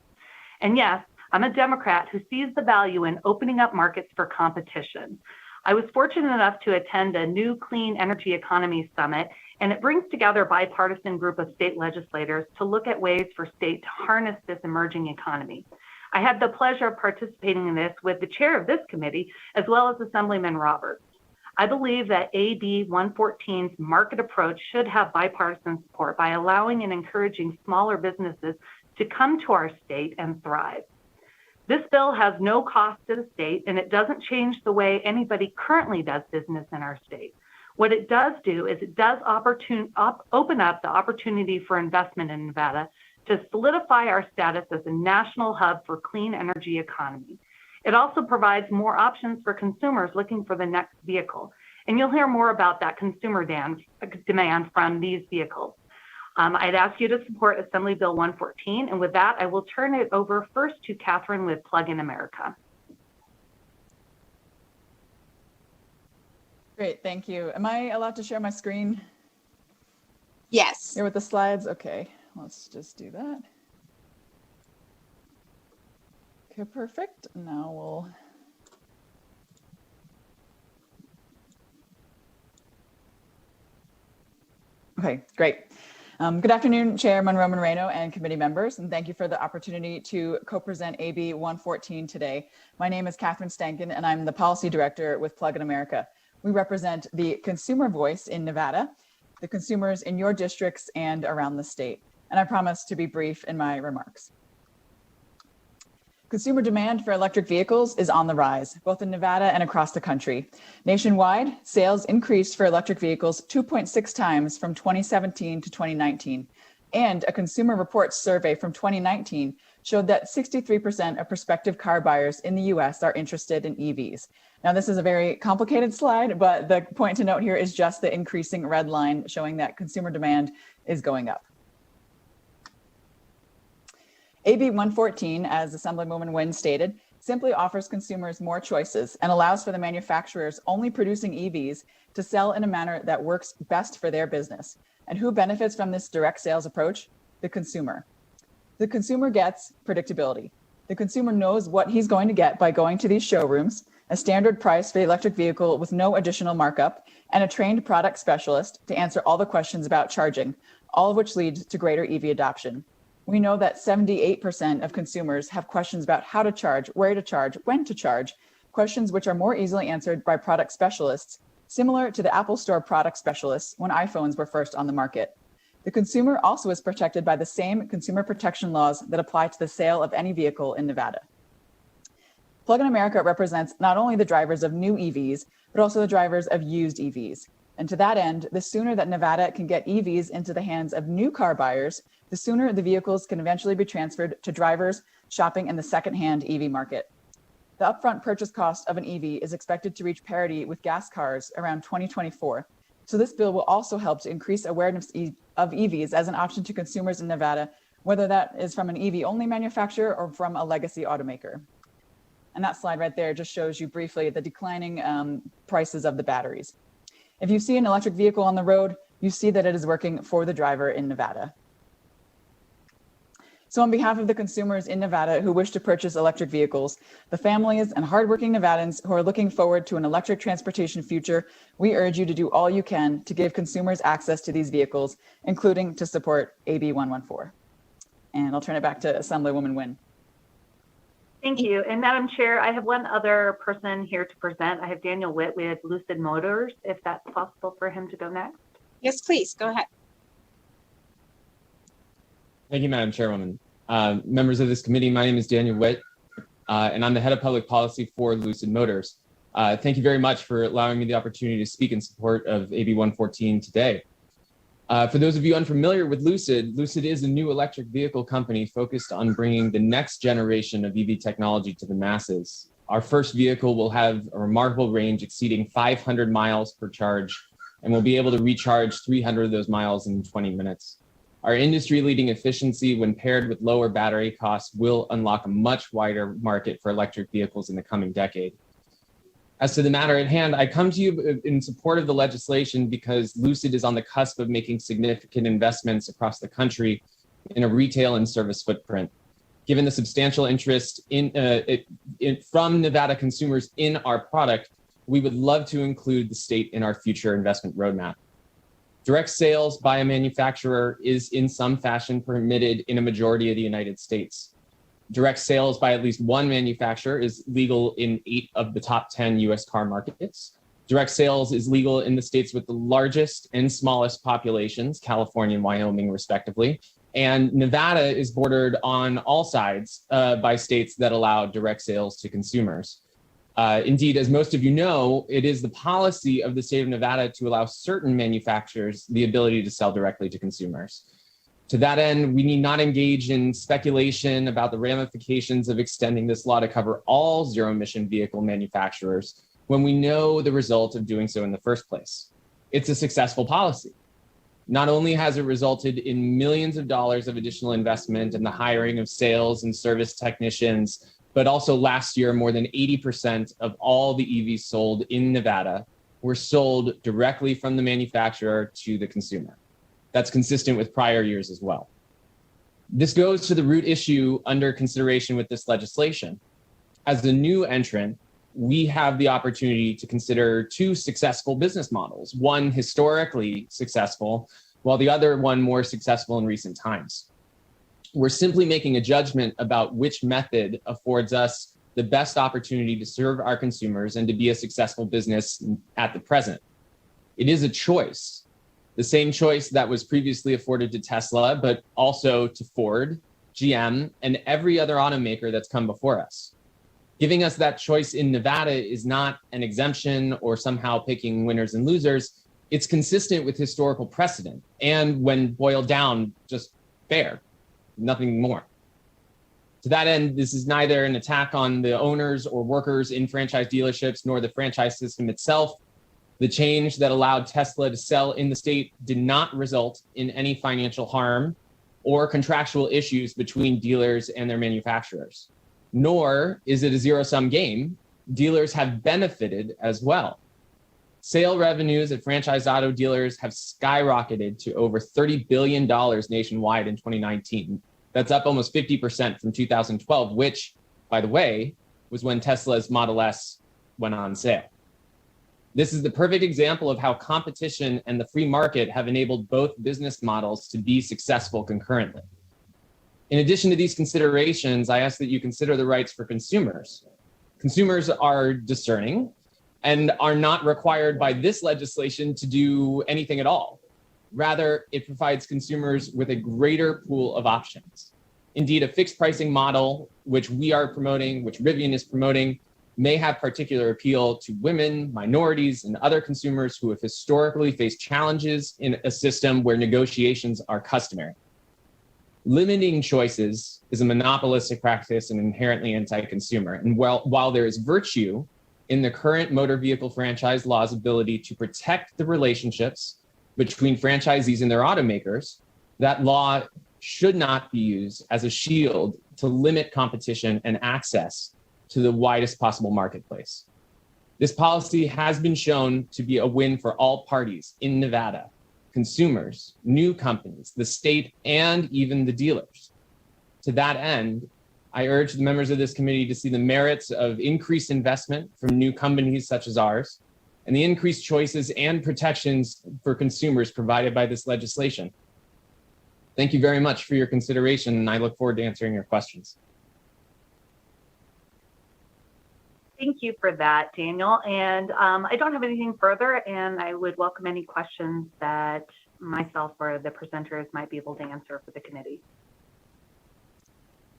[SPEAKER 2] And yes, I'm a Democrat who sees the value in opening up markets for competition. I was fortunate enough to attend a new Clean Energy Economy Summit, and it brings together a bipartisan group of state legislators to look at ways for state to harness this emerging economy. I had the pleasure of participating in this with the chair of this committee, as well as Assemblyman Roberts. I believe that AB 114's market approach should have bipartisan support by allowing and encouraging smaller businesses to come to our state and thrive. This bill has no cost to the state, and it doesn't change the way anybody currently does business in our state. What it does do is it does open up the opportunity for investment in Nevada to solidify our status as a national hub for clean energy economy. It also provides more options for consumers looking for the next vehicle. And you'll hear more about that consumer demand from these vehicles. I'd ask you to support Assembly Bill 114. And with that, I will turn it over first to Catherine with Plug in America.
[SPEAKER 6] Great, thank you. Am I allowed to share my screen?
[SPEAKER 1] Yes.
[SPEAKER 6] Here with the slides? Okay, let's just do that. Okay, perfect. Now we'll. Okay, great. Good afternoon, Chair Monroe Moreno and committee members, and thank you for the opportunity to co-present AB 114 today. My name is Catherine Stankin, and I'm the Policy Director with Plug in America. We represent the consumer voice in Nevada, the consumers in your districts and around the state. And I promise to be brief in my remarks. Consumer demand for electric vehicles is on the rise, both in Nevada and across the country. Nationwide, sales increased for electric vehicles 2.6 times from 2017 to 2019. And a Consumer Reports survey from 2019 showed that 63% of prospective car buyers in the US are interested in EVs. Now, this is a very complicated slide, but the point to note here is just the increasing red line showing that consumer demand is going up. AB 114, as Assemblywoman Nguyen stated, simply offers consumers more choices and allows for the manufacturers only producing EVs to sell in a manner that works best for their business. And who benefits from this direct sales approach? The consumer. The consumer gets predictability. The consumer knows what he's going to get by going to these showrooms, a standard price for the electric vehicle with no additional markup, and a trained product specialist to answer all the questions about charging, all of which leads to greater EV adoption. We know that 78% of consumers have questions about how to charge, where to charge, when to charge, questions which are more easily answered by product specialists, similar to the Apple Store product specialists when iPhones were first on the market. The consumer also is protected by the same consumer protection laws that apply to the sale of any vehicle in Nevada. Plug in America represents not only the drivers of new EVs, but also the drivers of used EVs. And to that end, the sooner that Nevada can get EVs into the hands of new car buyers, the sooner the vehicles can eventually be transferred to drivers shopping in the secondhand EV market. The upfront purchase cost of an EV is expected to reach parity with gas cars around 2024. So this bill will also help to increase awareness of EVs as an option to consumers in Nevada, whether that is from an EV-only manufacturer or from a legacy automaker. And that slide right there just shows you briefly the declining prices of the batteries. If you see an electric vehicle on the road, you see that it is working for the driver in Nevada. So on behalf of the consumers in Nevada who wish to purchase electric vehicles, the families and hardworking Nevadans who are looking forward to an electric transportation future, we urge you to do all you can to give consumers access to these vehicles, including to support AB 114. And I'll turn it back to Assemblywoman Nguyen.
[SPEAKER 2] Thank you. And Madam Chair, I have one other person here to present. I have Daniel Witt with Lucid Motors, if that's possible for him to go next.
[SPEAKER 1] Yes, please, go ahead.
[SPEAKER 9] Thank you, Madam Chairwoman. Members of this committee, my name is Daniel Witt, and I'm the head of public policy for Lucid Motors. Thank you very much for allowing me the opportunity to speak in support of AB 114 today. For those of you unfamiliar with Lucid, Lucid is a new electric vehicle company focused on bringing the next generation of EV technology to the masses. Our first vehicle will have a remarkable range exceeding 500 miles per charge, and we'll be able to recharge 300 of those miles in 20 minutes.
[SPEAKER 11] Our industry-leading efficiency, when paired with lower battery costs, will unlock a much wider market for electric vehicles in the coming decade. As to the matter at hand, I come to you in support of the legislation because Lucid is on the cusp of making significant investments across the country in a retail and service footprint. Given the substantial interest from Nevada consumers in our product, we would love to include the state in our future investment roadmap. Direct sales by a manufacturer is in some fashion permitted in a majority of the United States. Direct sales by at least one manufacturer is legal in 8 of the top 10 US car markets. Direct sales is legal in the states with the largest and smallest populations, California and Wyoming respectively. And Nevada is bordered on all sides by states that allow direct sales to consumers. Indeed, as most of you know, it is the policy of the state of Nevada to allow certain manufacturers the ability to sell directly to consumers. To that end, we need not engage in speculation about the ramifications of extending this law to cover all zero-emission vehicle manufacturers when we know the result of doing so in the first place. It's a successful policy. Not only has it resulted in millions of dollars of additional investment and the hiring of sales and service technicians, but also last year, more than 80% of all the EVs sold in Nevada were sold directly from the manufacturer to the consumer. That's consistent with prior years as well. This goes to the root issue under consideration with this legislation. As the new entrant, we have the opportunity to consider 2 successful business models, one historically successful, while the other one more successful in recent times. We're simply making a judgment about which method affords us the best opportunity to serve our consumers and to be a successful business at the present. It is a choice, the same choice that was previously afforded to Tesla, but also to Ford, GM, and every other automaker that's come before us. Giving us that choice in Nevada is not an exemption or somehow picking winners and losers. It's consistent with historical precedent and, when boiled down, just fair. Nothing more. To that end, this is neither an attack on the owners or workers in franchise dealerships nor the franchise system itself. The change that allowed Tesla to sell in the state did not result in any financial harm or contractual issues between dealers and their manufacturers. Nor is it a zero-sum game. Dealers have benefited as well. Sale revenues at franchise auto dealers have skyrocketed to over $30 billion nationwide in 2019. That's up almost 50% from 2012, which, by the way, was when Tesla's Model S went on sale. This is the perfect example of how competition and the free market have enabled both business models to be successful concurrently. In addition to these considerations, I ask that you consider the rights for consumers. Consumers are discerning and are not required by this legislation to do anything at all. Rather, it provides consumers with a greater pool of options. Indeed, a fixed pricing model, which we are promoting, which Rivian is promoting, may have particular appeal to women, minorities, and other consumers who have historically faced challenges in a system where negotiations are customary. Limiting choices is a monopolistic practice and inherently anti-consumer. And while there is virtue in the current motor vehicle franchise law's ability to protect the relationships between franchisees and their automakers, that law should not be used as a shield to limit competition and access to the widest possible marketplace. This policy has been shown to be a win for all parties in Nevada: consumers, new companies, the state, and even the dealers. To that end, I urge the members of this committee to see the merits of increased investment from new companies such as ours and the increased choices and protections for consumers provided by this legislation. Thank you very much for your consideration, and I look forward to answering your questions.
[SPEAKER 2] Thank you for that, Daniel. And I don't have anything further, and I would welcome any questions that myself or the presenters might be able to answer for the committee.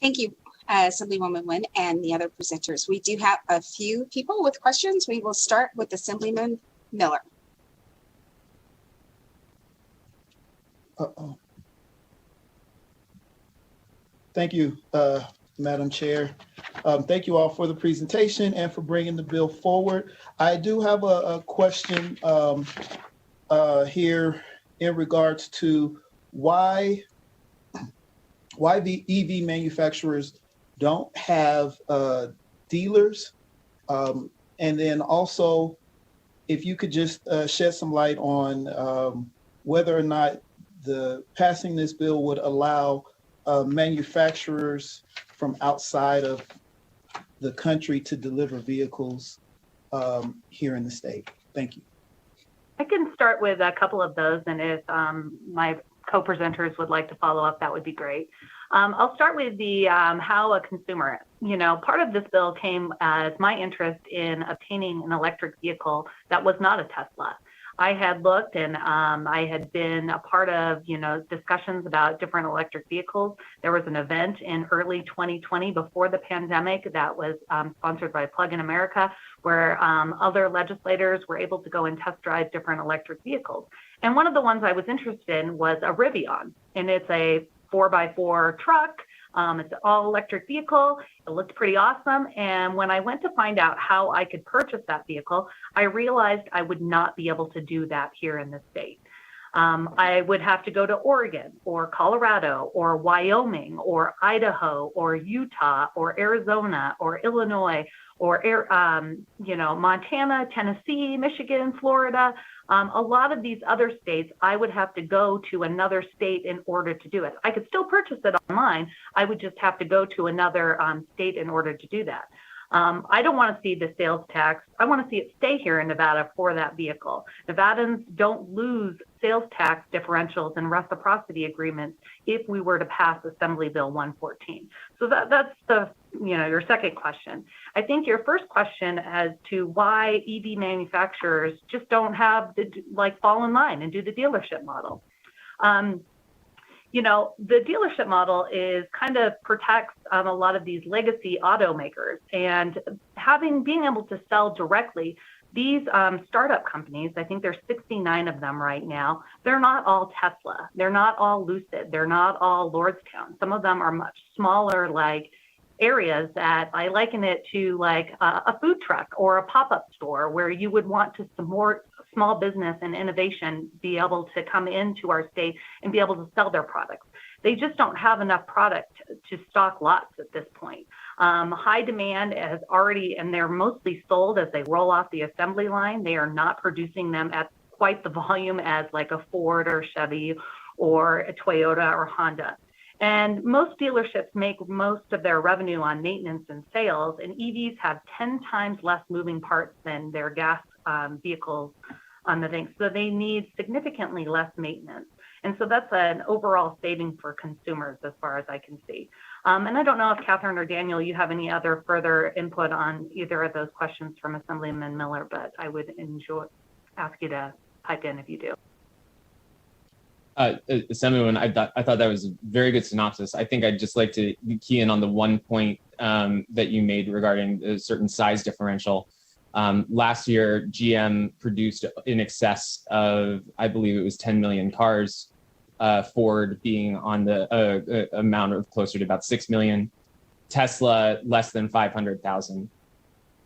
[SPEAKER 1] Thank you, Assemblywoman Nguyen and the other presenters. We do have a few people with questions. We will start with Assemblyman Miller.
[SPEAKER 14] Thank you, Madam Chair. Thank you all for the presentation and for bringing the bill forward. I do have a question here in regards to why why the EV manufacturers don't have dealers. And then also, if you could just shed some light on whether or not passing this bill would allow manufacturers from outside of the country to deliver vehicles here in the state. Thank you.
[SPEAKER 2] I can start with a couple of those, and if my co-presenters would like to follow up, that would be great. I'll start with the how a consumer, part of this bill came as my interest in obtaining an electric vehicle that was not a Tesla. I had looked and I had been a part of, discussions about different electric vehicles. There was an event in early 2020 before the pandemic that was sponsored by Plug in America, where other legislators were able to go and test drive different electric vehicles. And one of the ones I was interested in was a Rivian, and it's a 4x4 truck. It's an all electric vehicle. It looked pretty awesome. And when I went to find out how I could purchase that vehicle, I realized I would not be able to do that here in the state. I would have to go to Oregon or Colorado or Wyoming or Idaho or Utah or Arizona or Illinois or Montana, Tennessee, Michigan, Florida. A lot of these other states, I would have to go to another state in order to do it. I could still purchase it online. I would just have to go to another state in order to do that. I don't want to see the sales tax. I want to see it stay here in Nevada for that vehicle. Nevadans don't lose sales tax differentials and reciprocity agreements if we were to pass Assembly Bill 114. So that's your second question. I think your first question as to why EV manufacturers just don't have fall in line and do the dealership model. The dealership model is kind of protects a lot of these legacy automakers, and being able to sell directly. These startup companies, I think there's 69 of them right now. They're not all Tesla. They're not all Lucid. They're not all Lordstown. Some of them are much smaller, areas that I liken it to a food truck or a pop-up store where you would want to support small business and innovation be able to come into our state and be able to sell their products. They just don't have enough product to stock lots at this point. High demand has already, and they're mostly sold as they roll off the assembly line. They are not producing them at quite the volume as a Ford or Chevy or a Toyota or Honda. And most dealerships make most of their revenue on maintenance and sales, and EVs have 10 times less moving parts than their gas vehicles on the thing. So they need significantly less maintenance. And so that's an overall saving for consumers as far as I can see. And I don't know if Catherine or Daniel, you have any other further input on either of those questions from Assemblyman Miller, but I would ask you to pipe in if you do.
[SPEAKER 11] Assemblyman, I thought that was a very good synopsis. I think I'd just like to key in on the one point that you made regarding a certain size differential. Last year, GM produced in excess of, I believe it was 10 million cars, Ford being on the amount of closer to about 6 million, Tesla less than 500,000.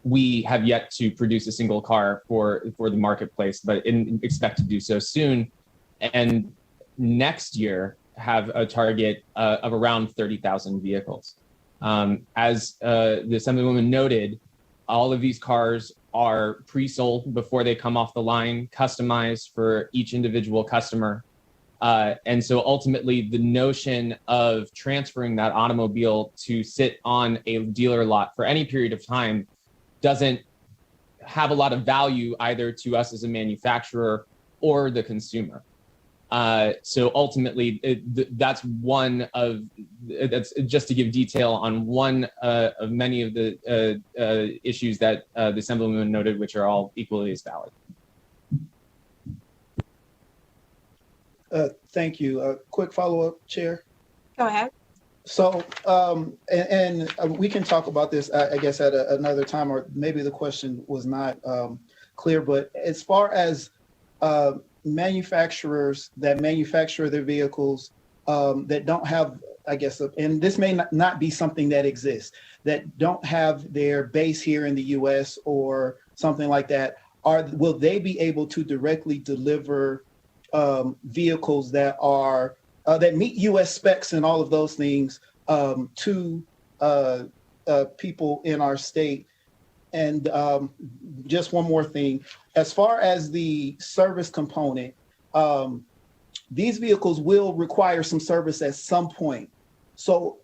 [SPEAKER 11] We have yet to produce a single car for the marketplace, but expect to do so soon. And next year have a target of around 30,000 vehicles. As the Assemblywoman noted, all of these cars are pre-sold before they come off the line, customized for each individual customer. And so ultimately the notion of transferring that automobile to sit on a dealer lot for any period of time doesn't have a lot of value either to us as a manufacturer or the consumer. So ultimately, that's just to give detail on one of many of the issues that the Assemblywoman noted, which are all equally as valid.
[SPEAKER 14] Thank you. Quick follow-up, Chair.
[SPEAKER 1] Go ahead.
[SPEAKER 14] So, and we can talk about this, I guess, at another time, or maybe the question was not clear, but as far as manufacturers that manufacture their vehicles that don't have, I guess, and this may not be something that exists, that don't have their base here in the U.S. or something like that, will they be able to directly deliver vehicles that are that meet U.S. specs and all of those things to people in our state. And just one more thing, as far as the service component, these vehicles will require some service at some point. So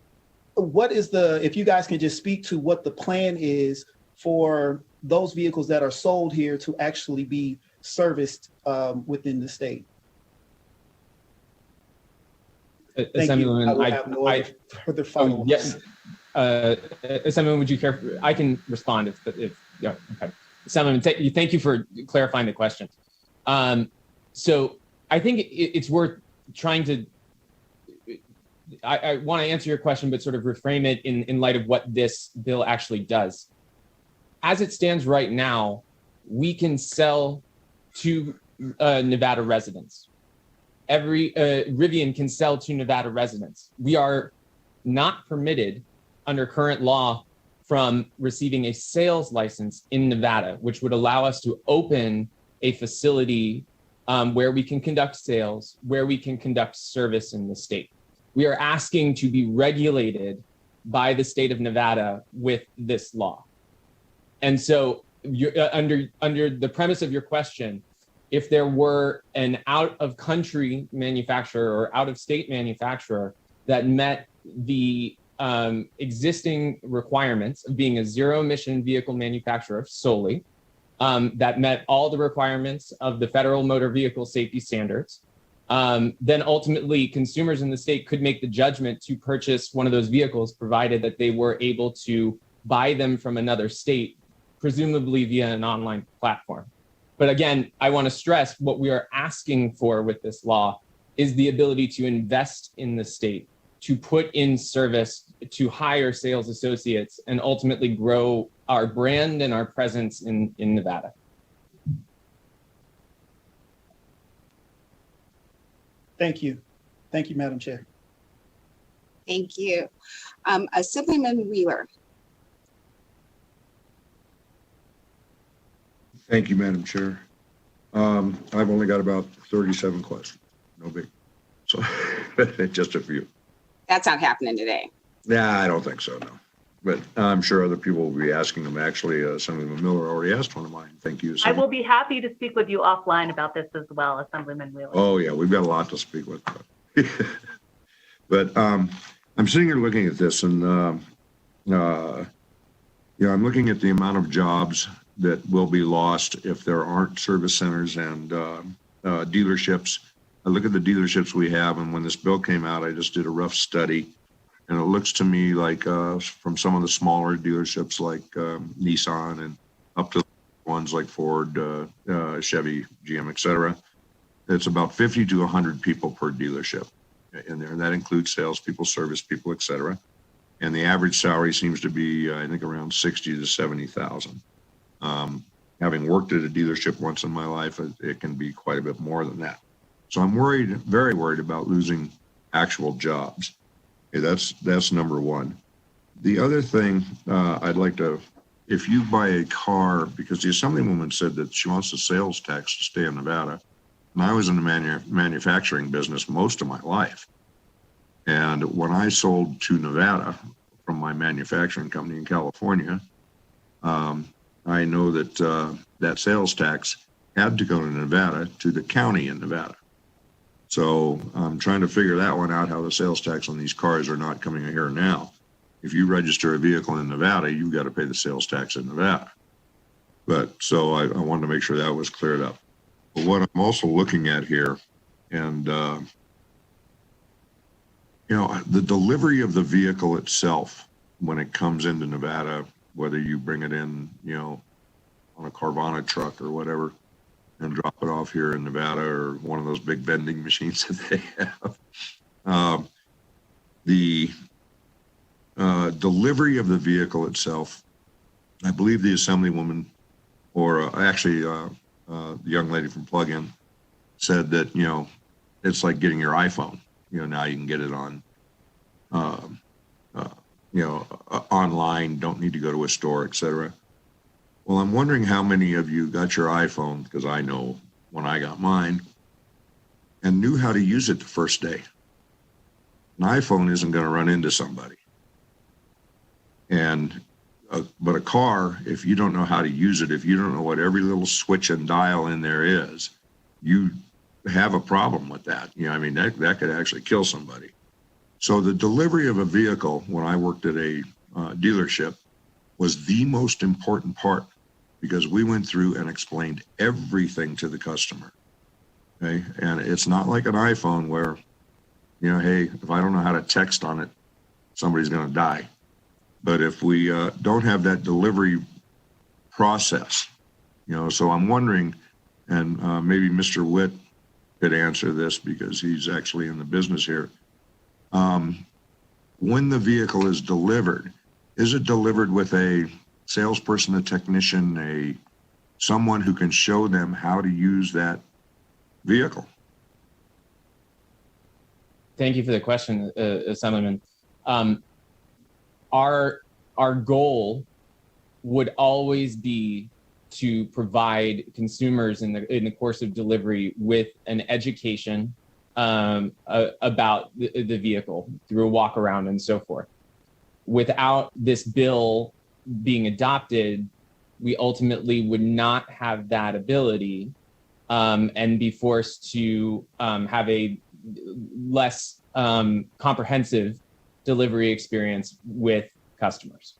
[SPEAKER 14] what is if you guys can just speak to what the plan is for those vehicles that are sold here to actually be serviced within the state? Thank you. I will have no further follow-ups.
[SPEAKER 11] Yes. Assemblyman, would you care? I can respond if yeah. Okay. Assemblyman, thank you for clarifying the question. So I think it's worth trying to. I want to answer your question, but sort of reframe it in light of what this bill actually does. As it stands right now, we can sell to Nevada residents. Every Rivian can sell to Nevada residents. We are not permitted under current law from receiving a sales license in Nevada, which would allow us to open a facility where we can conduct sales, where we can conduct service in the state. We are asking to be regulated by the state of Nevada with this law. And so under the premise of your question, if there were an out-of-country manufacturer or out-of-state manufacturer that met the existing requirements of being a zero-emission vehicle manufacturer solely, that met all the requirements of the federal motor vehicle safety standards, then ultimately consumers in the state could make the judgment to purchase one of those vehicles, provided that they were able to buy them from another state, presumably via an online platform. But again, I want to stress what we are asking for with this law is the ability to invest in the state, to put in service, to hire sales associates, and ultimately grow our brand and our presence in Nevada.
[SPEAKER 14] Thank you. Thank you, Madam Chair.
[SPEAKER 1] Thank you. Assemblyman Wheeler.
[SPEAKER 8] Thank you, Madam Chair. I've only got about 37 questions. No big. So just a few.
[SPEAKER 1] That's not happening today.
[SPEAKER 8] Yeah, I don't think so, no. But I'm sure other people will be asking them. Actually, Assemblyman Miller already asked one of mine. Thank you,
[SPEAKER 2] I will be happy to speak with you offline about this as well, Assemblyman Wheeler.
[SPEAKER 8] Oh, yeah, we've got a lot to speak with. But I'm sitting here looking at this, and I'm looking at the amount of jobs that will be lost if there aren't service centers and dealerships. I look at the dealerships we have, and when this bill came out, I just did a rough study, and it looks to me like from some of the smaller dealerships like Nissan and up to ones like Ford, Chevy, GM, et cetera, it's about 50 to 100 people per dealership in there, and that includes salespeople, service people, et cetera. And the average salary seems to be, I think, around 60 to 70,000. Having worked at a dealership once in my life, it can be quite a bit more than that. So I'm worried, very worried about losing actual jobs. Okay, that's number one. The other thing I'd like to, if you buy a car, because the Assemblywoman said that she wants the sales tax to stay in Nevada, and I was in the manufacturing business most of my life. And when I sold to Nevada from my manufacturing company in California, I know that that sales tax had to go to Nevada, to the county in Nevada. So I'm trying to figure that one out, how the sales tax on these cars are not coming here now. If you register a vehicle in Nevada, you've got to pay the sales tax in Nevada. But so I wanted to make sure that was cleared up. But what I'm also looking at here, and the delivery of the vehicle itself when it comes into Nevada, whether you bring it in, on a Carvana truck or whatever, and drop it off here in Nevada or one of those big vending machines that they have. The delivery of the vehicle itself, I believe the Assemblywoman, or the young lady from Plug-In, said that, it's like getting your iPhone. Now you can get it on, online, don't need to go to a store, et cetera. Well, I'm wondering how many of you got your iPhone, because I know when I got mine, and knew how to use it the first day. An iPhone isn't going to run into somebody. But a car, if you don't know how to use it, if you don't know what every little switch and dial in there is, you have a problem with that. You know, I mean, that could actually kill somebody. So the delivery of a vehicle, when I worked at a dealership, was the most important part, because we went through and explained everything to the customer. Okay, and it's not like an iPhone where, you know, hey, if I don't know how to text on it, somebody's going to die. But if we don't have that delivery process, you know, so I'm wondering, and maybe Mr. Witt could answer this because he's actually in the business here. When the vehicle is it delivered with a salesperson, a technician, someone who can show them how to use that vehicle?
[SPEAKER 11] Thank you for the question, Assemblyman. Our goal would always be to provide consumers in the course of delivery with an education about the vehicle through a walk around and so forth. Without this bill being adopted, we ultimately would not have that ability and be forced to have a less comprehensive delivery experience with customers.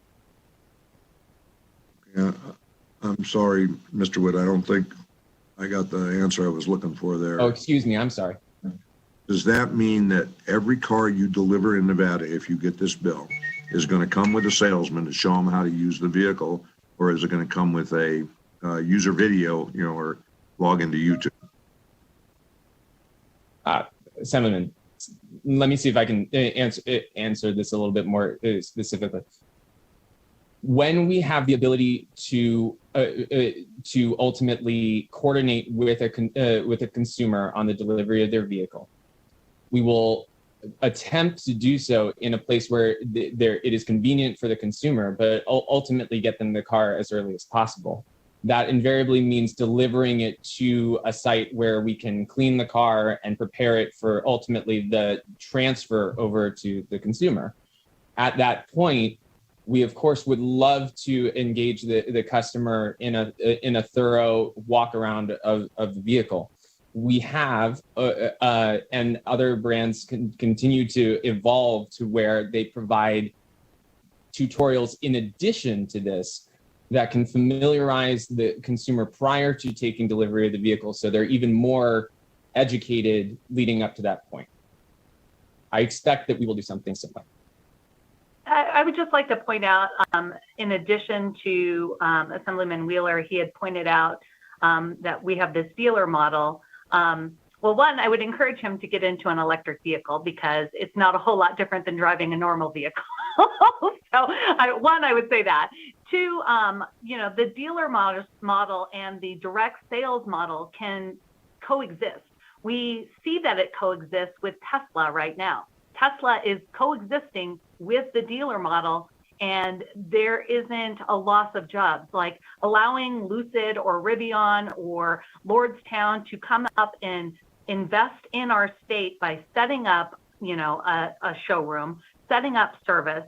[SPEAKER 8] Yeah, I'm sorry, Mr. Witt, I don't think I got the answer I was looking for there.
[SPEAKER 11] Oh, excuse me, I'm sorry.
[SPEAKER 8] Does that mean that every car you deliver in Nevada, if you get this bill, is going to come with a salesman to show them how to use the vehicle, or is it going to come with a user video, you know, or log into YouTube?
[SPEAKER 11] Assemblyman, let me see if I can answer this a little bit more specifically. When we have the ability to ultimately coordinate with a consumer on the delivery of their vehicle, we will attempt to do so in a place where it is convenient for the consumer, but ultimately get them the car as early as possible. That invariably means delivering it to a site where we can clean the car and prepare it for ultimately the transfer over to the consumer. At that point, we of course would love to engage the customer in a thorough walk around of the vehicle. We have and other brands can continue to evolve to where they provide tutorials in addition to this that can familiarize the consumer prior to taking delivery of the vehicle, so they're even more educated leading up to that point. I expect that we will do something similar.
[SPEAKER 2] I would just like to point out, in addition to Assemblyman Wheeler, he had pointed out that we have this dealer model. Well, one, I would encourage him to get into an electric vehicle because it's not a whole lot different than driving a normal vehicle. So, I would say that. Two, you know, the dealer model and the direct sales model can coexist. We see that it coexists with Tesla right now. Tesla is coexisting with the dealer model, and there isn't a loss of jobs. Like allowing Lucid or Rivian or Lordstown to come up and invest in our state by setting up, you know, a showroom, setting up service,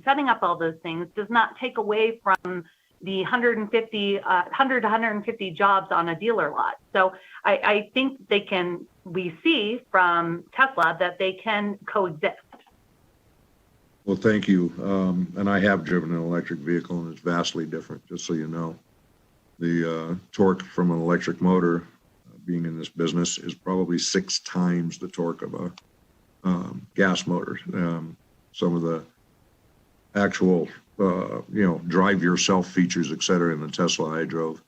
[SPEAKER 2] setting up all those things does not take away from the 100 to 150 jobs on a dealer lot. So I think we see from Tesla that they can coexist.
[SPEAKER 8] Well, thank you. And I have driven an electric vehicle, and it's vastly different, just so you know. The torque from an electric motor, being in this business, is probably 6 times the torque of a gas motor. Some of the actual, you know, drive yourself features, et cetera, in the Tesla I drove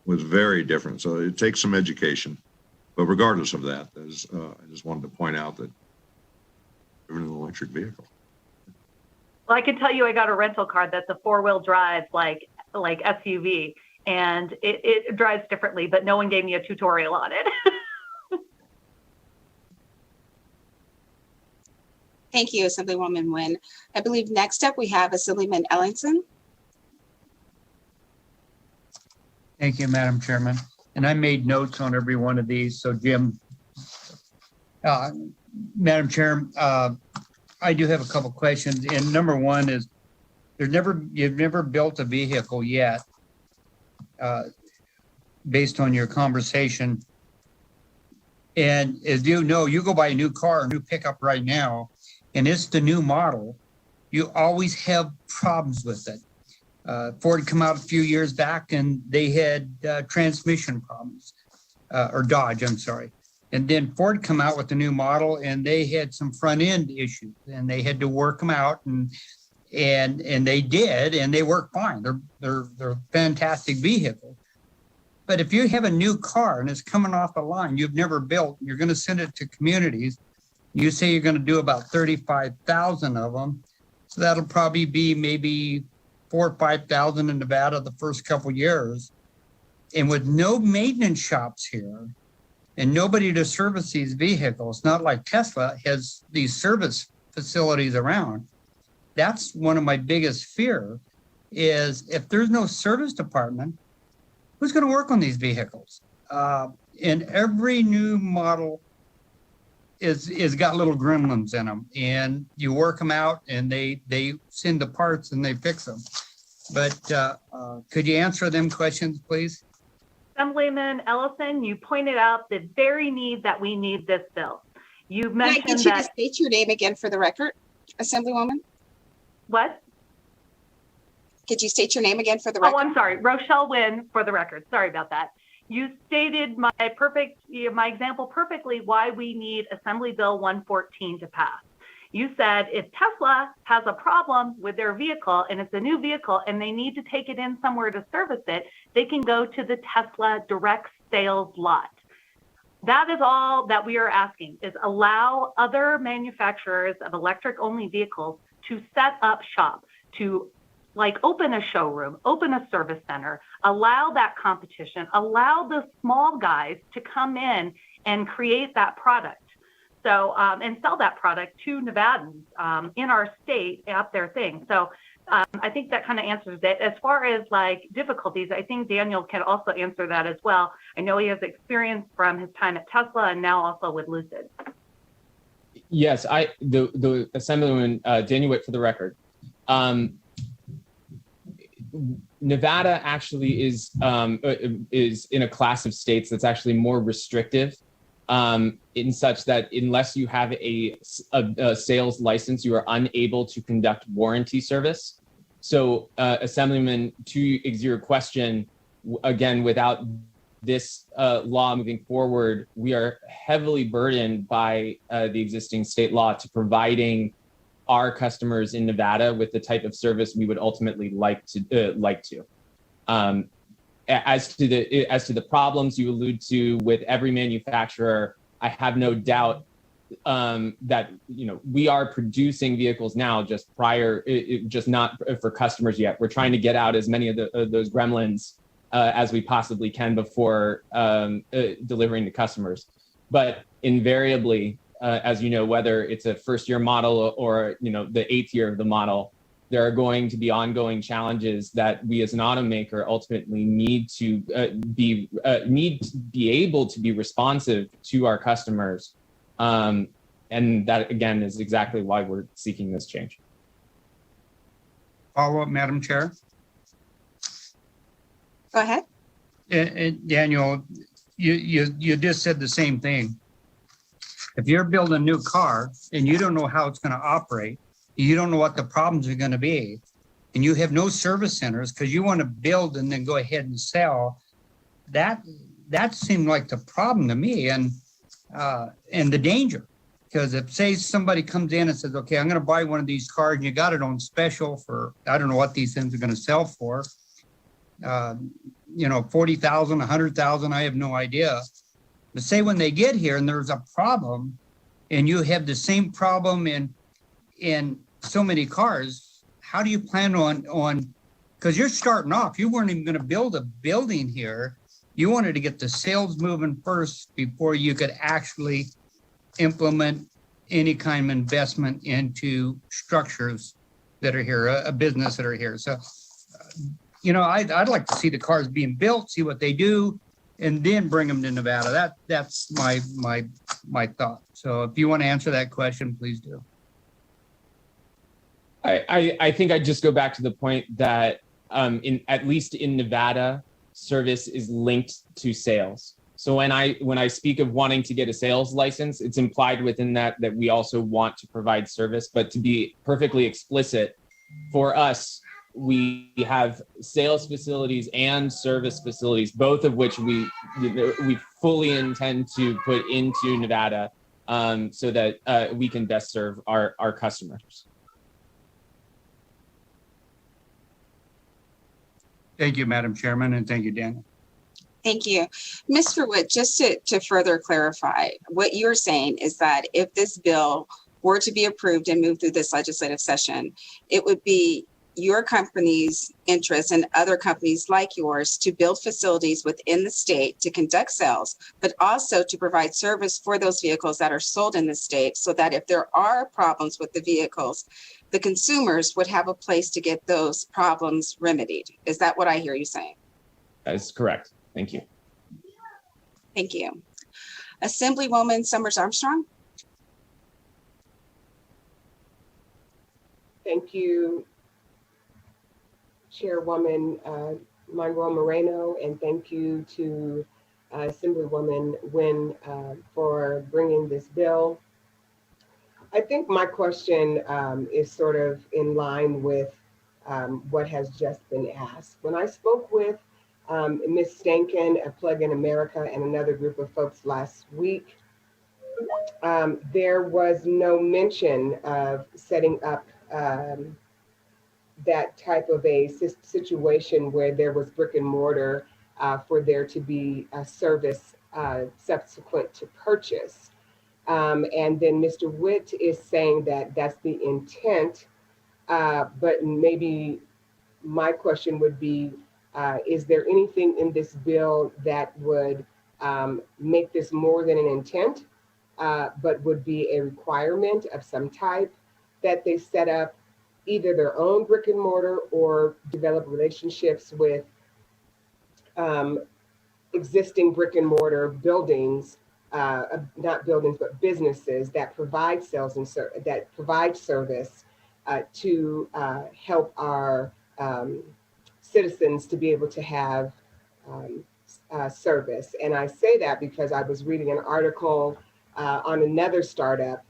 [SPEAKER 8] was very different. So it takes some education. But regardless of that, I just wanted to point out that driven an electric vehicle.
[SPEAKER 2] Well, I can tell you I got a rental car that's a 4-wheel drive, like SUV, and it drives differently, but no one gave me a tutorial on it.
[SPEAKER 1] Thank you, Assemblywoman Nguyen. I believe next up we have Assemblyman Ellingson.
[SPEAKER 7] Thank you, Madam Chairman. And I made notes on every one of these. So Jim, Madam Chair, I do have a couple questions. And number one is, you've never built a vehicle yet, based on your conversation. And as you know, you go buy a new car, a new pickup right now, and it's the new model. You always have problems with it. Ford come out a few years back and they had transmission problems, or Dodge, I'm sorry. And then Ford come out with the new model and they had some front end issues and they had to work them out, and they did, and they work fine. They're fantastic vehicles. But if you have a new car and it's coming off the line you've never built, you're going to send it to communities. You say you're going to do about 35,000 of them. So that'll probably be maybe 4,000 or 5,000 in Nevada the first couple years. And with no maintenance shops here and nobody to service these vehicles, not like Tesla has these service facilities around. That's one of my biggest fear is if there's no service department, who's going to work on these vehicles? And every new model is got little gremlins in them, and you work them out and they send the parts and they fix them. But could you answer them questions, please?
[SPEAKER 2] Assemblyman Ellison, you pointed out the very need that we need this bill. You
[SPEAKER 1] Can I
[SPEAKER 2] mentioned
[SPEAKER 1] get you to
[SPEAKER 2] that.
[SPEAKER 1] state your name again for the record, Assemblywoman?
[SPEAKER 2] What?
[SPEAKER 1] Could you state your name again for the
[SPEAKER 2] Oh,
[SPEAKER 1] record?
[SPEAKER 2] I'm sorry. Rochelle Wynn for the record. Sorry about that. You stated my example perfectly why we need Assembly Bill 114 to pass. You said if Tesla has a problem with their vehicle and it's a new vehicle and they need to take it in somewhere to service it, they can go to the Tesla direct sales lot. That is all that we are asking, is allow other manufacturers of electric only vehicles to set up shop, to like open a showroom, open a service center, allow that competition, allow the small guys to come in and create that product. So, and sell that product to Nevadans in our state up their thing. So I think that kind of answers it. As far as like difficulties, I think Daniel can also answer that as well. I know he has experience from his time at Tesla and now also with Lucid.
[SPEAKER 11] Yes, the Assemblyman Daniel Witt for the record. Nevada actually is in a class of states that's actually more restrictive, in such that unless you have a sales license, you are unable to conduct warranty service. So, Assemblyman, to your question, again, without this law moving forward, we are heavily burdened by the existing state law to providing our customers in Nevada with the type of service we would ultimately like to. As to the problems you allude to with every manufacturer, I have no doubt that we are producing vehicles now, just not for customers yet. We're trying to get out as many of those gremlins as we possibly can before delivering to customers. But invariably, as you know, whether it's a first-year model or the 8th year of the model, there are going to be ongoing challenges that we as an automaker ultimately need to be able to be responsive to our customers. And that, again, is exactly why we're seeking this change.
[SPEAKER 7] Follow up, Madam Chair.
[SPEAKER 1] Go ahead.
[SPEAKER 7] Daniel, you just said the same thing. If you're building a new car and you don't know how it's going to operate, you don't know what the problems are going to be, and you have no service centers because you want to build and then go ahead and sell, that seemed like the problem to me, and the danger. Because if, say, somebody comes in and says, okay, I'm going to buy one of these cars and you got it on special for, I don't know what these things are going to sell for, 40,000, 100,000, I have no idea. But say when they get here and there's a problem and you have the same problem in so many cars, how do you plan on, because you're starting off, you weren't even going to build a building here. You wanted to get the sales moving first before you could actually implement any kind of investment into structures that are here, a business that are here. So, I'd like to see the cars being built, see what they do, and then bring them to Nevada. That's my thought. So if you want to answer that question, please do.
[SPEAKER 11] I think I'd just go back to the point that at least in Nevada, service is linked to sales. So when I speak of wanting to get a sales license, it's implied within that we also want to provide service. But to be perfectly explicit, for us, we have sales facilities and service facilities, both of which we fully intend to put into Nevada so that we can best serve our customers.
[SPEAKER 7] Thank you, Madam Chairman, and thank you, Daniel.
[SPEAKER 1] Thank you. Mr. Wood, just to further clarify, what you're saying is that if this bill were to be approved and move through this legislative session, it would be your company's interest and other companies like yours to build facilities within the state to conduct sales, but also to provide service for those vehicles that are sold in the state so that if there are problems with the vehicles, the consumers would have a place to get those problems remedied. Is that what I hear you saying?
[SPEAKER 11] That is correct. Thank you.
[SPEAKER 1] Thank you. Assemblywoman Summers Armstrong.
[SPEAKER 3] Thank you, Chairwoman Monroe Moreno, and thank you to Assemblywoman Wynn for bringing this bill. I think my question is sort of in line with what has just been asked. When I spoke with Ms. Stankin of Plug in America and another group of folks last week, there was no mention of setting up that type of a situation where there was brick and mortar for there to be a service subsequent to purchase. And then Mr. Witt is saying that that's the intent, but maybe my question would be, is there anything in this bill that would make this more than an intent, but would be a requirement of some type that they set up either their own brick and mortar or develop relationships with existing brick and mortar buildings, not buildings, but businesses that provide sales and that provide service to help our citizens to be able to have service. And I say that because I was reading an article on another startup.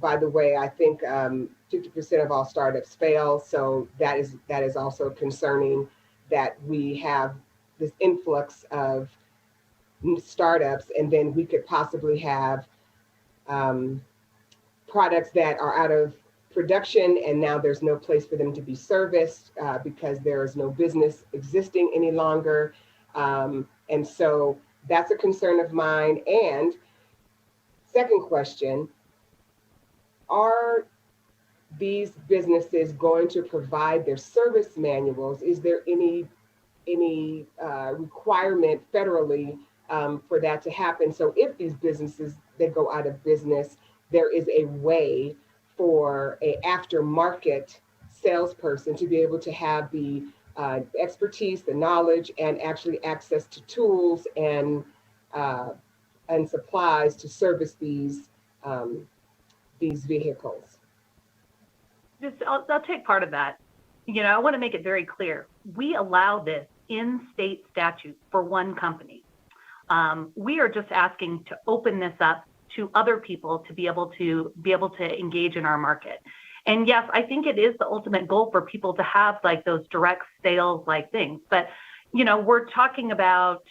[SPEAKER 3] By the way, I think 50% of all startups fail. So that is also concerning that we have this influx of startups, and then we could possibly have products that are out of production, and now there's no place for them to be serviced because there is no business existing any longer. And so that's a concern of mine. And second question, are these businesses going to provide their service manuals? Is there any requirement federally for that to happen? So if these businesses, they go out of business, there is a way for a aftermarket salesperson to be able to have the expertise, the knowledge, and actually access to tools and supplies to service these vehicles.
[SPEAKER 2] I'll take part of that. You know, I want to make it very clear. We allow this in state statute for one company. We are just asking to open this up to other people to be able to engage in our market. And yes, I think it is the ultimate goal for people to have like those direct sales like things. But you know, we're talking about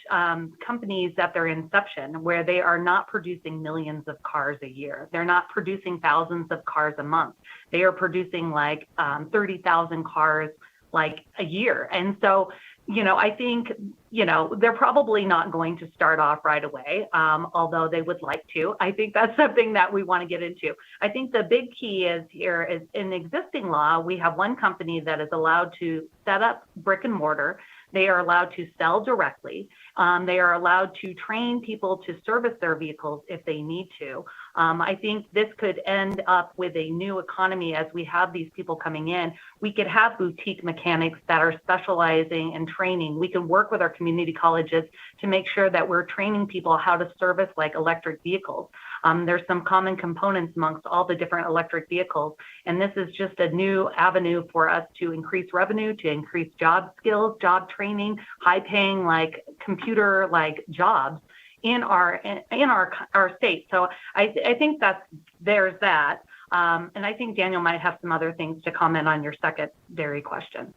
[SPEAKER 2] companies at their inception where they are not producing millions of cars a year. They're not producing thousands of cars a month. They are producing like 30,000 cars like a year. And so, you know, I think, you know, they're probably not going to start off right away, although they would like to. I think that's something that we want to get into. I think the big key is here is in existing law, we have one company that is allowed to set up brick and mortar. They are allowed to sell directly. They are allowed to train people to service their vehicles if they need to. I think this could end up with a new economy as we have these people coming in. We could have boutique mechanics that are specializing in training. We can work with our community colleges to make sure that we're training people how to service like electric vehicles. There's some common components amongst all the different electric vehicles. And this is just a new avenue for us to increase revenue, to increase job skills, job training, high paying, like computer like jobs in our state. So I think there's that. And I think Daniel might have some other things to comment on your secondary question.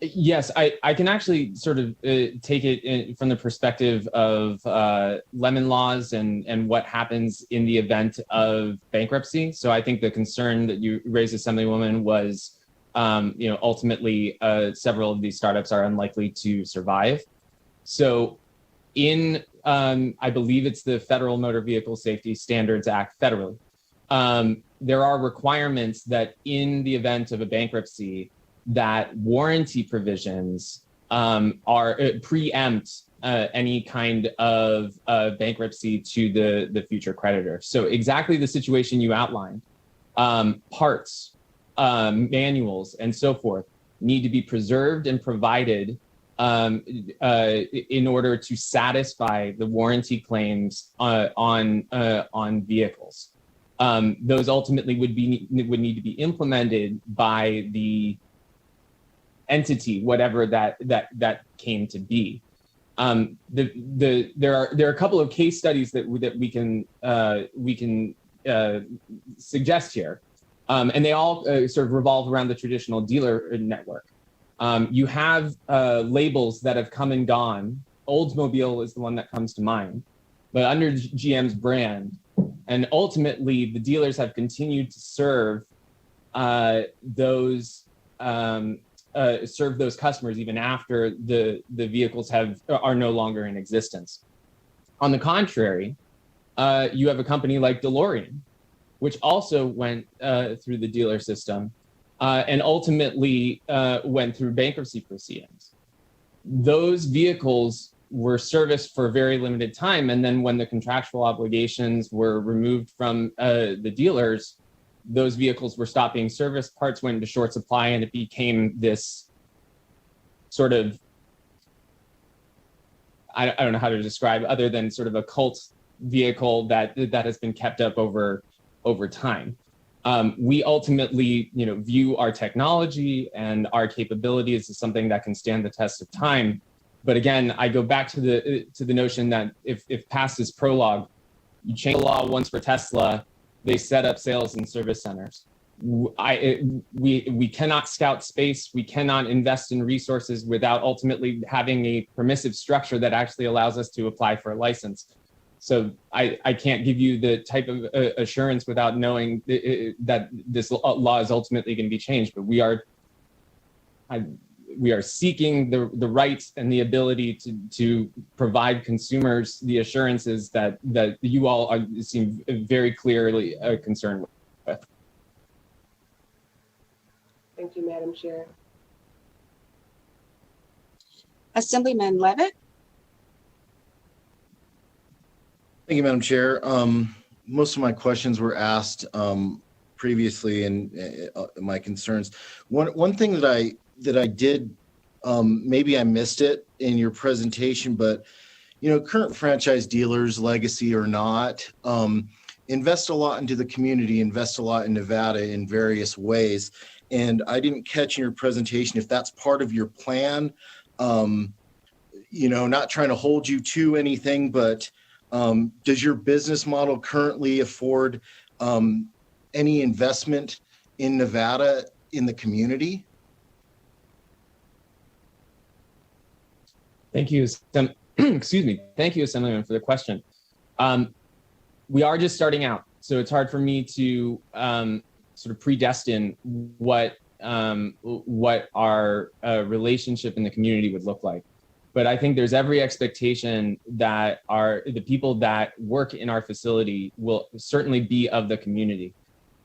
[SPEAKER 11] Yes, I can actually sort of take it from the perspective of lemon laws and what happens in the event of bankruptcy. So I think the concern that you raised, Assemblywoman, was, ultimately several of these startups are unlikely to survive. So in, I believe it's the Federal Motor Vehicle Safety Standards Act federally, there are requirements that in the event of a bankruptcy, that warranty provisions are preempt any kind of bankruptcy to the future creditor. So exactly the situation you outlined, parts, manuals, and so forth need to be preserved and provided in order to satisfy the warranty claims on vehicles. Those ultimately would need to be implemented by the entity, whatever that came to be. There are a couple of case studies that we can suggest here, and they all sort of revolve around the traditional dealer network. You have labels that have come and gone. Oldsmobile is the one that comes to mind, but under GM's brand, and ultimately the dealers have continued to serve those customers even after the vehicles are no longer in existence. On the contrary, you have a company like DeLorean, which also went through the dealer system and ultimately went through bankruptcy proceedings. Those vehicles were serviced for a very limited time, and then when the contractual obligations were removed from the dealers, those vehicles were stopped being serviced, parts went into short supply, and it became this sort of, I don't know how to describe, other than sort of a cult vehicle that has been kept up over time. We ultimately, view our technology and our capabilities as something that can stand the test of time. But again, I go back to the notion that if past is prologue, you change the law once for Tesla, they set up sales and service centers. We cannot scout space. We cannot invest in resources without ultimately having a permissive structure that actually allows us to apply for a license. So I can't give you the type of assurance without knowing that this law is ultimately going to be changed. But we are seeking the rights and the ability to provide consumers the assurances that you all seem very clearly concerned with.
[SPEAKER 3] Thank you, Madam Chair.
[SPEAKER 1] Assemblyman Levitt.
[SPEAKER 16] Thank you, Madam Chair. Most of my questions were asked previously, and my concerns. One thing that I did, maybe I missed it in your presentation, but current franchise dealers, legacy or not, invest a lot into the community, invest a lot in Nevada in various ways. And I didn't catch in your presentation if that's part of your plan. Not trying to hold you to anything, but does your business model currently afford any investment in Nevada in the community?
[SPEAKER 11] Thank you. Excuse me. Thank you, Assemblyman, for the question. We are just starting out, so it's hard for me to sort of predestine what our relationship in the community would look like. But I think there's every expectation that the people that work in our facility will certainly be of the community.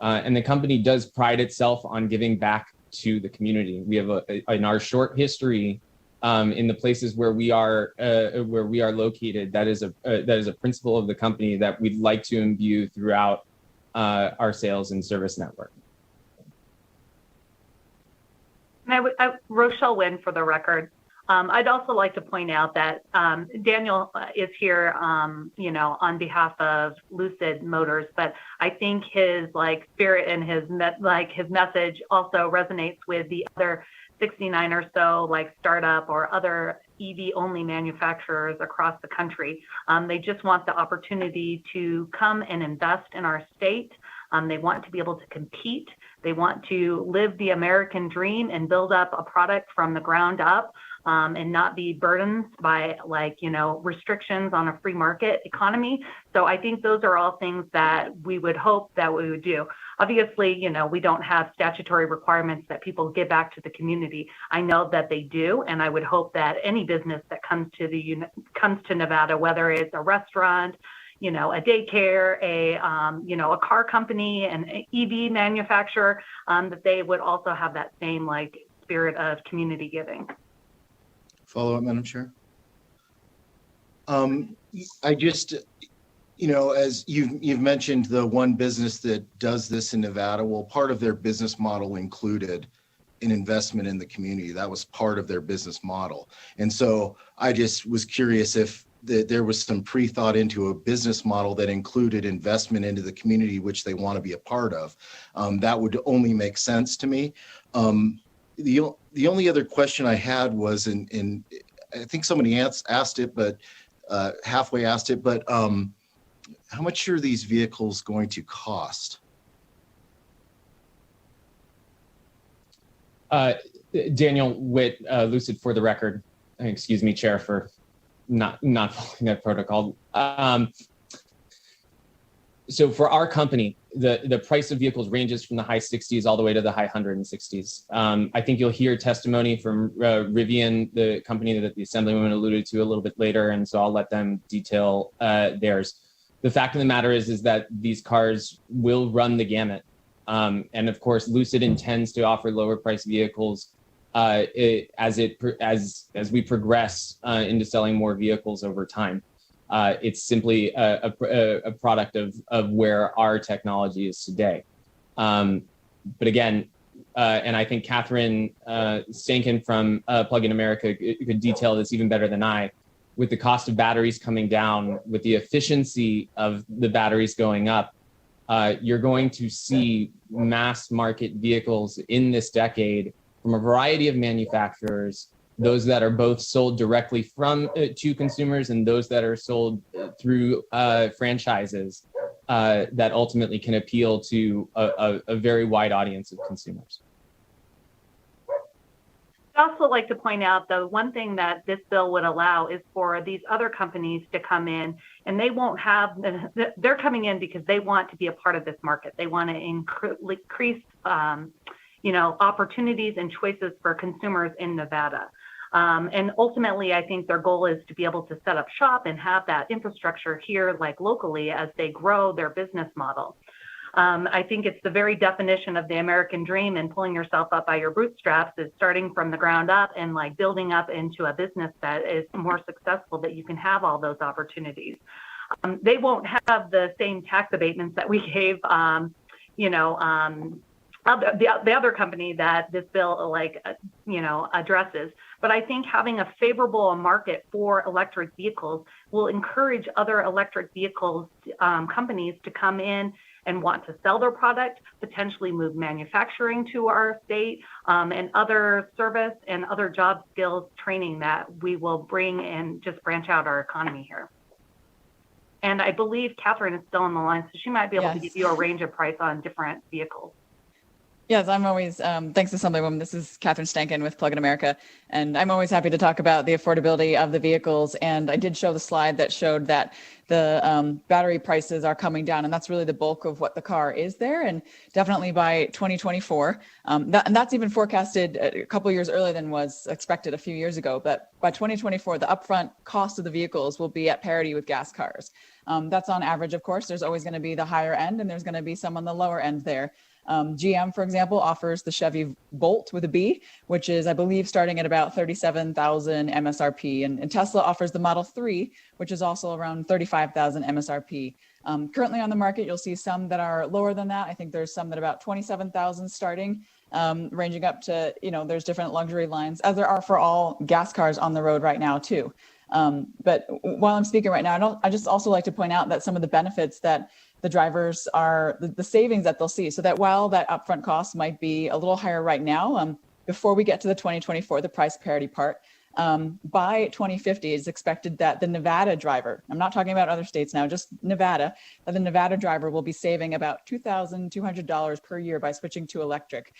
[SPEAKER 11] And the company does pride itself on giving back to the community. We have in our short history, in the places where we are located, that is a principle of the company that we'd like to imbue throughout our sales and service network.
[SPEAKER 2] And Rochelle Wynn, for the record. I'd also like to point out that Daniel is here, on behalf of Lucid Motors, but I think his spirit and his message also resonates with the other 69 or so startup or other EV only manufacturers across the country. They just want the opportunity to come and invest in our state. They want to be able to compete. They want to live the American dream and build up a product from the ground up. And not be burdened by restrictions on a free market economy. So I think those are all things that we would hope that we would do. Obviously, we don't have statutory requirements that people give back to the community. I know that they do, and I would hope that any business that comes to Nevada, whether it's a restaurant, a daycare, a car company, an EV manufacturer, that they would also have that same spirit of community giving.
[SPEAKER 16] Follow up, Madam Chair. I just, as you've mentioned, the one business that does this in Nevada, well, part of their business model included an investment in the community. That was part of their business model. And so I just was curious if there was some pre-thought into a business model that included investment into the community, which they want to be a part of. That would only make sense to me. The only other question I had was, in I think somebody asked it, but halfway asked it, but how much are these vehicles going to cost?
[SPEAKER 11] Daniel Witt, Lucid, for the record. Excuse me, Chair, for not following that protocol. So for our company, the price of vehicles ranges from the high 60s all the way to the high 160s. I think you'll hear testimony from Rivian, the company that the Assemblywoman alluded to, a little bit later, and so I'll let them detail theirs. The fact of the matter is that these cars will run the gamut. And of course, Lucid intends to offer lower price vehicles as we progress into selling more vehicles over time. It's simply a product of where our technology is today. But again, and I think Catherine Stankin from Plug in America could detail this even better than I, with the cost of batteries coming down, with the efficiency of the batteries going up, you're going to see mass market vehicles in this decade from a variety of manufacturers, those that are both sold directly to consumers and those that are sold through franchises that ultimately can appeal to a very wide audience of consumers.
[SPEAKER 2] I'd also like to point out, the one thing that this bill would allow is for these other companies to come in, and they won't have, they're coming in because they want to be a part of this market. They want to increase opportunities and choices for consumers in Nevada. And ultimately, I think their goal is to be able to set up shop and have that infrastructure here, locally, as they grow their business model. I think it's the very definition of the American dream, and pulling yourself up by your bootstraps is starting from the ground up and building up into a business that is more successful, that you can have all those opportunities. They won't have the same tax abatements that we gave, the other company that this bill addresses. But I think having a favorable market for electric vehicles will encourage other electric vehicles companies to come in and want to sell their product, potentially move manufacturing to our state, and other service and other job skills training that we will bring and just branch out our economy here. And I believe Catherine is still on the line, so she might be able to give you a range of price on different vehicles.
[SPEAKER 6] Yes, I'm always, thanks Assemblywoman, this is Catherine Stankin with Plug in America, and I'm always happy to talk about the affordability of the vehicles. And I did show the slide that showed that the battery prices are coming down, and that's really the bulk of what the car is there. And definitely by 2024, and that's even forecasted a couple of years earlier than was expected a few years ago. But by 2024, the upfront cost of the vehicles will be at parity with gas cars. That's on average, of course. There's always going to be the higher end, and there's going to be some on the lower end there. GM, for example, offers the Chevy Bolt with a B, which is, I believe, starting at about 37,000 MSRP. And Tesla offers the Model 3, which is also around 35,000 MSRP. Currently on the market, you'll see some that are lower than that. I think there's some that are about 27,000 starting, ranging up to, there's different luxury lines, as there are for all gas cars on the road right now too. But while I'm speaking right now, I just also like to point out that some of the benefits that the drivers are, the savings that they'll see, so that while that upfront cost might be a little higher right now, before we get to the 2024, the price parity part, by 2050, it's expected that the Nevada driver, I'm not talking about other states now, just Nevada, that the Nevada driver will be saving about $2,200 per year by switching to electric.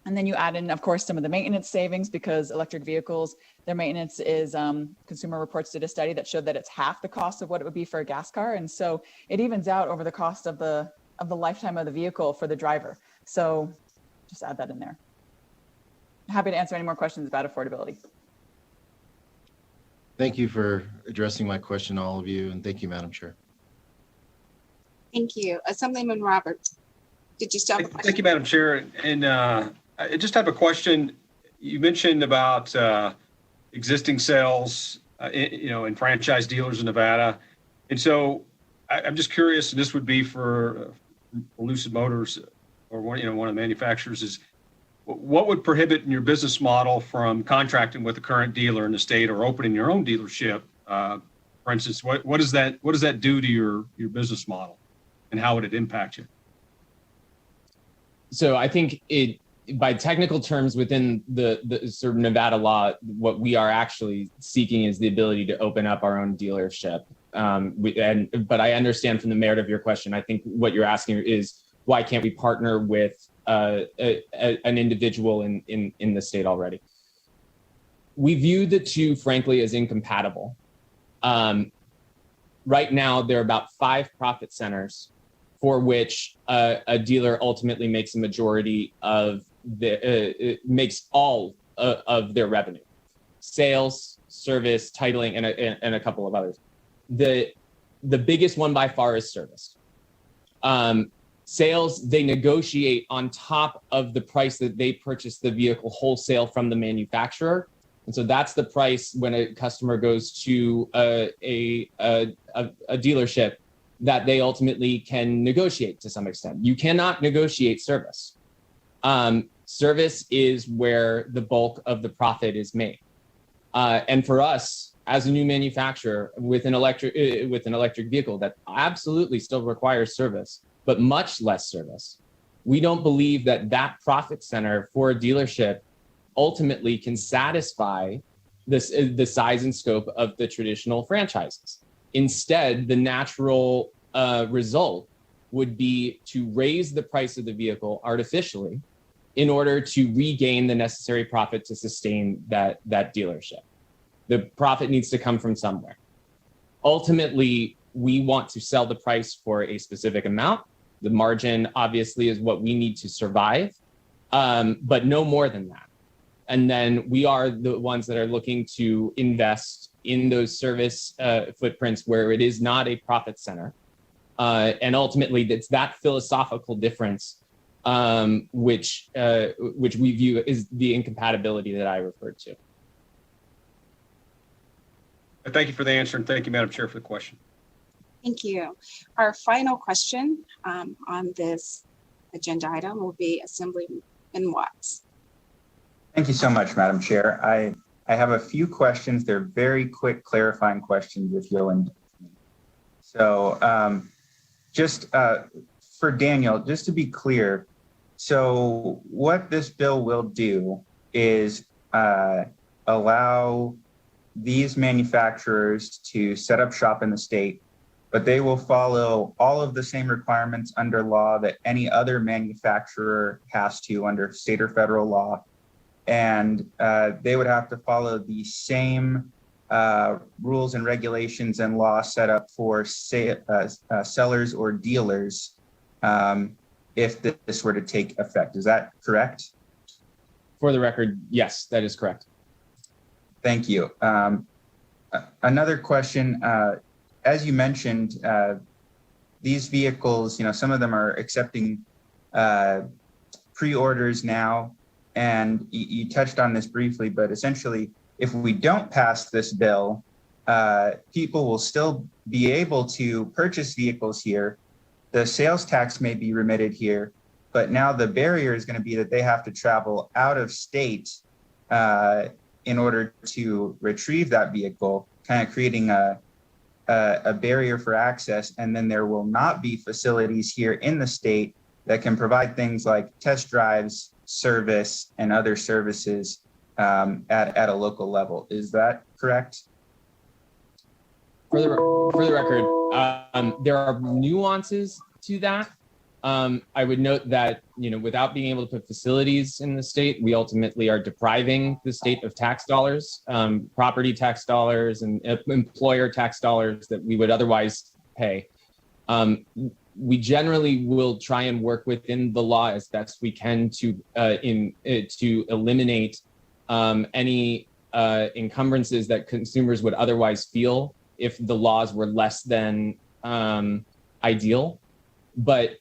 [SPEAKER 6] And then you add in, of course, some of the maintenance savings, because electric vehicles, their maintenance is, Consumer Reports did a study that showed that it's half the cost of what it would be for a gas car. And so it evens out over the cost of the lifetime of the vehicle for the driver. So just add that in there. Happy to answer any more questions about affordability.
[SPEAKER 16] Thank you for addressing my question, all of you, and thank you, Madam Chair.
[SPEAKER 1] Thank you. Assemblyman Roberts, did you still have a question?
[SPEAKER 4] Thank you, Madam Chair. And I just have a question. You mentioned about existing sales, in franchise dealers in Nevada. And so I'm just curious, and this would be for Lucid Motors or one of the manufacturers, is what would prohibit in your business model from contracting with the current dealer in the state or opening your own dealership? For instance, what does that do to your business model, and how would it impact you?
[SPEAKER 11] So I think by technical terms within the sort of Nevada law, what we are actually seeking is the ability to open up our own dealership. But I understand from the merit of your question, I think what you're asking is, why can't we partner with an individual in the state already? We view the two, frankly, as incompatible. Right now, there are about 5 profit centers for which a dealer ultimately makes a majority of makes all of their revenue: sales, service, titling, and a couple of others. The biggest one by far is service. Sales, they negotiate on top of the price that they purchase the vehicle wholesale from the manufacturer. And so that's the price when a customer goes to a dealership that they ultimately can negotiate to some extent. You cannot negotiate service. Service is where the bulk of the profit is made. And for us, as a new manufacturer with an electric vehicle that absolutely still requires service, but much less service, we don't believe that profit center for a dealership ultimately can satisfy the size and scope of the traditional franchises. Instead, the natural result would be to raise the price of the vehicle artificially in order to regain the necessary profit to sustain that dealership. The profit needs to come from somewhere. Ultimately, we want to sell the price for a specific amount. The margin obviously is what we need to survive, but no more than that. And then we are the ones that are looking to invest in those service footprints where it is not a profit center. And ultimately, it's that philosophical difference which we view is the incompatibility that I referred to.
[SPEAKER 4] Thank you for the answer, and thank you, Madam Chair, for the question.
[SPEAKER 1] Thank you. Our final question on this agenda item will be Assemblyman Watts.
[SPEAKER 15] Thank you so much, Madam Chair. I have a few questions. They're very quick clarifying questions, if you'll indulge me. So just for Daniel, just to be clear, so what this bill will do is allow these manufacturers to set up shop in the state, but they will follow all of the same requirements under law that any other manufacturer has to under state or federal law. And they would have to follow the same rules and regulations and law set up for sellers or dealers if this were to take effect. Is that correct?
[SPEAKER 11] For the record, yes, that is correct.
[SPEAKER 15] Thank you. Another question, as you mentioned, these vehicles, some of them are accepting pre-orders now, and you touched on this briefly, but essentially, if we don't pass this bill, people will still be able to purchase vehicles here. The sales tax may be remitted here, but now the barrier is going to be that they have to travel out of state in order to retrieve that vehicle, kind of creating a barrier for access. And then there will not be facilities here in the state that can provide things like test drives, service, and other services at a local level. Is that correct?
[SPEAKER 11] For the record, there are nuances to that. I would note that, without being able to put facilities in the state, we ultimately are depriving the state of tax dollars, property tax dollars, and employer tax dollars that we would otherwise pay. We generally will try and work within the law as best we can to eliminate any encumbrances that consumers would otherwise feel if the laws were less than ideal. But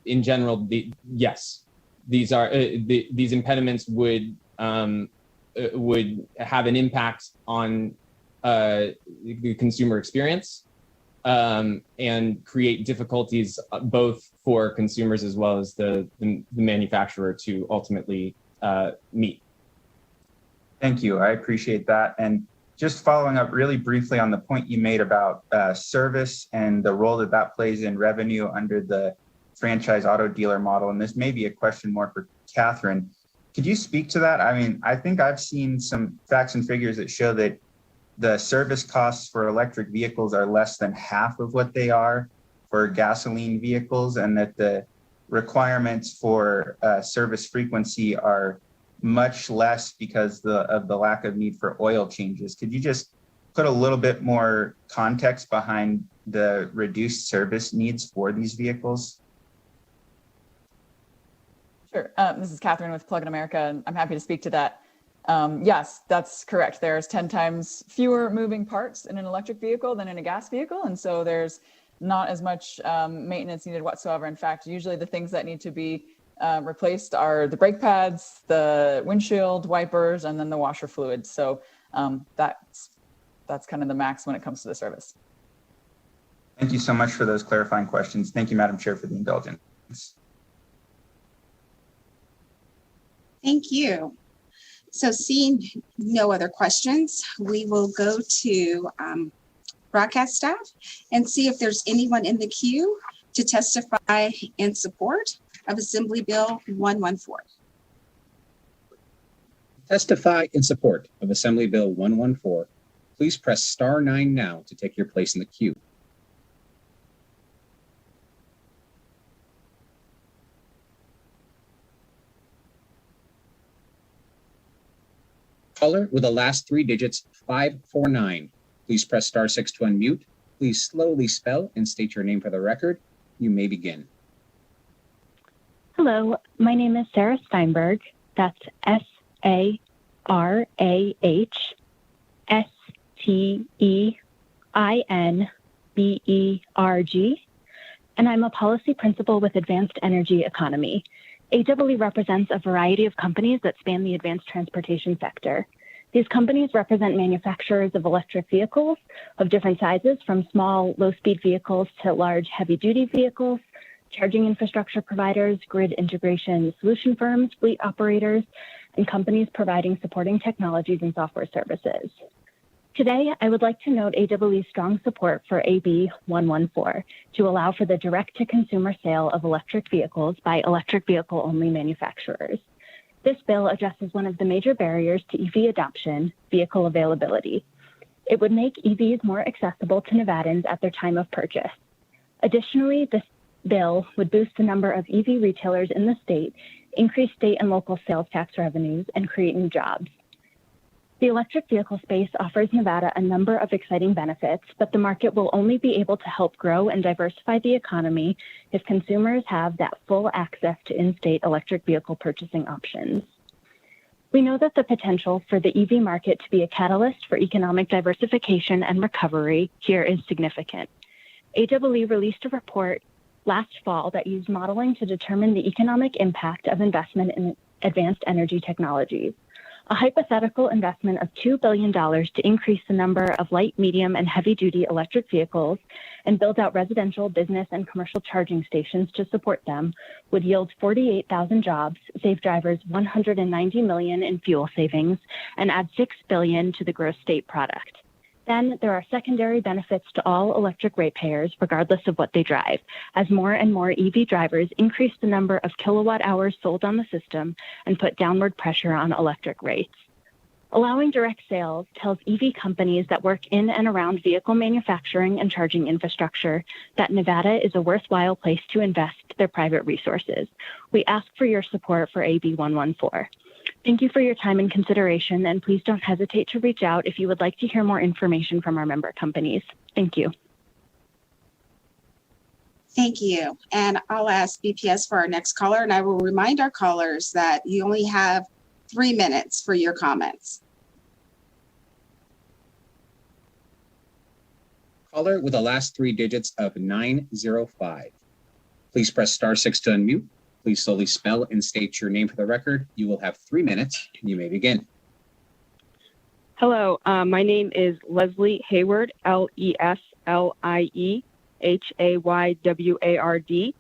[SPEAKER 11] in general, yes, these impediments would have an impact on the consumer experience and create difficulties both for consumers as well as the manufacturer to ultimately meet.
[SPEAKER 15] Thank you. I appreciate that. And just following up really briefly on the point you made about service and the role that plays in revenue under the franchise auto dealer model, and this may be a question more for Catherine. Could you speak to that? I mean, I think I've seen some facts and figures that show that the service costs for electric vehicles are less than half of what they are for gasoline vehicles, and that the requirements for service frequency are much less because of the lack of need for oil changes. Could you just put a little bit more context behind the reduced service needs for these vehicles?
[SPEAKER 6] Sure. This is Catherine with Plug in America, and I'm happy to speak to that. Yes, that's correct. There's 10 times fewer moving parts in an electric vehicle than in a gas vehicle. And so there's not as much maintenance needed whatsoever. In fact, usually the things that need to be replaced are the brake pads, the windshield wipers, and then the washer fluid. So that's kind of the max when it comes to the service.
[SPEAKER 15] Thank you so much for those clarifying questions. Thank you, Madam Chair, for the indulgence.
[SPEAKER 1] Thank you. So seeing no other questions, we will go to broadcast staff and see if there's anyone in the queue to testify in support of Assembly Bill 114.
[SPEAKER 12] Testify in support of Assembly Bill 114. Please press star 9 now to take your place in the queue. Caller with the last 3 digits 549. Please press star 6 to unmute. Please slowly spell and state your name for the record. You may begin.
[SPEAKER 17] Hello, my name is Sarah Steinberg. That's SARAHSTEINBERG, and I'm a policy principal with Advanced Energy Economy. AEE represents a variety of companies that span the advanced transportation sector. These companies represent manufacturers of electric vehicles of different sizes, from small, low-speed vehicles to large, heavy-duty vehicles, charging infrastructure providers, grid integration solution firms, fleet operators, and companies providing supporting technologies and software services. Today, I would like to note AEE's strong support for AB 114 to allow for the direct-to-consumer sale of electric vehicles by electric vehicle-only manufacturers. This bill addresses one of the major barriers to EV adoption, vehicle availability. It would make EVs more accessible to Nevadans at their time of purchase. Additionally, this bill would boost the number of EV retailers in the state, increase state and local sales tax revenues, and create new jobs. The electric vehicle space offers Nevada a number of exciting benefits, but the market will only be able to help grow and diversify the economy if consumers have that full access to in-state electric vehicle purchasing options. We know that the potential for the EV market to be a catalyst for economic diversification and recovery here is significant. AEE released a report last fall that used modeling to determine the economic impact of investment in advanced energy technologies. a hypothetical investment of $2 billion to increase the number of light, medium, and heavy-duty electric vehicles and build out residential, business, and commercial charging stations to support them would yield 48,000 jobs, save drivers $190 million in fuel savings, and add $6 billion to the gross state product. Then there are secondary benefits to all electric ratepayers, regardless of what they drive, as more and more EV drivers increase the number of kilowatt hours sold on the system and put downward pressure on electric rates. Allowing direct sales tells EV companies that work in and around vehicle manufacturing and charging infrastructure that Nevada is a worthwhile place to invest their private resources. We ask for your support for AB 114. Thank you for your time and consideration, and please don't hesitate to reach out if you would like to hear more information from our member companies. Thank you.
[SPEAKER 1] Thank you. And I'll ask BPS for our next caller, and I will remind our callers that you only have 3 minutes for your comments.
[SPEAKER 12] Caller with the last 3 digits of 905. Please press *6 to unmute. Please slowly spell and state your name for the record. You will have 3 minutes. You may begin.
[SPEAKER 18] Hello, my name is Leslie Hayward, LESLIEHAYWARD.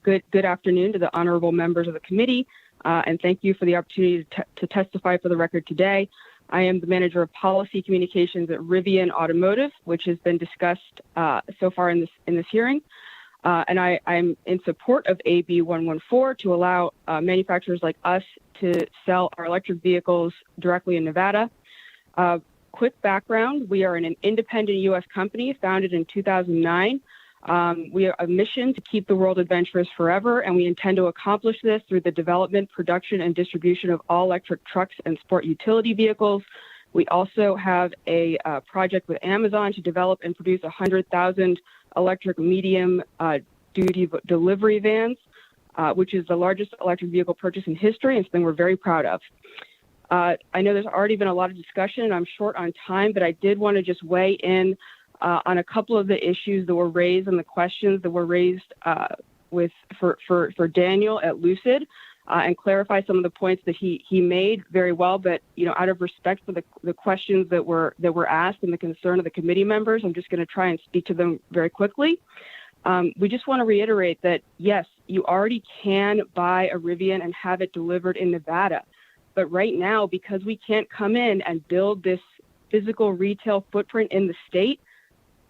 [SPEAKER 18] Good afternoon to the honorable members of the committee, and thank you for the opportunity to testify for the record today. I am the manager of policy communications at Rivian Automotive, which has been discussed so far in this hearing. And I'm in support of AB 114 to allow manufacturers like us to sell our electric vehicles directly in Nevada. Quick background, we are an independent U.S. company founded in 2009. We have a mission to keep the world adventurous forever, and we intend to accomplish this through the development, production, and distribution of all electric trucks and sport utility vehicles. We also have a project with Amazon to develop and produce 100,000 electric medium duty delivery vans, which is the largest electric vehicle purchase in history and something we're very proud of. I know there's already been a lot of discussion and I'm short on time, but I did want to just weigh in on a couple of the issues that were raised and the questions that were raised for Daniel at Lucid and clarify some of the points that he made very well. But out of respect for the questions that were asked and the concern of the committee members, I'm just going to try and speak to them very quickly. We just want to reiterate that yes, you already can buy a Rivian and have it delivered in Nevada. But right now, because we can't come in and build this physical retail footprint in the state,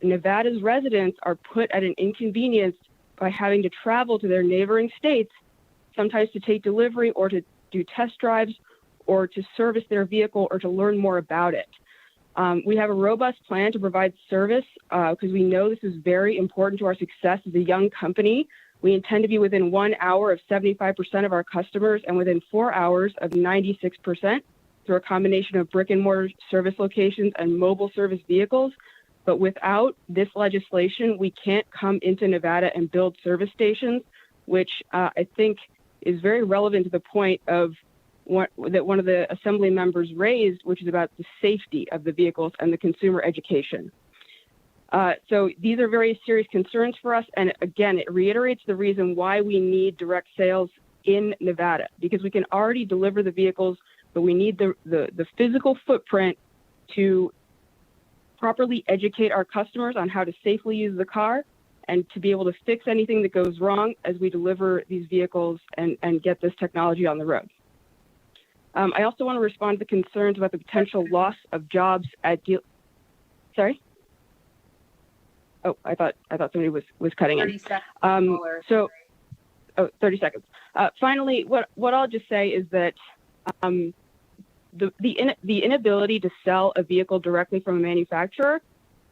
[SPEAKER 18] Nevada's residents are put at an inconvenience by having to travel to their neighboring states, sometimes to take delivery or to do test drives or to service their vehicle or to learn more about it. We have a robust plan to provide service because we know this is very important to our success as a young company. We intend to be within 1 hour of 75% of our customers and within 4 hours of 96% through a combination of brick and mortar service locations and mobile service vehicles. But without this legislation, we can't come into Nevada and build service stations, which I think is very relevant to the point of that one of the assembly members raised, which is about the safety of the vehicles and the consumer education. So these are very serious concerns for us. And again, it reiterates the reason why we need direct sales in Nevada, because we can already deliver the vehicles, but we need the physical footprint to properly educate our customers on how to safely use the car and to be able to fix anything that goes wrong as we deliver these vehicles and get this technology on the road. I also want to respond to the concerns about the potential loss of jobs at Sorry? Oh, I thought somebody was cutting in.
[SPEAKER 22] 30 seconds.
[SPEAKER 18] 30 seconds. Finally, what I'll just say is that the inability to sell a vehicle directly from a manufacturer,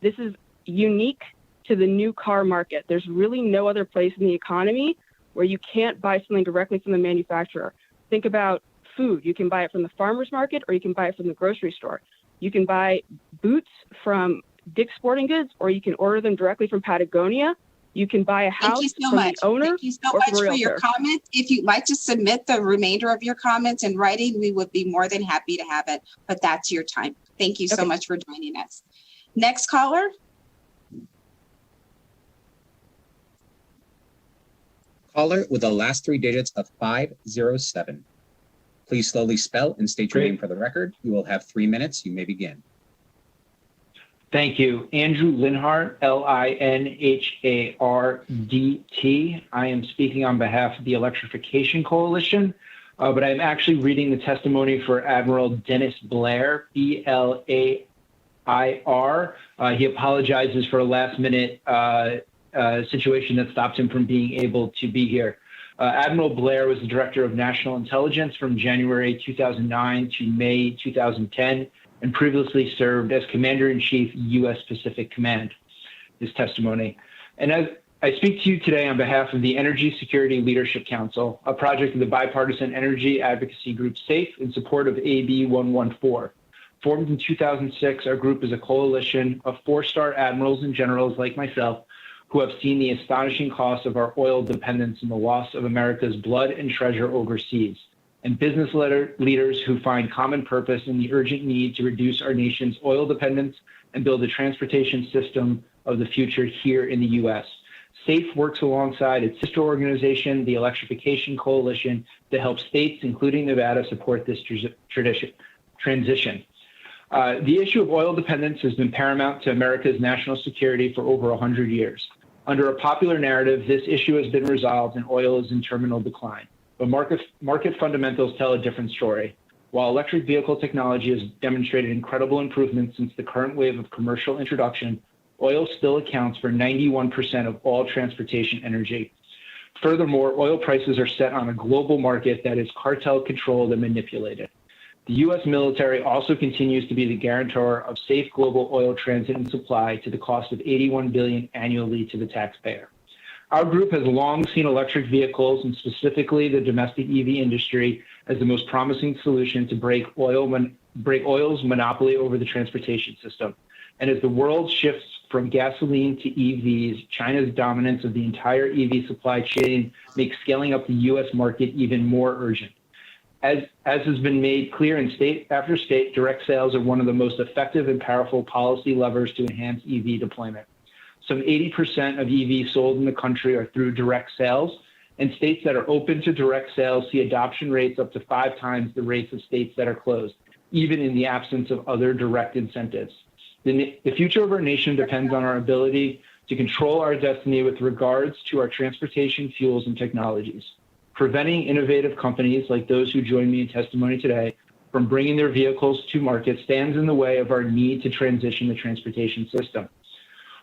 [SPEAKER 18] this is unique to the new car market. There's really no other place in the economy where you can't buy something directly from the manufacturer. Think about food. You can buy it from the farmer's market or you can buy it from the grocery store. You can buy boots from Dick's Sporting Goods or you can order them directly from Patagonia. You can buy a house from the owner.
[SPEAKER 1] Thank you so much for your comments. If you'd like to submit the remainder of your comments in writing, we would be more than happy to have it, but that's your time. Thank you so much for joining us. Next caller.
[SPEAKER 12] Caller with the last 3 digits of 507. Please slowly spell and state your name for the record. You will have 3 minutes. You may begin.
[SPEAKER 13] Thank you. Andrew Linhart, Linhardt. I am speaking on behalf of the Electrification Coalition, but I'm actually reading the testimony for Admiral Dennis Blair, BLAIR. He apologizes for a last-minute situation that stopped him from being able to be here. Admiral Blair was the Director of National Intelligence from January 2009 to May 2010, and previously served as Commander-in-Chief, U.S. Pacific Command, his testimony. And as I speak to you today on behalf of the Energy Security Leadership Council, a project of the bipartisan energy advocacy group SAFE in support of AB 114. Formed in 2006, our group is a coalition of four-star admirals and generals like myself who have seen the astonishing cost of our oil dependence and the loss of America's blood and treasure overseas, and business leaders who find common purpose in the urgent need to reduce our nation's oil dependence and build a transportation system of the future here in the U.S. SAFE works alongside its sister organization, the Electrification Coalition, to help states, including Nevada, support this transition. The issue of oil dependence has been paramount to America's national security for over 100 years. Under a popular narrative, this issue has been resolved and oil is in terminal decline. But market fundamentals tell a different story. While electric vehicle technology has demonstrated incredible improvements since the current wave of commercial introduction, oil still accounts for 91% of all transportation energy. Furthermore, oil prices are set on a global market that is cartel controlled and manipulated. The U.S. military also continues to be the guarantor of safe global oil transit and supply to the cost of $81 billion annually to the taxpayer. Our group has long seen electric vehicles, and specifically the domestic EV industry, as the most promising solution to break oil's monopoly over the transportation system. And as the world shifts from gasoline to EVs, China's dominance of the entire EV supply chain makes scaling up the U.S. market even more urgent. As has been made clear in state after state, direct sales are one of the most effective and powerful policy levers to enhance EV deployment. Some 80% of EVs sold in the country are through direct sales, and states that are open to direct sales see adoption rates up to 5 times the rates of states that are closed, even in the absence of other direct incentives. The future of our nation depends on our ability to control our destiny with regards to our transportation fuels and technologies. Preventing innovative companies like those who join me in testimony today from bringing their vehicles to market stands in the way of our need to transition the transportation system.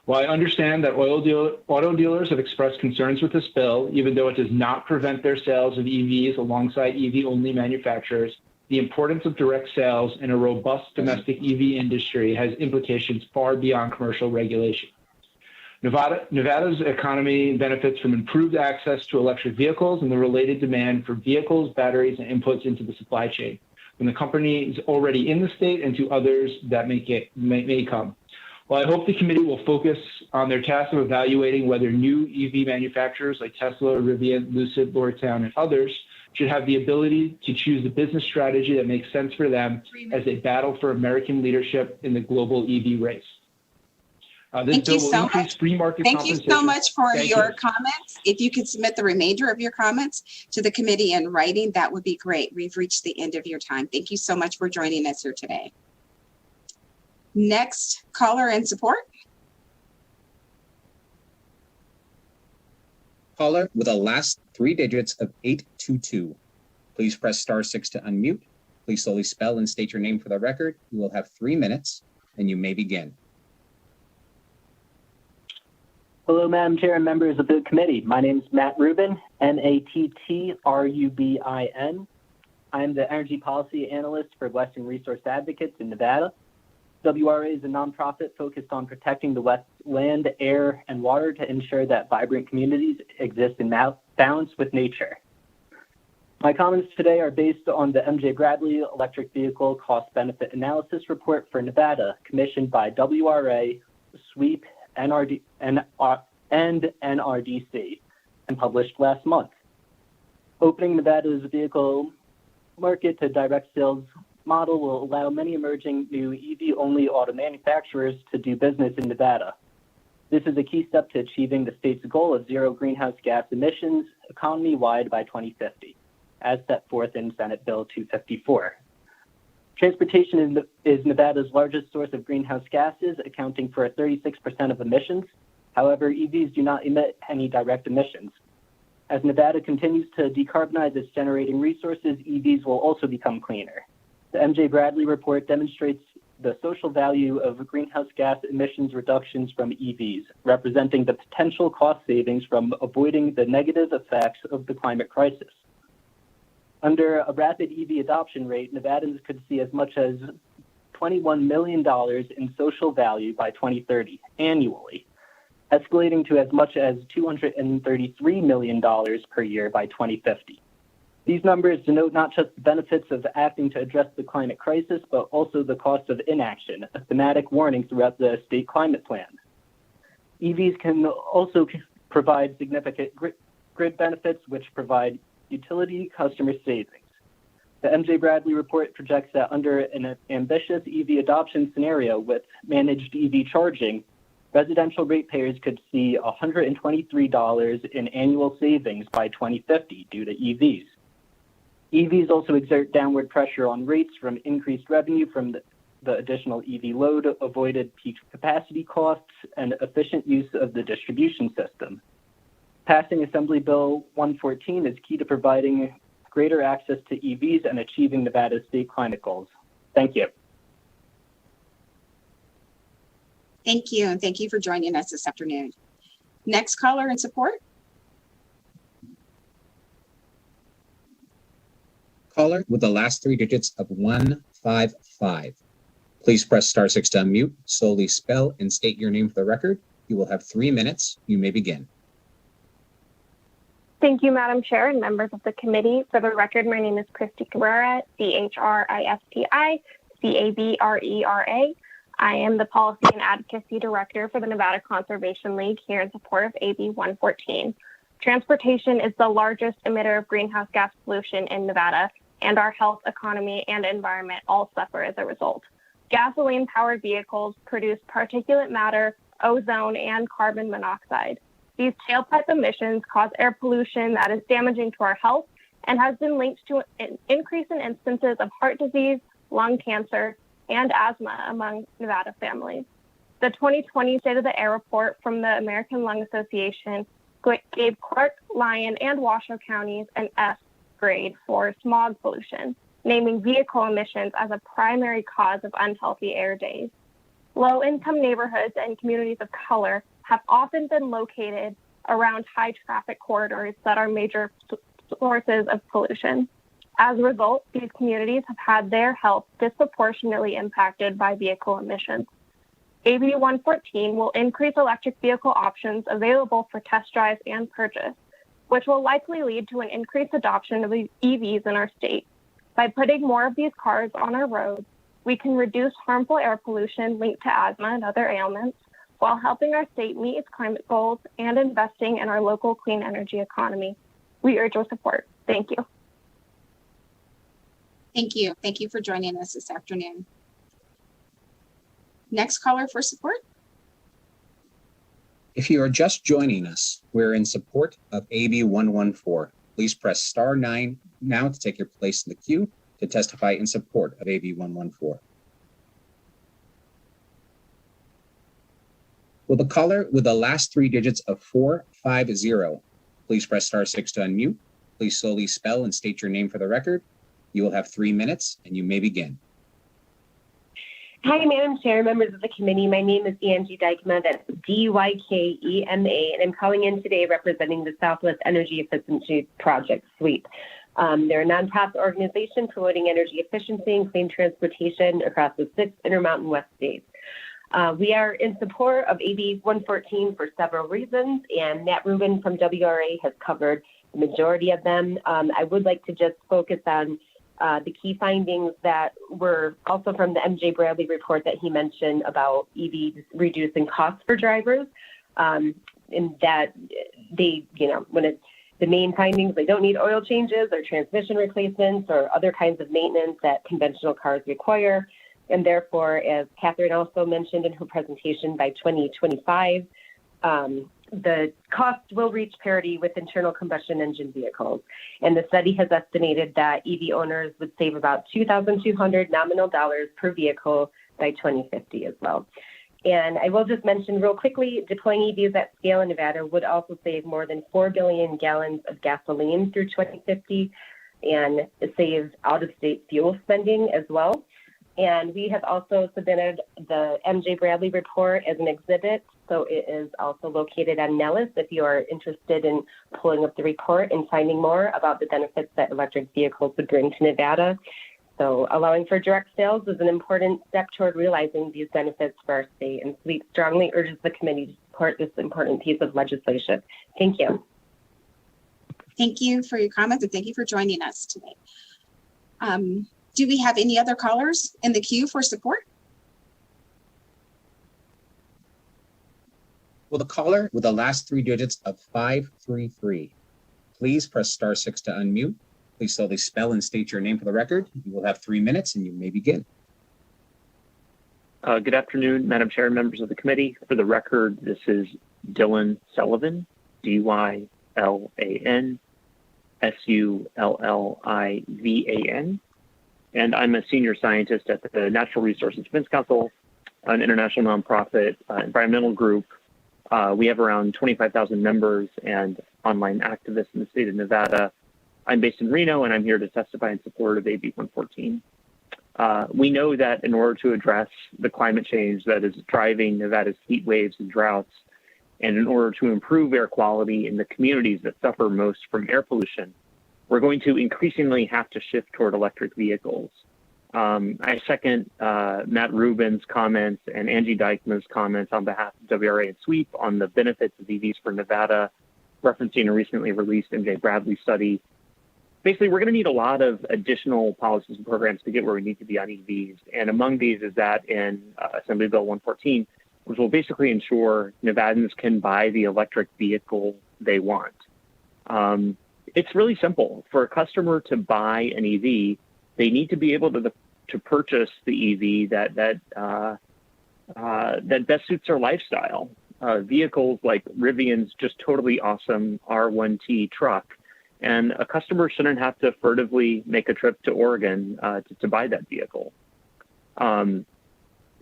[SPEAKER 13] While I understand that auto dealers have expressed concerns with this bill, even though it does not prevent their sales of EVs alongside EV-only manufacturers, the importance of direct sales in a robust domestic EV industry has implications far beyond commercial regulation. Nevada's economy benefits from improved access to electric vehicles and the related demand for vehicles, batteries, and inputs into the supply chain, from the companies already in the state and to others that may come. While I hope the committee will focus on their task of evaluating whether new EV manufacturers like Tesla, Rivian, Lucid, Lordstown, and others should have the ability to choose the business strategy that makes sense for them as they battle for American leadership in the global EV race.
[SPEAKER 1] Thank you so much. Thank you so much for your comments. If you could submit the remainder of your comments to the committee in writing, that would be great. We've reached the end of your time. Thank you so much for joining us here today. Next caller in support.
[SPEAKER 12] Caller with the last 3 digits of 822. Please press *6 to unmute. Please slowly spell and state your name for the record. You will have 3 minutes and you may begin.
[SPEAKER 19] Hello, Madam Chair and members of the committee. My name is Matt Rubin, Nattrubin. I'm the Energy Policy Analyst for Western Resource Advocates in Nevada. WRA is a nonprofit focused on protecting the West's land, air, and water to ensure that vibrant communities exist in balance with nature. My comments today are based on the MJ Bradley Electric Vehicle Cost Benefit Analysis Report for Nevada, commissioned by WRA, SWEEP, and NRDC, and published last month. Opening Nevada's vehicle market to direct sales model will allow many emerging new EV-only auto manufacturers to do business in Nevada. This is a key step to achieving the state's goal of zero greenhouse gas emissions economy-wide by 2050. as set forth in Senate Bill 254. Transportation is Nevada's largest source of greenhouse gases, accounting for 36% of emissions. However, EVs do not emit any direct emissions. As Nevada continues to decarbonize its generating resources, EVs will also become cleaner. The MJ Bradley report demonstrates the social value of greenhouse gas emissions reductions from EVs, representing the potential cost savings from avoiding the negative effects of the climate crisis. Under a rapid EV adoption rate, Nevadans could see as much as $21 million in social value by 2030 annually, escalating to as much as $233 million per year by 2050. These numbers denote not just the benefits of acting to address the climate crisis, but also the cost of inaction, a thematic warning throughout the state climate plan. EVs can also provide significant grid benefits, which provide utility customer savings. The MJ Bradley report projects that under an ambitious EV adoption scenario with managed EV charging, residential ratepayers could see $123 in annual savings by 2050 due to EVs. EVs also exert downward pressure on rates from increased revenue from the additional EV load, avoided peak capacity costs, and efficient use of the distribution system. Passing Assembly Bill 114 is key to providing greater access to EVs and achieving Nevada's state climate goals. Thank you.
[SPEAKER 1] Thank you, and thank you for joining us this afternoon. Next caller in support.
[SPEAKER 12] Caller with the last three digits of 155. Please press star 6 to unmute, slowly spell and state your name for the record. You will have 3 minutes. You may begin.
[SPEAKER 5] Thank you, Madam Chair and members of the committee. For the record, my name is Christy Cabrera, CHRISTI, CABRERA. I am the Policy and Advocacy Director for the Nevada Conservation League here in support of AB 114. Transportation is the largest emitter of greenhouse gas pollution in Nevada, and our health, economy, and environment all suffer as a result. Gasoline-powered vehicles produce particulate matter, ozone, and carbon monoxide. These tailpipe emissions cause air pollution that is damaging to our health and has been linked to an increase in instances of heart disease, lung cancer, and asthma among Nevada families. The 2020 State of the Air report from the American Lung Association gave Clark, Lyon, and Washoe counties an F grade for smog pollution, naming vehicle emissions as a primary cause of unhealthy air days. Low-income neighborhoods and communities of color have often been located around high traffic corridors that are major sources of pollution. As a result, these communities have had their health disproportionately impacted by vehicle emissions. AB 114 will increase electric vehicle options available for test drives and purchase, which will likely lead to an increased adoption of EVs in our state. By putting more of these cars on our roads, we can reduce harmful air pollution linked to asthma and other ailments, while helping our state meet its climate goals and investing in our local clean energy economy. We urge your support. Thank you.
[SPEAKER 1] Thank you. Thank you for joining us this afternoon. Next caller for support.
[SPEAKER 12] If you are just joining us, we're in support of AB 114. Please press star 9 now to take your place in the queue to testify in support of AB 114. Will the caller with the last three digits of 450, please press star 6 to unmute. Please slowly spell and state your name for the record. You will have 3 minutes and you may begin.
[SPEAKER 10] Hi, Madam Chair, members of the committee. My name is Angie Dykema, that's D-Y-K-E-M-A, and I'm calling in today representing the Southwest Energy Efficiency Project SWEEP. They're a nonprofit organization promoting energy efficiency and clean transportation across the 6 Intermountain West states. We are in support of AB 114 for several reasons, and Matt Rubin from WRA has covered the majority of them. I would like to just focus on the key findings that were also from the MJ Bradley report that he mentioned about EVs reducing costs for drivers, in that they, the main findings, they don't need oil changes or transmission replacements or other kinds of maintenance that conventional cars require. And therefore, as Catherine also mentioned in her presentation, by 2025, the cost will reach parity with internal combustion engine vehicles. And the study has estimated that EV owners would save about $2,200 nominal dollars per vehicle by 2050 as well. And I will just mention real quickly, deploying EVs at scale in Nevada would also save more than 4 billion gallons of gasoline through 2050 and save out-of-state fuel spending as well. And we have also submitted the MJ Bradley report as an exhibit. So it is also located on Nellis if you are interested in pulling up the report and finding more about the benefits that electric vehicles would bring to Nevada. So allowing for direct sales is an important step toward realizing these benefits for our state. And SWEET strongly urges the committee to support this important piece of legislation. Thank you.
[SPEAKER 1] Thank you for your comments and thank you for joining us today. Do we have any other callers in the queue for support?
[SPEAKER 12] Will the caller with the last three digits of 533, please press *6 to unmute. Please slowly spell and state your name for the record. You will have 3 minutes and you may begin.
[SPEAKER 20] Good afternoon, Madam Chair, members of the committee. For the record, this is Dylan Sullivan, DYLAN SULLIVAN. And I'm a senior scientist at the Natural Resources Defense Council, an international nonprofit environmental group. We have around 25,000 members and online activists in the state of Nevada. I'm based in Reno, and I'm here to testify in support of AB 114. We know that in order to address the climate change that is driving Nevada's heat waves and droughts, and in order to improve air quality in the communities that suffer most from air pollution, we're going to increasingly have to shift toward electric vehicles. I second Matt Rubin's comments and Angie Dykman's comments on behalf of WRA and SWEEP on the benefits of EVs for Nevada, referencing a recently released MJ Bradley study. Basically, we're going to need a lot of additional policies and programs to get where we need to be on EVs. And among these is that in Assembly Bill 114, which will basically ensure Nevadans can buy the electric vehicle they want. It's really simple. For a customer to buy an EV, they need to be able to purchase the EV that best suits their lifestyle. Vehicles like Rivian's just totally awesome R1T truck, and a customer shouldn't have to furtively make a trip to Oregon to buy that vehicle.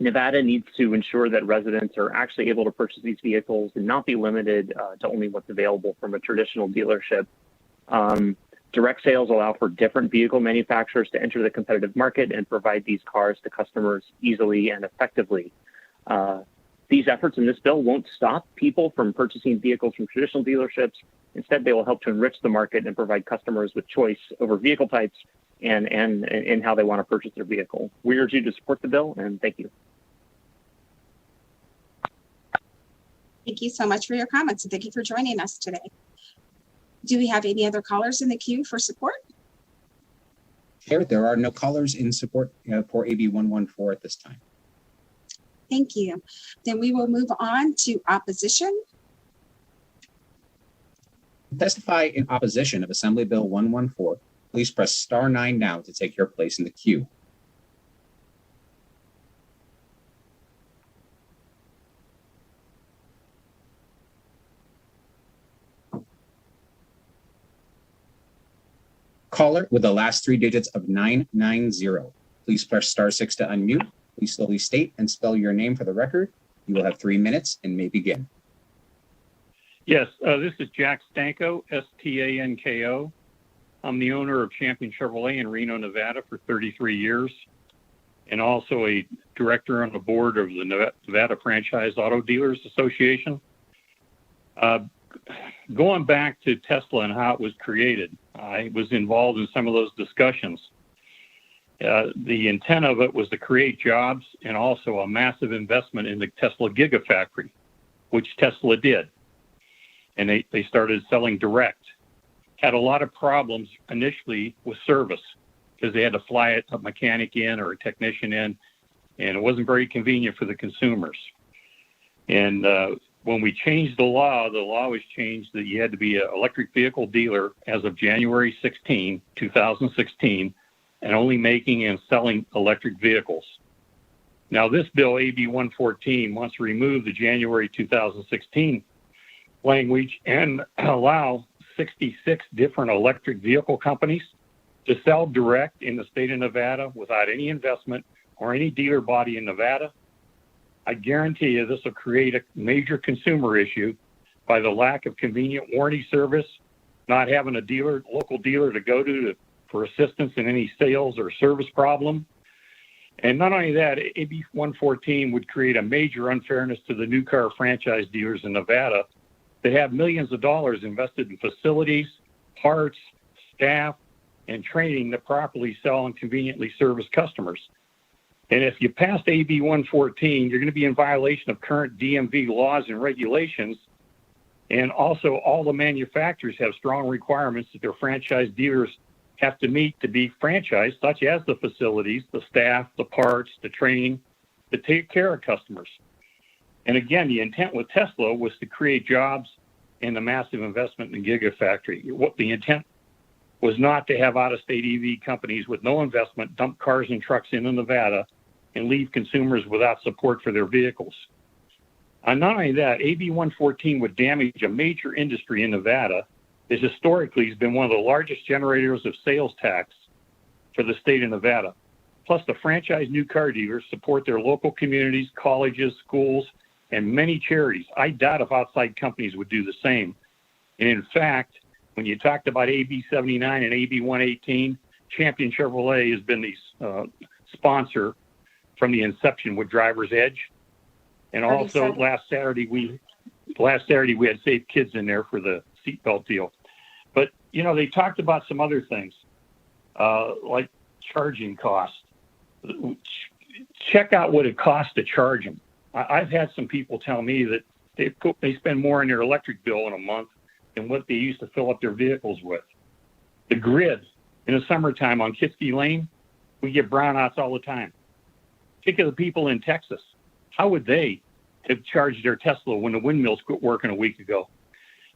[SPEAKER 20] Nevada needs to ensure that residents are actually able to purchase these vehicles and not be limited to only what's available from a traditional dealership. Direct sales allow for different vehicle manufacturers to enter the competitive market and provide these cars to customers easily and effectively. These efforts in this bill won't stop people from purchasing vehicles from traditional dealerships. Instead, they will help to enrich the market and provide customers with choice over vehicle types and how they want to purchase their vehicle. We urge you to support the bill, and thank you.
[SPEAKER 1] Thank you so much for your comments and thank you for joining us today. Do we have any other callers in the queue for support?
[SPEAKER 12] Chair, there are no callers in support for AB 114 at this time.
[SPEAKER 1] Thank you. Then we will move on to opposition.
[SPEAKER 12] To testify in opposition of Assembly Bill 114, please press *9 now to take your place in the queue. Caller with the last three digits of 990. Please press *6 to unmute. Please slowly state and spell your name for the record. You will have 3 minutes and may begin.
[SPEAKER 21] Yes, this is Jack Stanko, Stanko. I'm the owner of Champion Chevrolet in Reno, Nevada for 33 years, and also a director on the board of the Nevada Franchise Auto Dealers Association. Going back to Tesla and how it was created, I was involved in some of those discussions. The intent of it was to create jobs and also a massive investment in the Tesla Gigafactory, which Tesla did. And they started selling direct. Had a lot of problems initially with service because they had to fly a mechanic in or a technician in, and it wasn't very convenient for the consumers. And when we changed the law was changed that you had to be an electric vehicle dealer as of January 16, 2016, and only making and selling electric vehicles. Now, this bill, AB 114, wants to remove the January 2016 language and allow 66 different electric vehicle companies to sell direct in the state of Nevada without any investment or any dealer body in Nevada. I guarantee you this will create a major consumer issue by the lack of convenient warranty service, not having a local dealer to go to for assistance in any sales or service problem. And not only that, AB 114 would create a major unfairness to the new car franchise dealers in Nevada that have millions of dollars invested in facilities, parts, staff, and training to properly sell and conveniently service customers. And if you pass AB 114, you're going to be in violation of current DMV laws and regulations. And also, all the manufacturers have strong requirements that their franchise dealers have to meet to be franchised, such as the facilities, the staff, the parts, the training, to take care of customers. And again, the intent with Tesla was to create jobs and the massive investment in the Gigafactory. What the intent was not to have out-of-state EV companies with no investment dump cars and trucks into Nevada and leave consumers without support for their vehicles. And not only that, AB 114 would damage a major industry in Nevada that historically has been one of the largest generators of sales tax for the state of Nevada. Plus, the franchise new car dealers support their local communities, colleges, schools, and many charities. I doubt if outside companies would do the same. And in fact, when you talked about AB 79 and AB 118, Champion Chevrolet has been the sponsor from the inception with Driver's Edge. And also last Saturday we had Safe Kids in there for the seatbelt deal. But, you know, they talked about some other things like charging costs. Check out what it costs to charge them. I've had some people tell me that they spend more on their electric bill in a month than what they used to fill up their vehicles with. The grid in the summertime on Kitsky Lane, we get brownouts all the time. Think of the people in Texas. How would they have charged their Tesla when the windmills quit working a week ago?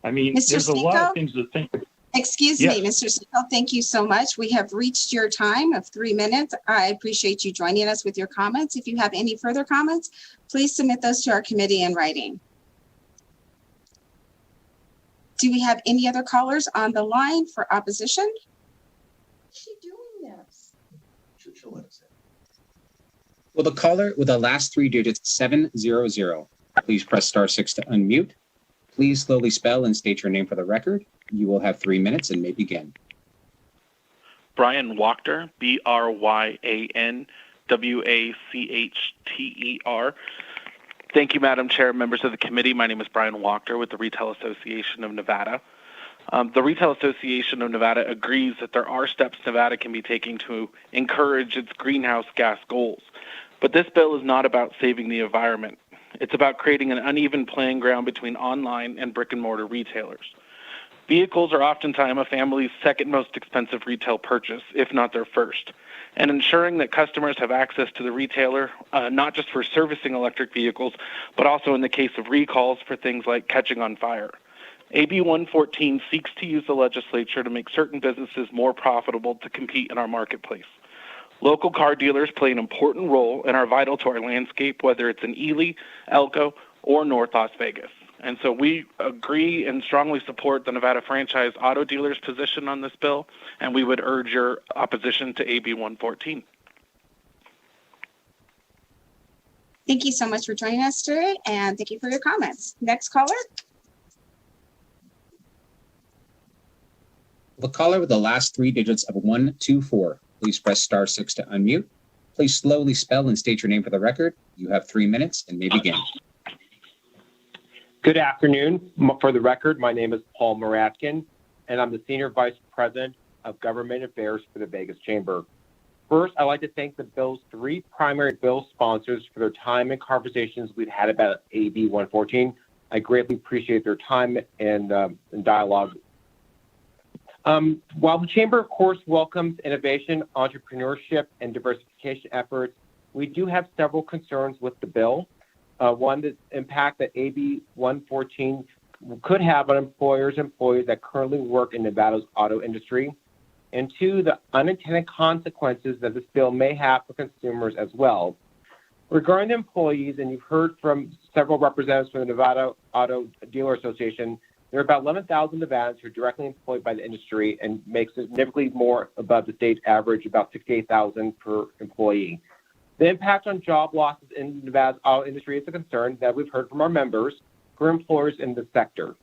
[SPEAKER 21] I mean, there's a lot of things to think about.
[SPEAKER 1] Excuse me, Mr. Sicko, thank you so much. We have reached your time of 3 minutes. I appreciate you joining us with your comments. If you have any further comments, please submit those to our committee in writing. Do we have any other callers on the line for opposition?
[SPEAKER 12] Is she doing this? She'll let us in. Will the caller with the last three digits 700, please press *6 to unmute. Please slowly spell and state your name for the record. You will have 3 minutes and may begin.
[SPEAKER 9] Brian Wachter, BryanWachter. Thank you, Madam Chair, members of the committee. My name is Brian Wachter with the Retail Association of Nevada. The Retail Association of Nevada agrees that there are steps Nevada can be taking to encourage its greenhouse gas goals. But this bill is not about saving the environment. It's about creating an uneven playing ground between online and brick-and-mortar retailers. Vehicles are oftentimes a family's second most expensive retail purchase, if not their first. And ensuring that customers have access to the retailer, not just for servicing electric vehicles, but also in the case of recalls for things like catching on fire. AB 114 seeks to use the legislature to make certain businesses more profitable to compete in our marketplace. Local car dealers play an important role and are vital to our landscape, whether it's in Ely, Elko, or North Las Vegas. And so we agree and strongly support the Nevada Franchise Auto Dealers' position on this bill, and we would urge your opposition to AB 114.
[SPEAKER 1] Thank you so much for joining us today, and thank you for your comments. Next caller.
[SPEAKER 12] The caller with the last three digits of 124, please press *6 to unmute. Please slowly spell and state your name for the record. You have 3 minutes and may begin.
[SPEAKER 14] Good afternoon. For the record, my name is Paul Muratkin, and I'm the Senior Vice President of Government Affairs for the Vegas Chamber. First, I'd like to thank the bill's three primary bill sponsors for their time and conversations we've had about AB 114. I greatly appreciate their time and dialogue. While the Chamber, of course, welcomes innovation, entrepreneurship, and diversification efforts, we do have several concerns with the bill. One, the impact that AB 114 could have on employers and employees that currently work in Nevada's auto industry. And two, the unintended consequences that this bill may have for consumers as well. Regarding the employees, and you've heard from several representatives from the Nevada Auto Dealer Association, there are about 11,000 Nevadans who are directly employed by the industry and make significantly more above the state average, about $68,000 per employee. The impact on job losses in Nevada's auto industry is a concern that we've heard from our members who are employers in the sector.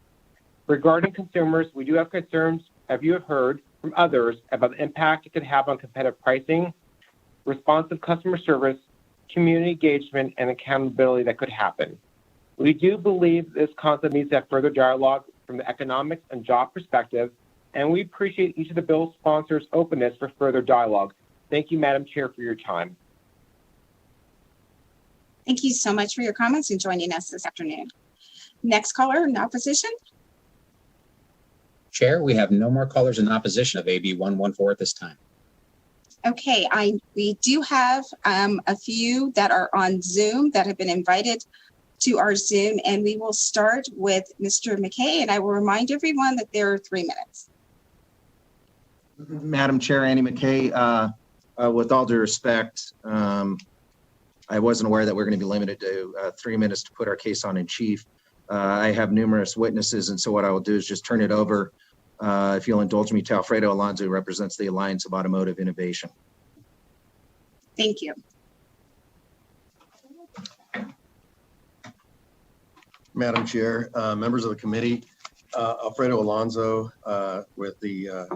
[SPEAKER 14] Regarding consumers, we do have concerns, as you have heard from others, about the impact it could have on competitive pricing, responsive customer service, community engagement, and accountability that could happen. We do believe this concept needs to have further dialogue from the economics and job perspective, and we appreciate each of the bill sponsors' openness for further dialogue. Thank you, Madam Chair, for your time.
[SPEAKER 1] Thank you so much for your comments and joining us this afternoon. Next caller in opposition.
[SPEAKER 12] Chair, we have no more callers in opposition of AB 114 at this time.
[SPEAKER 1] Okay, we do have a few that are on Zoom that have been invited to our Zoom, and we will start with Mr. McKay, and I will remind everyone that there are 3 minutes.
[SPEAKER 7] Madam Chair, Andy McKay, with all due respect, I wasn't aware that we're going to be limited to 3 minutes to put our case on in chief. I have numerous witnesses, and so what I will do is just turn it over, if you'll indulge me, to Alfredo Alonso, who represents the Alliance of Automotive Innovation.
[SPEAKER 1] Thank you.
[SPEAKER 8] Madam Chair, members of the committee, Alfredo Alonso with the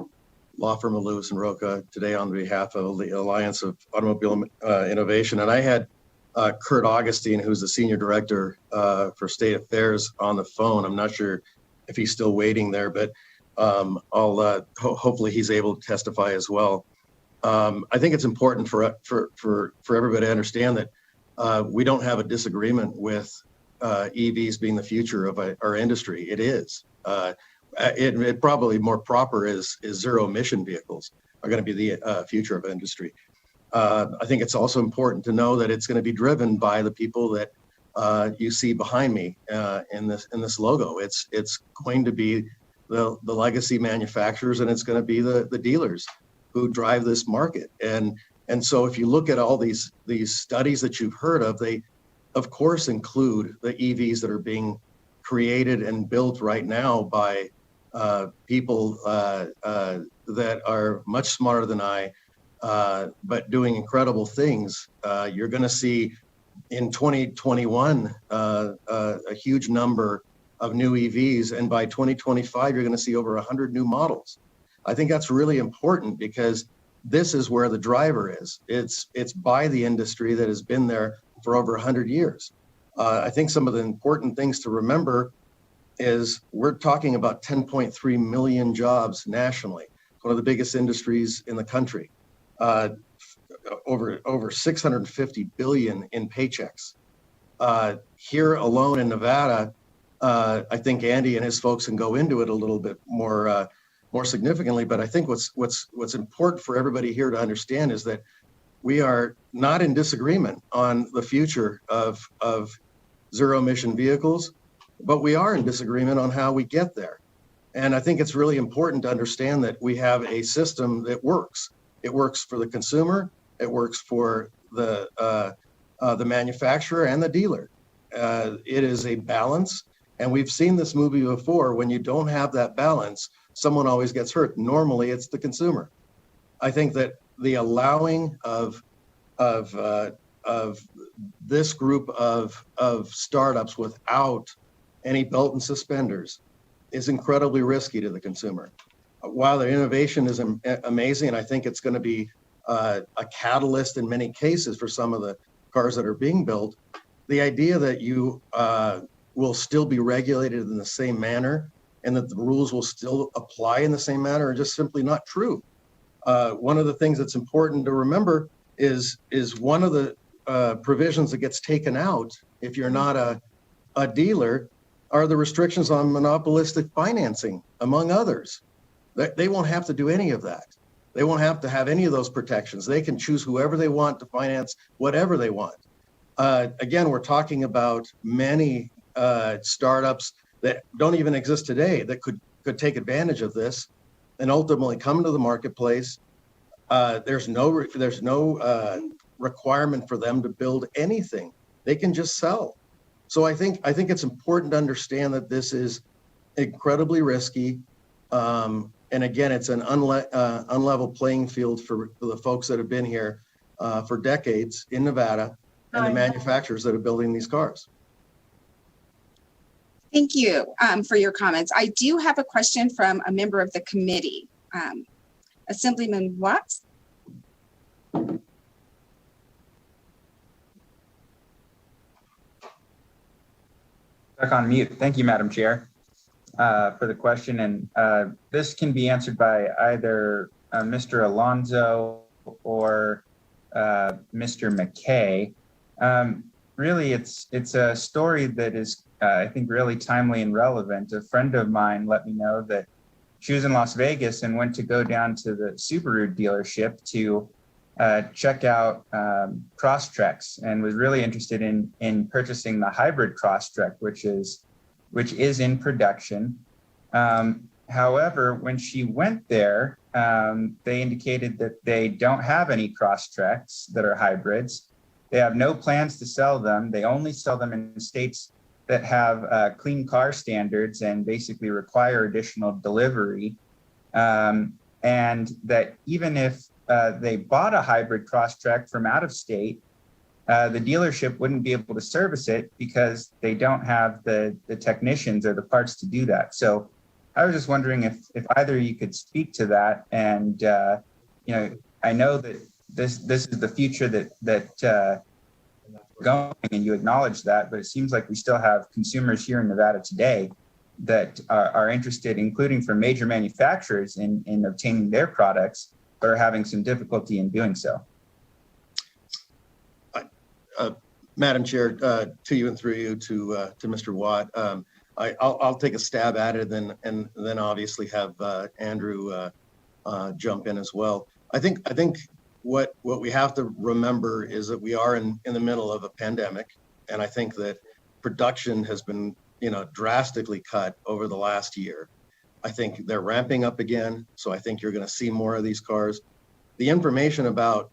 [SPEAKER 8] law firm of Lewis and Roca, today on behalf of the Alliance of Automobile Innovation. And I had Kurt Augustine, who's the Senior Director for State Affairs, on the phone. I'm not sure if he's still waiting there, but hopefully he's able to testify as well. I think it's important for everybody to understand that we don't have a disagreement with EVs being the future of our industry. It is. It probably more proper is zero emission vehicles are going to be the future of industry. I think it's also important to know that it's going to be driven by the people that you see behind me in this logo. It's going to be the legacy manufacturers, and it's going to be the dealers who drive this market. And so if you look at all these studies that you've heard of, they of course include the EVs that are being created and built right now by people that are much smarter than I, but doing incredible things. You're going to see in 2021 a huge number of new EVs, and by 2025 you're going to see over 100 new models. I think that's really important because this is where the driver is. It's by the industry that has been there for over 100 years. I think some of the important things to remember is we're talking about 10.3 million jobs nationally, one of the biggest industries in the country, over 650 billion in paychecks. Here alone in Nevada, I think Andy and his folks can go into it a little bit more significantly, but I think what's important for everybody here to understand is that we are not in disagreement on the future of zero emission vehicles, but we are in disagreement on how we get there. And I think it's really important to understand that we have a system that works. It works for the consumer, it works for the manufacturer and the dealer. It is a balance, and we've seen this movie before. When you don't have that balance, someone always gets hurt. Normally, it's the consumer. I think that the allowing of this group of startups without any belt and suspenders is incredibly risky to the consumer. While the innovation is amazing, and I think it's going to be a catalyst in many cases for some of the cars that are being built, the idea that you will still be regulated in the same manner and that the rules will still apply in the same manner are just simply not true. One of the things that's important to remember is one of the provisions that gets taken out if you're not a dealer are the restrictions on monopolistic financing, among others. They won't have to do any of that. They won't have to have any of those protections. They can choose whoever they want to finance whatever they want. Again, we're talking about many startups that don't even exist today that could take advantage of this and ultimately come to the marketplace. There's no requirement for them to build anything. They can just sell. So I think it's important to understand that this is incredibly risky. And again, it's an unlevel playing field for the folks that have been here for decades in Nevada and the manufacturers that are building these cars.
[SPEAKER 1] Thank you for your comments. I do have a question from a member of the committee. Assemblyman Watts.
[SPEAKER 15] Back on mute. Thank you, Madam Chair, for the question. And this can be answered by either Mr. Alonso or Mr. McKay. Really, it's a story that is, I think, really timely and relevant. A friend of mine let me know that she was in Las Vegas and went to go down to the Subaru dealership to check out Crosstreks, and was really interested in purchasing the hybrid Crosstrek, which is in production. However, when she went there, they indicated that they don't have any Crosstreks that are hybrids. They have no plans to sell them. They only sell them in states that have clean car standards and basically require additional delivery. And that even if they bought a hybrid Crosstrek from out of state, the dealership wouldn't be able to service it because they don't have the technicians or the parts to do that. So I was just wondering if either of you could speak to that. And I know that this is the future that going, and you acknowledge that, but it seems like we still have consumers here in Nevada today that are interested, including from major manufacturers, in obtaining their products, but are having some difficulty in doing so.
[SPEAKER 8] Madam Chair, to you and through you to Mr. Watt, I'll take a stab at it, and then obviously have Andrew jump in as well. I think what we have to remember is that we are in the middle of a pandemic, and I think that production has been drastically cut over the last year. I think they're ramping up again, so I think you're going to see more of these cars. The information about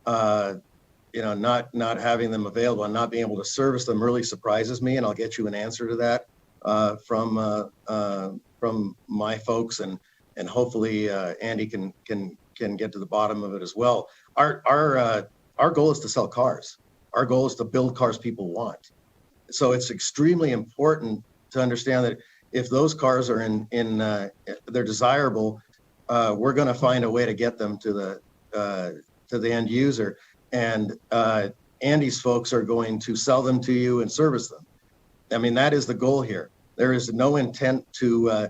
[SPEAKER 8] not having them available and not being able to service them really surprises me, and I'll get you an answer to that from my folks, and hopefully Andy can get to the bottom of it as well. Our goal is to sell cars. Our goal is to build cars people want. So it's extremely important to understand that if those cars are they're desirable, we're going to find a way to get them to the end user, and Andy's folks are going to sell them to you and service them. I mean, that is the goal here. There is no intent to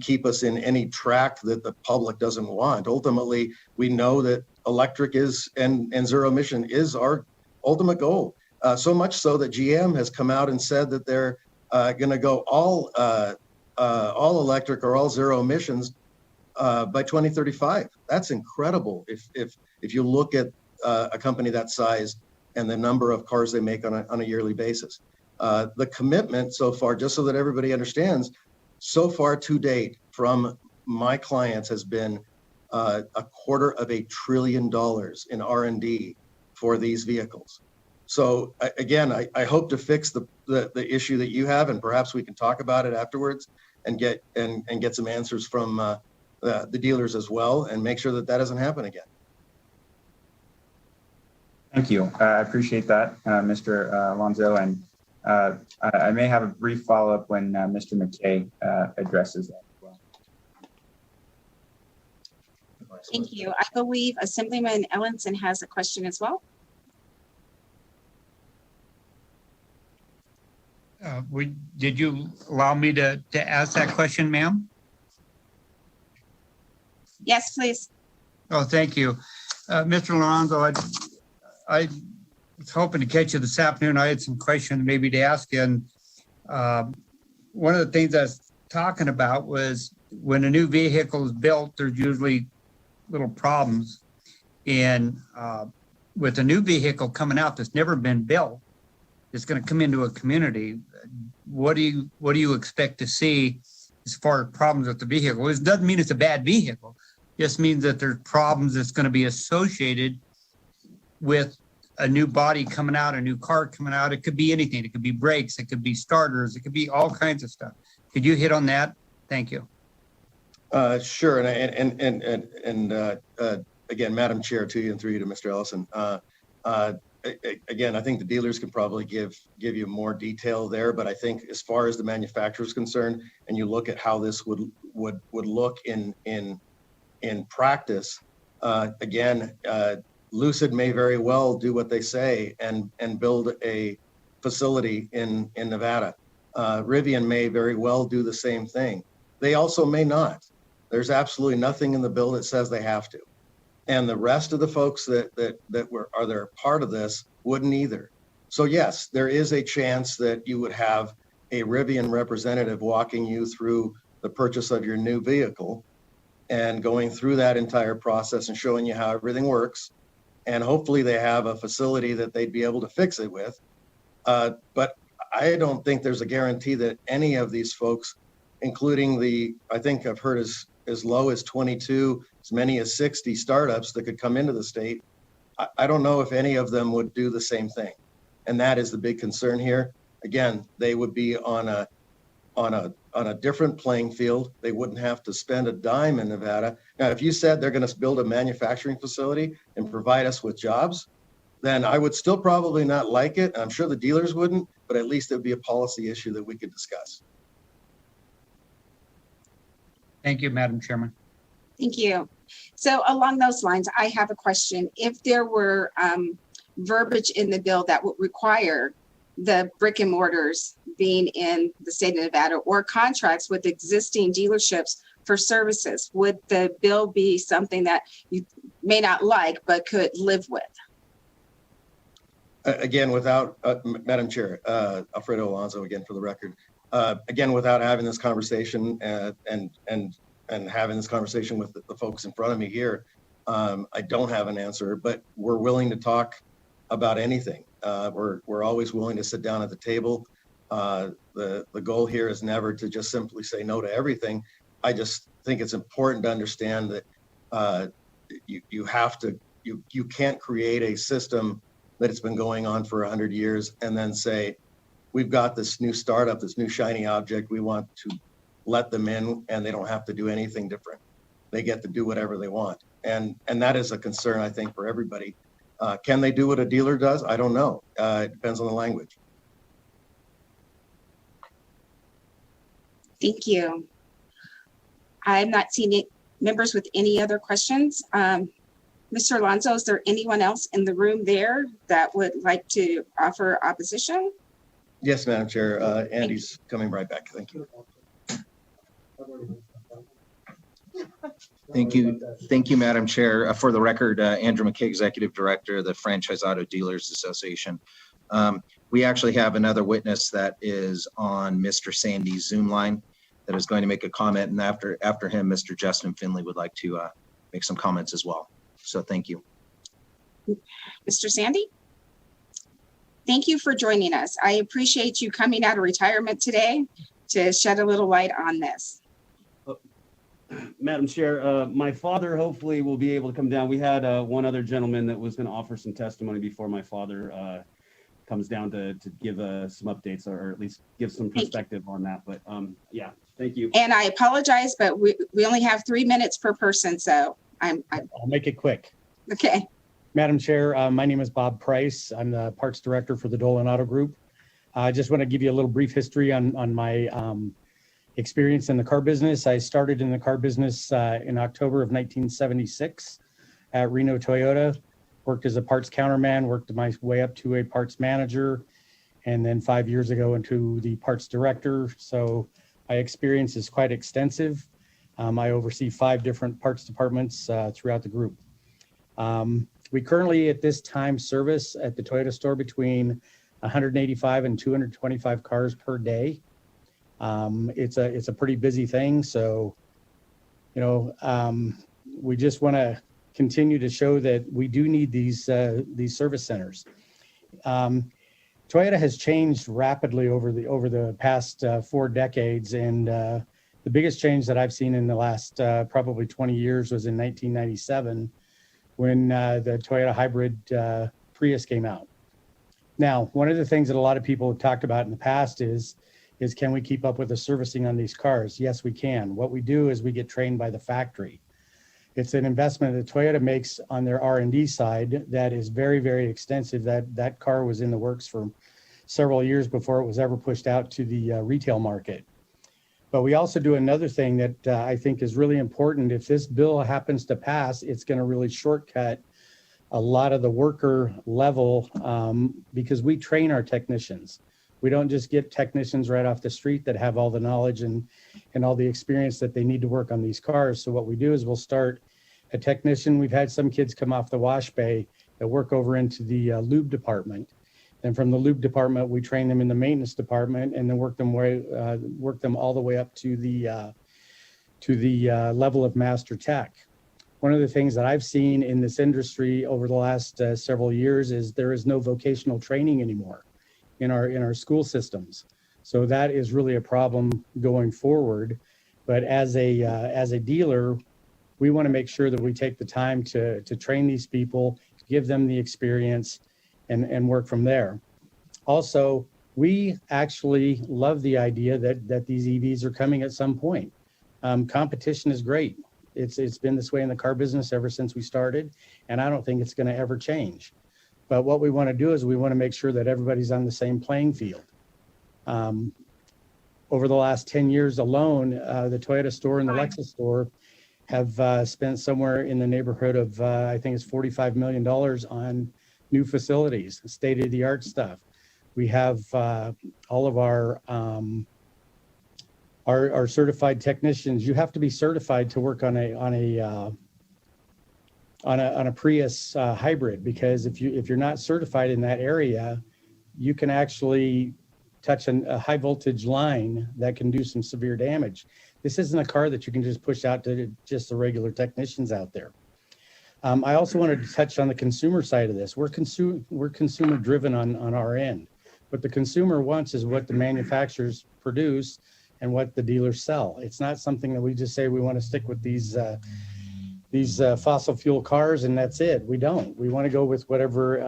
[SPEAKER 8] keep us in any track that the public doesn't want. Ultimately, we know that electric is and zero emission is our ultimate goal. So much so that GM has come out and said that they're going to go all electric or all zero emissions by 2035. That's incredible. If you look at a company that size and the number of cars they make on a yearly basis, the commitment so far, just so that everybody understands, so far to date from my clients has been $250 billion in R&D for these vehicles. So again, I hope to fix the issue that you have, and perhaps we can talk about it afterwards and get some answers from the dealers as well, and make sure that doesn't happen again.
[SPEAKER 15] Thank you. I appreciate that, Mr. Alonso, and I may have a brief follow-up when Mr. McKay addresses that as well.
[SPEAKER 1] Thank you. I believe Assemblyman Ellenson has a question as well.
[SPEAKER 2] Did you allow me to ask that question, ma'am?
[SPEAKER 1] Yes, please.
[SPEAKER 2] Oh, thank you. Mr. Alonso, I was hoping to catch you this afternoon. I had some questions maybe to ask you. And one of the things I was talking about was when a new vehicle is built, there's usually little problems. And with a new vehicle coming out that's never been built, it's going to come into a community. What do you expect to see as far as problems with the vehicle? It doesn't mean it's a bad vehicle. It just means that there's problems that's going to be associated with a new body coming out, a new car coming out. It could be anything. It could be brakes. It could be starters. It could be all kinds of stuff. Could you hit on that? Thank you.
[SPEAKER 8] Sure. Again, Madam Chair, to you and through you to Mr. Ellison. Again, I think the dealers can probably give you more detail there, but I think as far as the manufacturer is concerned, and you look at how this would look in practice, again, Lucid may very well do what they say and build a facility in Nevada. Rivian may very well do the same thing. They also may not. There's absolutely nothing in the bill that says they have to. And the rest of the folks that are there part of this wouldn't either. So yes, there is a chance that you would have a Rivian representative walking you through the purchase of your new vehicle and going through that entire process and showing you how everything works. And hopefully they have a facility that they'd be able to fix it with. But I don't think there's a guarantee that any of these folks, including I think I've heard as low as 22, as many as 60 startups that could come into the state. I don't know if any of them would do the same thing. And that is the big concern here. Again, they would be on a different playing field. They wouldn't have to spend a dime in Nevada. Now, if you said they're going to build a manufacturing facility and provide us with jobs, then I would still probably not like it. I'm sure the dealers wouldn't, but at least it would be a policy issue that we could discuss.
[SPEAKER 2] Thank you, Madam Chairman.
[SPEAKER 1] Thank you. So along those lines, I have a question. If there were verbiage in the bill that would require the brick and mortars being in the state of Nevada or contracts with existing dealerships for services, would the bill be something that you may not like but could live with?
[SPEAKER 8] Again, without, Madam Chair, Alfredo Alonso again for the record. Again, without having this conversation and having this conversation with the folks in front of me here, I don't have an answer, but we're willing to talk about anything. We're always willing to sit down at the table. The goal here is never to just simply say no to everything. I just think it's important to understand that you can't create a system that it's been going on for 100 years and then say, we've got this new startup, this new shiny object, we want to let them in and they don't have to do anything different. They get to do whatever they want. And that is a concern, I think, for everybody. Can they do what a dealer does? I don't know. It depends on the language.
[SPEAKER 1] Thank you. I'm not seeing members with any other questions. Mr. Alonso, is there anyone else in the room there that would like to offer opposition?
[SPEAKER 8] Yes, Madam Chair. Andy's coming right back. Thank you.
[SPEAKER 7] Thank you. Thank you, Madam Chair. For the record, Andrew McKay, Executive Director of the Franchise Auto Dealers Association. We actually have another witness that is on Mr. Sandy's Zoom line that is going to make a comment. And after him, Mr. Justin Finley would like to make some comments as well. So thank you.
[SPEAKER 1] Mr. Sandy? Thank you for joining us. I appreciate you coming out of retirement today to shed a little light on this.
[SPEAKER 3] Madam Chair, my father hopefully will be able to come down. We had one other gentleman that was going to offer some testimony before my father comes down to give some updates or at least give some perspective on that. But yeah, thank you.
[SPEAKER 1] And I apologize, but we only have 3 minutes per person, so I'll
[SPEAKER 16] make it quick.
[SPEAKER 1] Okay.
[SPEAKER 16] Madam Chair, my name is Bob Price. I'm the Parts Director for the Dolan Auto Group. I just want to give you a little brief history on my experience in the car business. I started in the car business in October of 1976 at Reno Toyota, worked as a parts counterman, worked my way up to a parts manager, and then 5 years ago into the parts director. So my experience is quite extensive. I oversee 5 different parts departments throughout the group. We currently at this time service at the Toyota store between 185 and 225 cars per day. It's a pretty busy thing. So, we just want to continue to show that we do need these service centers. Toyota has changed rapidly over the past 4 decades, and the biggest change that I've seen in the last probably 20 years was in 1997 when the Toyota hybrid Prius came out. Now, one of the things that a lot of people have talked about in the past is can we keep up with the servicing on these cars? Yes, we can. What we do is we get trained by the factory. It's an investment that Toyota makes on their R&D side that is very, very extensive. That car was in the works for several years before it was ever pushed out to the retail market. But we also do another thing that I think is really important. If this bill happens to pass, it's going to really shortcut a lot of the worker level because we train our technicians. We don't just get technicians right off the street that have all the knowledge and all the experience that they need to work on these cars. So what we do is we'll start a technician. We've had some kids come off the wash bay that work over into the lube department. And from the lube department, we train them in the maintenance department and then work them all the way up to the level of master tech. One of the things that I've seen in this industry over the last several years is there is no vocational training anymore in our school systems. So that is really a problem going forward. But as a dealer, we want to make sure that we take the time to train these people, give them the experience, and work from there. Also, we actually love the idea that these EVs are coming at some point. Competition is great. It's been this way in the car business ever since we started, and I don't think it's going to ever change. But what we want to do is we want to make sure that everybody's on the same playing field. Over the last 10 years alone, the Toyota store and the Lexus store have spent somewhere in the neighborhood of, I think it's $45 million on new facilities, state-of-the-art stuff. We have all of our certified technicians. You have to be certified to work on a Prius hybrid, because if you're not certified in that area, you can actually touch a high voltage line that can do some severe damage. This isn't a car that you can just push out to just the regular technicians out there. I also wanted to touch on the consumer side of this. We're consumer driven on our end. What the consumer wants is what the manufacturers produce and what the dealers sell. It's not something that we just say we want to stick with these fossil fuel cars and that's it. We don't. We want to go with whatever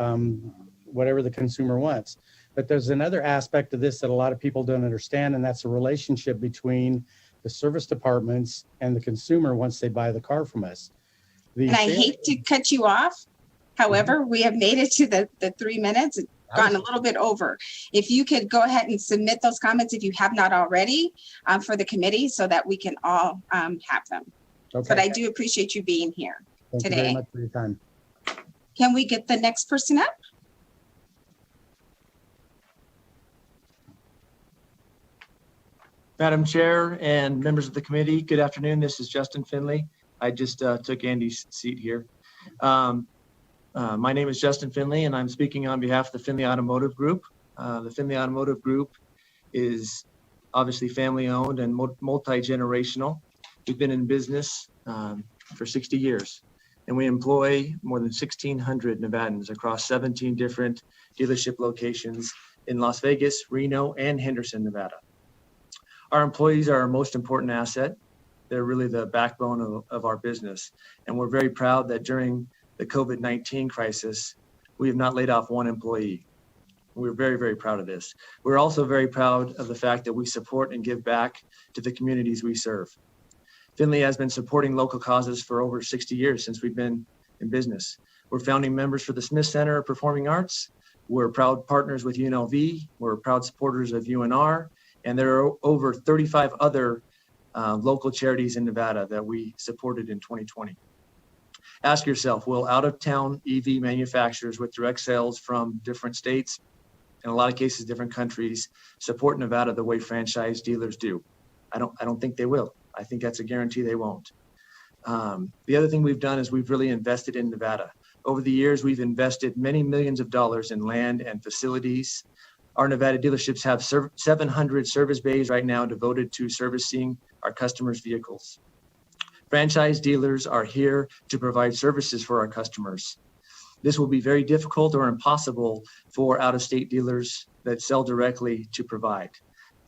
[SPEAKER 16] the consumer wants. But there's another aspect of this that a lot of people don't understand, and that's a relationship between the service departments and the consumer once they buy the car from us.
[SPEAKER 1] And I hate to cut you off. However, we have made it to the 3 minutes, gone a little bit over. If you could go ahead and submit those comments if you have not already for the committee so that we can all have them.
[SPEAKER 16] Okay.
[SPEAKER 1] But I do appreciate you being here
[SPEAKER 16] Thank
[SPEAKER 1] today.
[SPEAKER 16] you very much for your time.
[SPEAKER 1] Can we get the next person up?
[SPEAKER 4] Madam Chair and members of the committee, good afternoon. This is Justin Finley. I just took Andy's seat here. My name is Justin Finley, and I'm speaking on behalf of the Finley Automotive Group. The Finley Automotive Group is obviously family-owned and multi-generational. We've been in business for 60 years, and we employ more than 1,600 Nevadans across 17 different dealership locations in Las Vegas, Reno, and Henderson, Nevada. Our employees are our most important asset. They're really the backbone of our business. And we're very proud that during the COVID-19 crisis, we have not laid off one employee. We're very, very proud of this. We're also very proud of the fact that we support and give back to the communities we serve. Finley has been supporting local causes for over 60 years since we've been in business. We're founding members for the Smith Center of Performing Arts. We're proud partners with UNLV. We're proud supporters of UNR. And there are over 35 other local charities in Nevada that we supported in 2020. Ask yourself, will out-of-town EV manufacturers with direct sales from different states, in a lot of cases different countries, support Nevada the way franchise dealers do? I don't think they will. I think that's a guarantee they won't. The other thing we've done is we've really invested in Nevada. Over the years, we've invested many millions of dollars in land and facilities. Our Nevada dealerships have 700 service bays right now devoted to servicing our customers' vehicles. Franchise dealers are here to provide services for our customers. This will be very difficult or impossible for out-of-state dealers that sell directly to provide.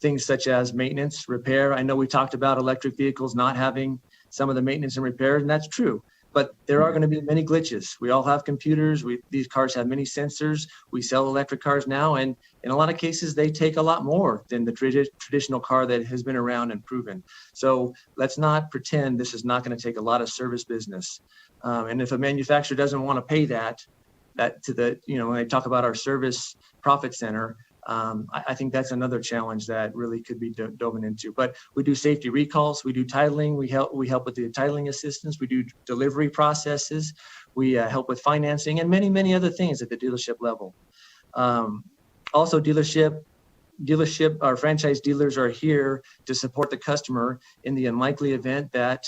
[SPEAKER 4] Things such as maintenance, repair. I know we talked about electric vehicles not having some of the maintenance and repairs, and that's true. but there are going to be many glitches. We all have computers. These cars have many sensors. We sell electric cars now, and in a lot of cases, they take a lot more than the traditional car that has been around and proven. So let's not pretend this is not going to take a lot of service business. And if a manufacturer doesn't want to pay that to the, when they talk about our service profit center, I think that's another challenge that really could be dove into. But we do safety recalls, we do titling, we help with the titling assistance, we do delivery processes, we help with financing, and many, many other things at the dealership level. Also, our franchise dealers are here to support the customer in the unlikely event that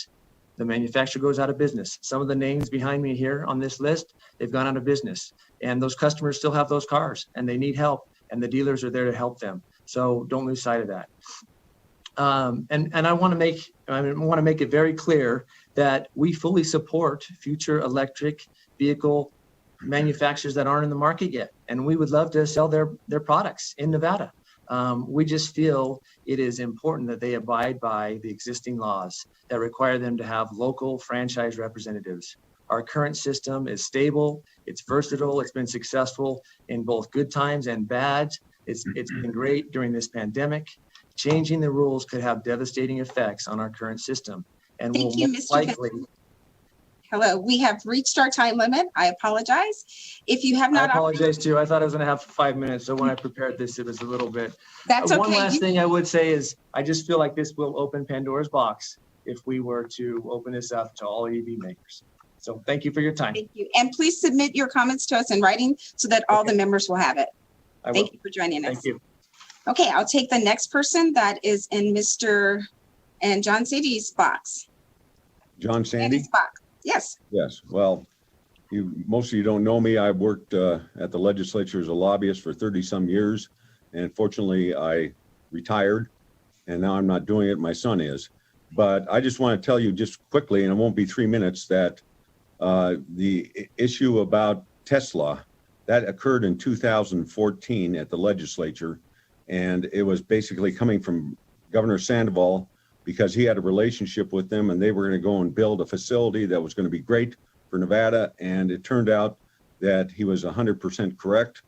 [SPEAKER 4] the manufacturer goes out of business. Some of the names behind me here on this list, they've gone out of business, and those customers still have those cars and they need help, and the dealers are there to help them. So don't lose sight of that. And I want to make it very clear that we fully support future electric vehicle manufacturers that aren't in the market yet, and we would love to sell their products in Nevada. We just feel it is important that they abide by the existing laws that require them to have local franchise representatives. Our current system is stable, it's versatile, it's been successful in both good times and bad. It's been great during this pandemic. Changing the rules could have devastating effects on our current system. And
[SPEAKER 1] Thank
[SPEAKER 4] will
[SPEAKER 1] you,
[SPEAKER 4] most
[SPEAKER 1] Mr.
[SPEAKER 4] likely.
[SPEAKER 1] Hello, we have reached our time limit. I apologize. If you have
[SPEAKER 4] I
[SPEAKER 1] not.
[SPEAKER 4] apologize too. I thought I was going to have 5 minutes. So when I prepared this, it was a little bit.
[SPEAKER 1] That's okay.
[SPEAKER 4] One last thing I would say is I just feel like this will open Pandora's box if we were to open this up to all EV makers. So thank you for your time.
[SPEAKER 1] Thank you. And please submit your comments to us in writing so that all the members will have it. Thank you for joining us.
[SPEAKER 4] Thank you.
[SPEAKER 1] Okay, I'll take the next person that is in John Sandy's box.
[SPEAKER 6] John Sandy?
[SPEAKER 1] Box. Yes.
[SPEAKER 6] Yes. Well, most of you don't know me. I worked at the legislature as a lobbyist for 30 some years. And fortunately, I retired and now I'm not doing it. My son is. But I just want to tell you just quickly, and it won't be 3 minutes, that the issue about Tesla, that occurred in 2014 at the legislature. And it was basically coming from Governor Sandoval because he had a relationship with them and they were going to go and build a facility that was going to be great for Nevada. And it turned out that he was 100% correct.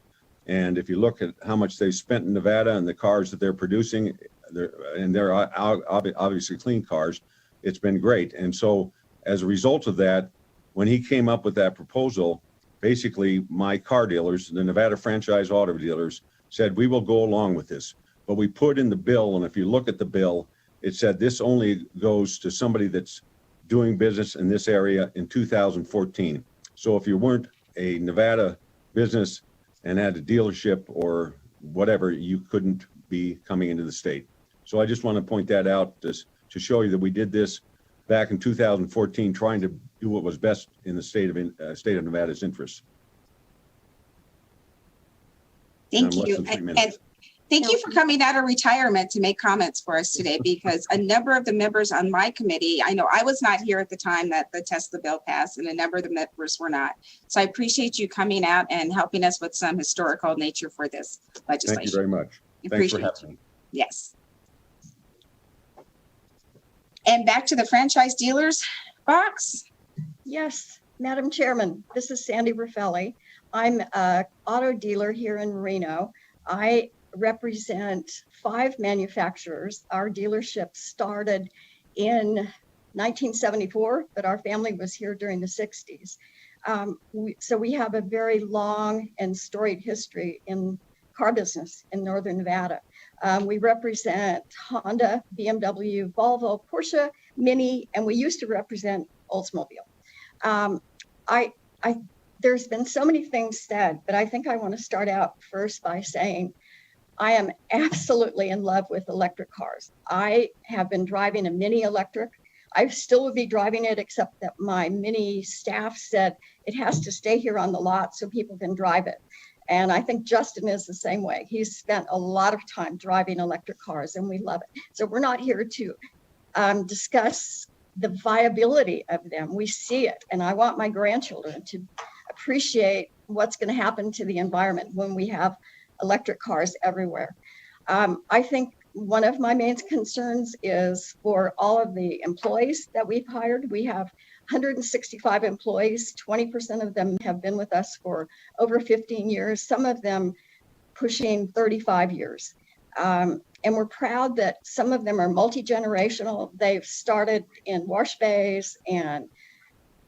[SPEAKER 6] And if you look at how much they spent in Nevada and the cars that they're producing, they're obviously clean cars, it's been great. And so as a result of that, when he came up with that proposal, basically my car dealers, the Nevada franchise auto dealers, said, we will go along with this. But we put in the bill, and if you look at the bill, it said this only goes to somebody that's doing business in this area in 2014. So if you weren't a Nevada business and had a dealership or whatever, you couldn't be coming into the state. So I just want to point that out to show you that we did this back in 2014, trying to do what was best in the state of Nevada's interests.
[SPEAKER 1] Thank you. And thank you for coming out of retirement to make comments for us today, because a number of the members on my committee, I know I was not here at the time that the Tesla bill passed, and a number of the members were not. So I appreciate you coming out and helping us with some historical nature for this legislation.
[SPEAKER 6] Thank you very much.
[SPEAKER 1] Thanks for having me. Yes. And back to the franchise dealers box.
[SPEAKER 11] Yes, Madam Chairman, this is Sandy Raffelli. I'm an auto dealer here in Reno. I represent 5 manufacturers. Our dealership started in 1974, but our family was here during the 60s. So we have a very long and storied history in car business in Northern Nevada. We represent Honda, BMW, Volvo, Porsche, Mini, and we used to represent Oldsmobile. There's been so many things said, but I think I want to start out first by saying I am absolutely in love with electric cars. I have been driving a Mini electric. I still would be driving it, except that my Mini staff said it has to stay here on the lot so people can drive it. And I think Justin is the same way. He's spent a lot of time driving electric cars and we love it. So we're not here to discuss the viability of them. We see it. And I want my grandchildren to appreciate what's going to happen to the environment when we have electric cars everywhere. I think one of my main concerns is for all of the employees that we've hired. We have 165 employees. 20% of them have been with us for over 15 years, some of them pushing 35 years. And we're proud that some of them are multi-generational. They've started in wash bays and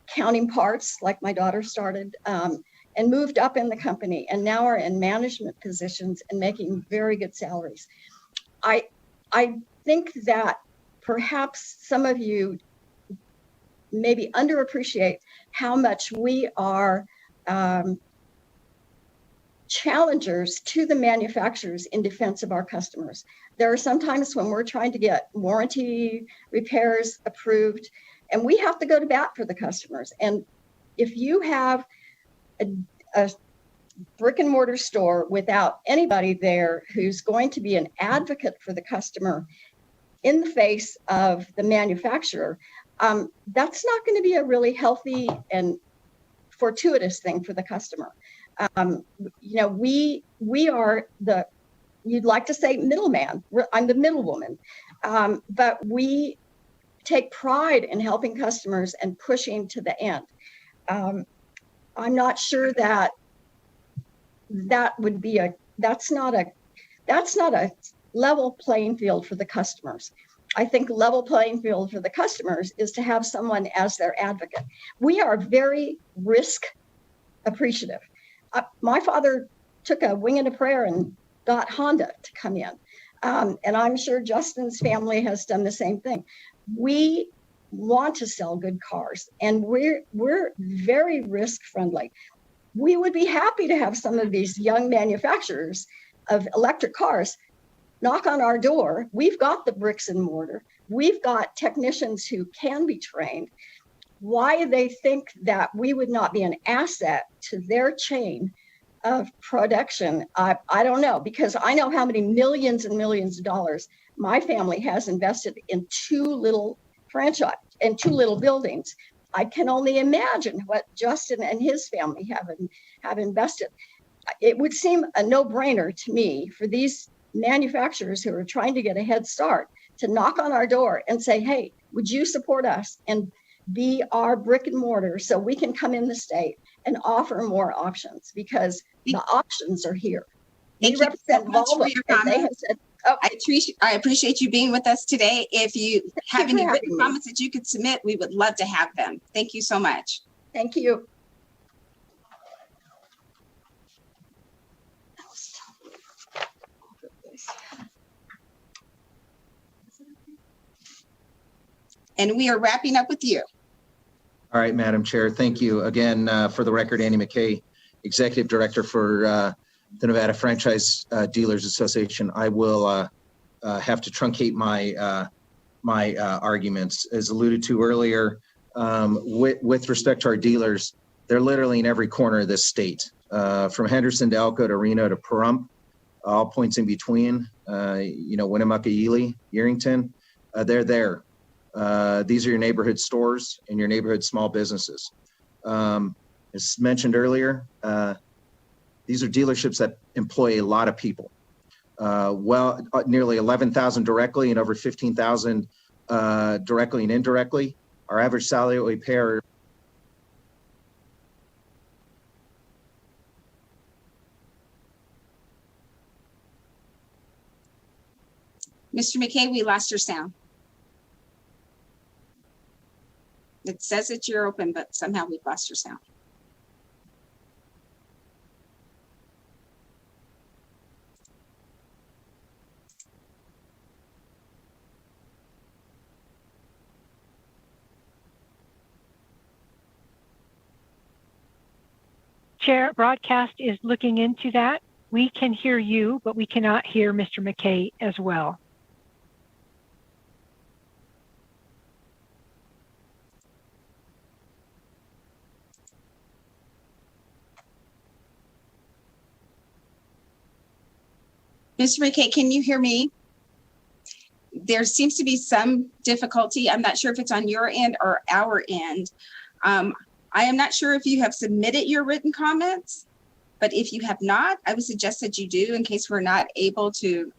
[SPEAKER 11] counting parts, like my daughter started, and moved up in the company, and now are in management positions and making very good salaries. I think that perhaps some of you maybe underappreciate how much we are challengers to the manufacturers in defense of our customers. There are sometimes when we're trying to get warranty repairs approved, and we have to go to bat for the customers. And if you have a brick and mortar store without anybody there who's going to be an advocate for the customer in the face of the manufacturer, that's not going to be a really healthy and fortuitous thing for the customer. We are the, you'd like to say middleman. I'm the middlewoman, but we take pride in helping customers and pushing to the end. I'm not sure that would be that's not a level playing field for the customers. I think level playing field for the customers is to have someone as their advocate. We are very risk appreciative. My father took a wing and a prayer and got Honda to come in. And I'm sure Justin's family has done the same thing. We want to sell good cars, and we're very risk friendly. We would be happy to have some of these young manufacturers of electric cars knock on our door. We've got the bricks and mortar. We've got technicians who can be trained. Why they think that we would not be an asset to their chain of production, I don't know, because I know how many millions and millions of dollars my family has invested in two little franchise and two little buildings. I can only imagine what Justin and his family have invested. It would seem a no-brainer to me for these manufacturers who are trying to get a head start to knock on our door and say, hey, would you support us and be our brick and mortar so we can come in the state and offer more options, because the options are here.
[SPEAKER 1] Thank you so much for your comments. I appreciate you being with us today. If you have any written comments that you could submit, we would love to have them. Thank you so much.
[SPEAKER 11] Thank you.
[SPEAKER 1] And we are wrapping up with you.
[SPEAKER 7] All right, Madam Chair. Thank you again. For the record, Annie McKay, Executive Director for the Nevada Franchise Dealers Association. I will have to truncate my arguments. As alluded to earlier, with respect to our dealers, they're literally in every corner of this state, from Henderson to Elko to Reno to Pahrump, all points in between, Winnemucca, Ely, Yerington, they're there. These are your neighborhood stores and your neighborhood small businesses. As mentioned earlier, these are dealerships that employ a lot of people. Nearly 11,000 directly and over 15,000 directly and indirectly. Our average salary that we pay are
[SPEAKER 1] Mr. McKay, we lost your sound. It says that you're open, but somehow we've lost your sound.
[SPEAKER 17] Chair, broadcast is looking into that. We can hear you, but we cannot hear Mr. McKay as well.
[SPEAKER 1] Mr. McKay, can you hear me? There seems to be some difficulty. I'm not sure if it's on your end or our end. I am not sure if you have submitted your written comments, but if you have not, I would suggest that you do in case we're not able to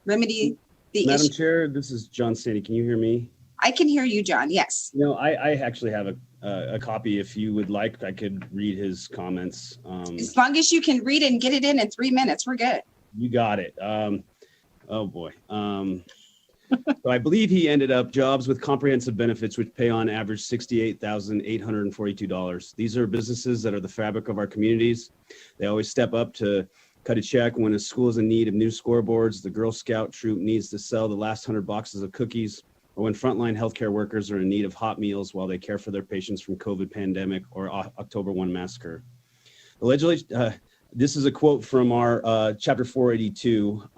[SPEAKER 1] remedy the issue.
[SPEAKER 3] Madam Chair, this is John Sandy. Can you hear me?
[SPEAKER 1] I can hear you, John. Yes.
[SPEAKER 3] You know, I actually have a copy. If you would like, I could read his comments.
[SPEAKER 1] As long as you can read it and get it in 3 minutes, we're good.
[SPEAKER 3] You got it. Oh boy. So I believe he ended up jobs with comprehensive benefits, which pay on average $68,842. These are businesses that are the fabric of our communities. They always step up to cut a check when a school is in need of new scoreboards, the Girl Scout troop needs to sell the last 100 boxes of cookies, or when frontline healthcare workers are in need of hot meals while they care for their patients from COVID pandemic or October 1 massacre. The legislature, this is a quote from our Chapter 482.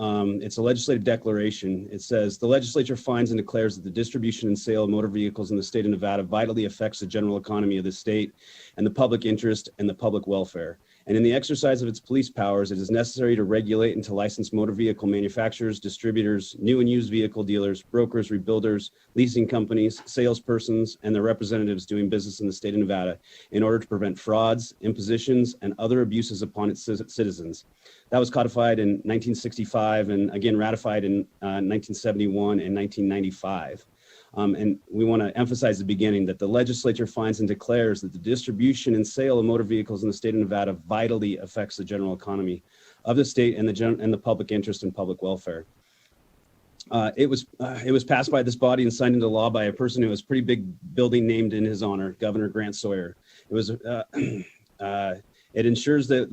[SPEAKER 3] It's a legislative declaration. It says, the legislature finds and declares that the distribution and sale of motor vehicles in the state of Nevada vitally affects the general economy of the state and the public interest and the public welfare. And in the exercise of its police powers, it is necessary to regulate and to license motor vehicle manufacturers, distributors, new and used vehicle dealers, brokers, rebuilders, leasing companies, salespersons, and their representatives doing business in the state of Nevada in order to prevent frauds, impositions, and other abuses upon its citizens. That was codified in 1965 and again ratified in 1971 and 1995. And we want to emphasize the beginning that the legislature finds and declares that the distribution and sale of motor vehicles in the state of Nevada vitally affects the general economy of the state and the public interest and public welfare. It was passed by this body and signed into law by a person who has a pretty big building named in his honor, Governor Grant Sawyer. It was it ensures that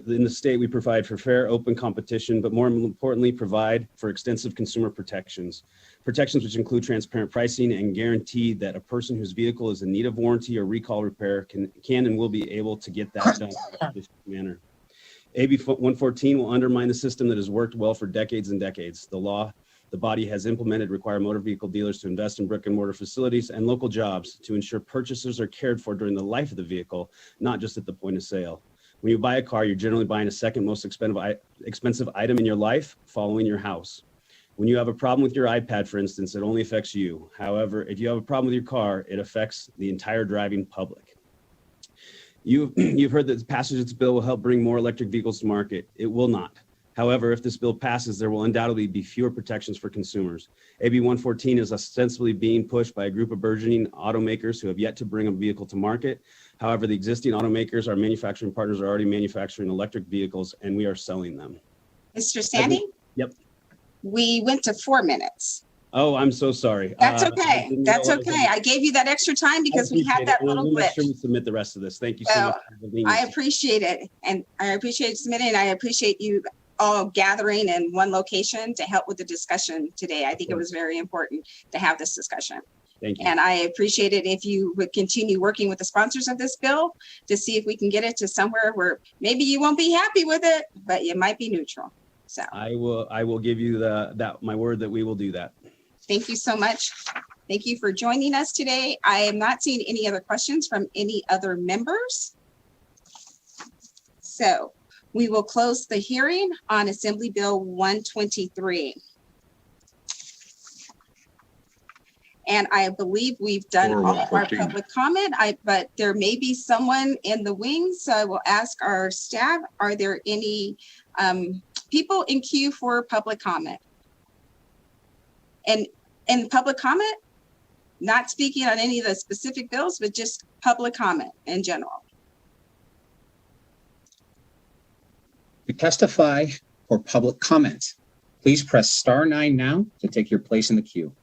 [SPEAKER 3] in the state we provide for fair, open competition, but more importantly, provide for extensive consumer protections. Protections which include transparent pricing and guarantee that a person whose vehicle is in need of warranty or recall repair can and will be able to get that done in this manner. AB 114 will undermine the system that has worked well for decades and decades. The law the body has implemented require motor vehicle dealers to invest in brick and mortar facilities and local jobs to ensure purchasers are cared for during the life of the vehicle, not just at the point of sale. When you buy a car, you're generally buying a second most expensive item in your life following your house. When you have a problem with your iPad, for instance, it only affects you. However, if you have a problem with your car, it affects the entire driving public. You've heard that the passage of this bill will help bring more electric vehicles to market. It will not. However, if this bill passes, there will undoubtedly be fewer protections for consumers. AB 114 is ostensibly being pushed by a group of burgeoning automakers who have yet to bring a vehicle to market. However, the existing automakers, our manufacturing partners, are already manufacturing electric vehicles, and we are selling them.
[SPEAKER 1] Mr. Sandy?
[SPEAKER 3] Yep.
[SPEAKER 1] We went to 4 minutes.
[SPEAKER 3] Oh, I'm so sorry.
[SPEAKER 1] That's okay. That's okay. I gave you that extra time because we had that little glitch.
[SPEAKER 3] Make sure we submit the rest of this. Thank you so much.
[SPEAKER 1] I appreciate it. And I appreciate submitting. And I appreciate you all gathering in one location to help with the discussion today. I think it was very important to have this discussion.
[SPEAKER 3] Thank you.
[SPEAKER 1] And I appreciate it if you would continue working with the sponsors of this bill to see if we can get it to somewhere where maybe you won't be happy with it, but you might be neutral. So
[SPEAKER 3] I will give you my word that we will do that.
[SPEAKER 1] Thank you so much. Thank you for joining us today. I am not seeing any other questions from any other members. So we will close the hearing on Assembly Bill 123. And I believe we've done all of our public comment, but there may be someone in the wings. So I will ask our staff, are there any people in queue for public comment? And public comment, not speaking on any of the specific bills, but just public comment in general.
[SPEAKER 12] To testify for public comment, please press *9 now to take your place in the queue.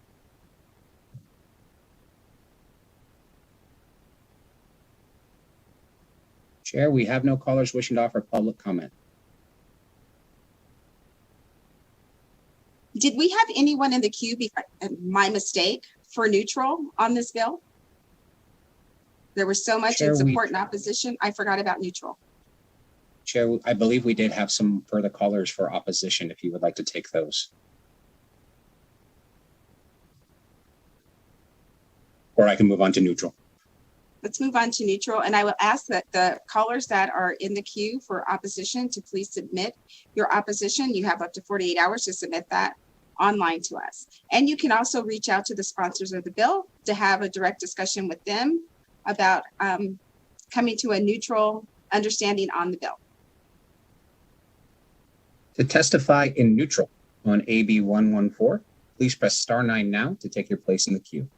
[SPEAKER 12] Chair, we have no callers wishing to offer public comment.
[SPEAKER 1] Did we have anyone in the queue, my mistake, for neutral on this bill? There was so much in support and opposition, I forgot about neutral.
[SPEAKER 12] Chair, I believe we did have some further callers for opposition, if you would like to take those. Or I can move on to neutral.
[SPEAKER 1] Let's move on to neutral, and I will ask that the callers that are in the queue for opposition to please submit your opposition. You have up to 48 hours to submit that online to us. And you can also reach out to the sponsors of the bill to have a direct discussion with them about coming to a neutral understanding on the bill.
[SPEAKER 12] To testify in neutral on AB 114, please press *9 now to take your place in the queue.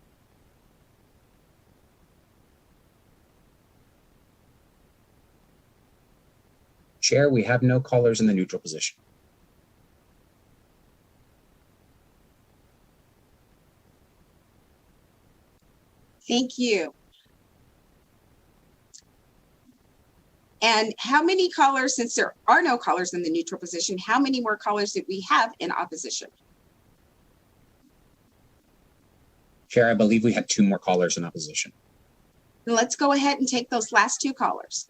[SPEAKER 12] Chair, we have no callers in the neutral position.
[SPEAKER 1] Thank you. And how many callers, since there are no callers in the neutral position, how many more callers did we have in opposition?
[SPEAKER 12] Chair, I believe we had 2 more callers in opposition.
[SPEAKER 1] Then let's go ahead and take those last 2 callers.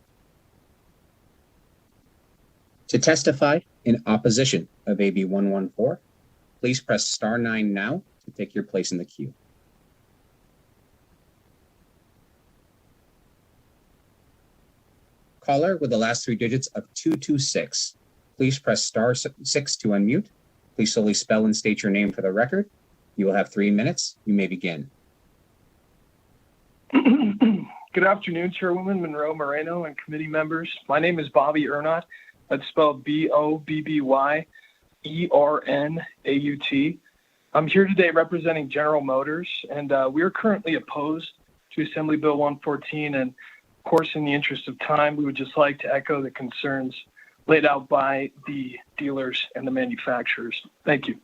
[SPEAKER 12] To testify in opposition of AB 114, please press star 9 now to take your place in the queue. Caller with the last 3 digits of 226, please press star 6 to unmute. Please slowly spell and state your name for the record. You will have 3 minutes. You may begin.
[SPEAKER 18] Good afternoon, Chairwoman Monroe Moreno and committee members. My name is Bobby Ernott. That's spelled BOBBYERNAUT. I'm here today representing General Motors, and we are currently opposed to Assembly Bill 114. And of course, in the interest of time, we would just like to echo the concerns laid out by the dealers and the manufacturers. Thank you.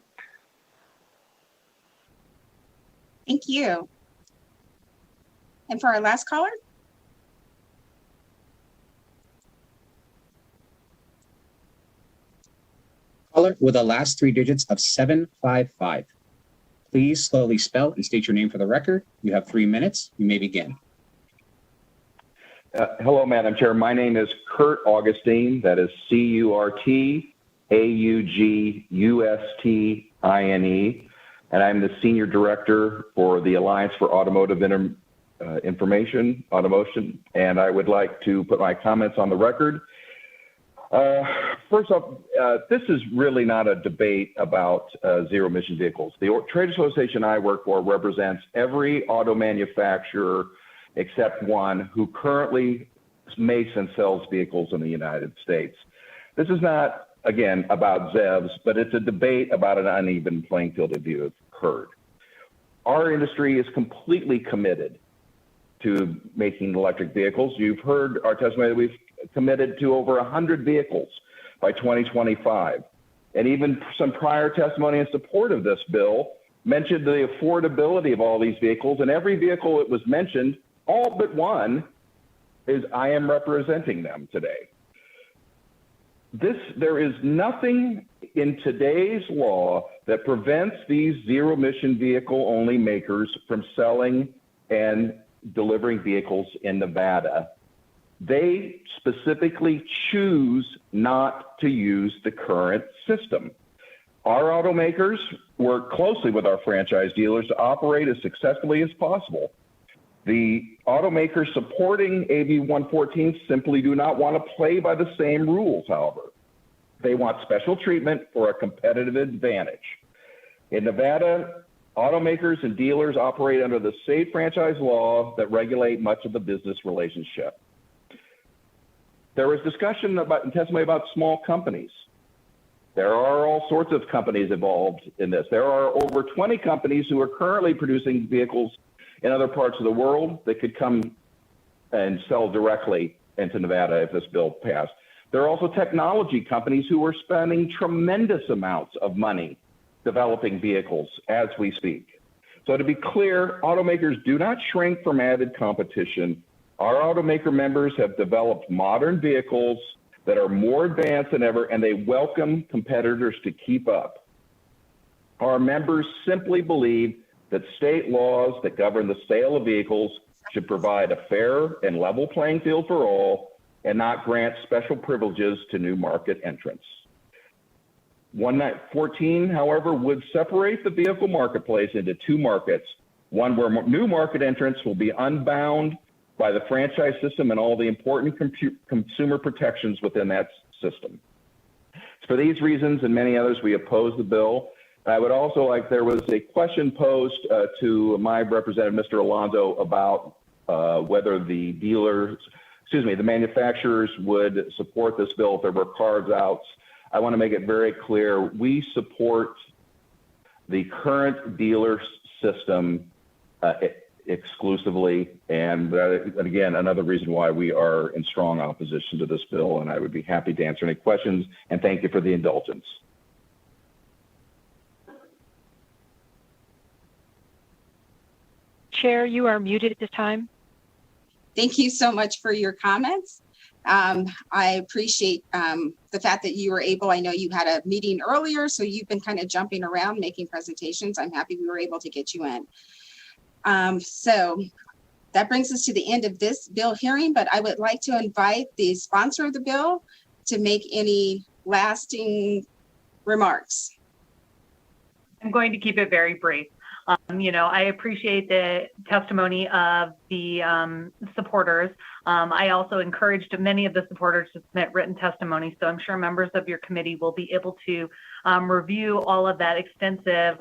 [SPEAKER 1] Thank you. And for our last caller?
[SPEAKER 12] Caller with the last 3 digits of 755. Please slowly spell and state your name for the record. You have 3 minutes. You may begin.
[SPEAKER 22] Hello, Madam Chair. My name is Kurt Augustine. That is CURTAUGUSTINE. And I'm the Senior Director for the Alliance for Automotive Automation. And I would like to put my comments on the record. First off, this is really not a debate about zero emission vehicles. The trade association I work for represents every auto manufacturer except one who currently makes and sells vehicles in the United States. This is not, again, about ZEVs, but it's a debate about an uneven playing field, as you have heard. Our industry is completely committed to making electric vehicles. You've heard our testimony that we've committed to over 100 vehicles by 2025. And even some prior testimony in support of this bill mentioned the affordability of all these vehicles, and every vehicle that was mentioned, all but one, is I am representing them today. There is nothing in today's law that prevents these zero emission vehicle only makers from selling and delivering vehicles in Nevada. They specifically choose not to use the current system. Our automakers work closely with our franchise dealers to operate as successfully as possible. The automakers supporting AB 114 simply do not want to play by the same rules, however. They want special treatment for a competitive advantage. In Nevada, automakers and dealers operate under the state franchise law that regulate much of the business relationship. There was discussion about and testimony about small companies. There are all sorts of companies involved in this. There are over 20 companies who are currently producing vehicles in other parts of the world that could come and sell directly into Nevada if this bill passed. There are also technology companies who are spending tremendous amounts of money developing vehicles as we speak. So to be clear, automakers do not shrink from added competition. Our automaker members have developed modern vehicles that are more advanced than ever, and they welcome competitors to keep up. Our members simply believe that state laws that govern the sale of vehicles should provide a fair and level playing field for all and not grant special privileges to new market entrants. 114, however, would separate the vehicle marketplace into 2 markets, one where new market entrants will be unbound by the franchise system and all the important consumer protections within that system. For these reasons and many others, we oppose the bill. I would also like, there was a question posed to my representative, Mr. Alonso, about whether the manufacturers would support this bill if there were carves outs. I want to make it very clear, we support the current dealer system exclusively. And again, another reason why we are in strong opposition to this bill. And I would be happy to answer any questions. And thank you for the indulgence.
[SPEAKER 17] Chair, you are muted at this time.
[SPEAKER 1] Thank you so much for your comments. I appreciate the fact that you were able, I know you had a meeting earlier, so you've been kind of jumping around making presentations. I'm happy we were able to get you in. So that brings us to the end of this bill hearing, but I would like to invite the sponsor of the bill to make any lasting remarks.
[SPEAKER 13] I'm going to keep it very brief. I appreciate the testimony of the supporters. I also encouraged many of the supporters to submit written testimony, so I'm sure members of your committee will be able to review all of that extensive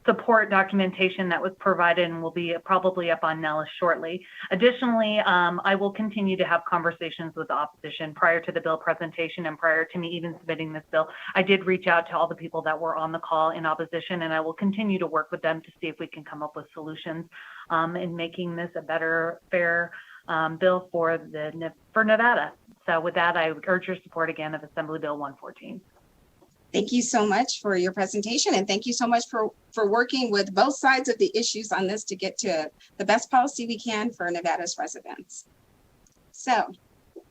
[SPEAKER 13] support documentation that was provided and will be probably up on Nellis shortly. Additionally, I will continue to have conversations with the opposition prior to the bill presentation and prior to me even submitting this bill. I did reach out to all the people that were on the call in opposition, and I will continue to work with them to see if we can come up with solutions in making this a better, fair bill for Nevada. So with that, I urge your support again of Assembly Bill 114.
[SPEAKER 1] Thank you so much for your presentation, and thank you so much for working with both sides of the issues on this to get to the best policy we can for Nevada's residents. So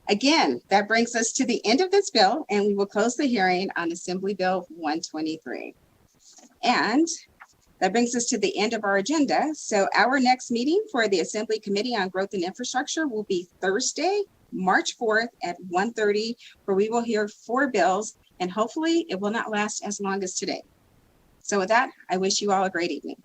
[SPEAKER 1] again, that brings us to the end of this bill, and we will close the hearing on Assembly Bill 123. And that brings us to the end of our agenda. So our next meeting for the Assembly Committee on Growth and Infrastructure will be Thursday, March 4th at 1:30, where we will hear 4 bills, and hopefully it will not last as long as today. So with that, I wish you all a great evening.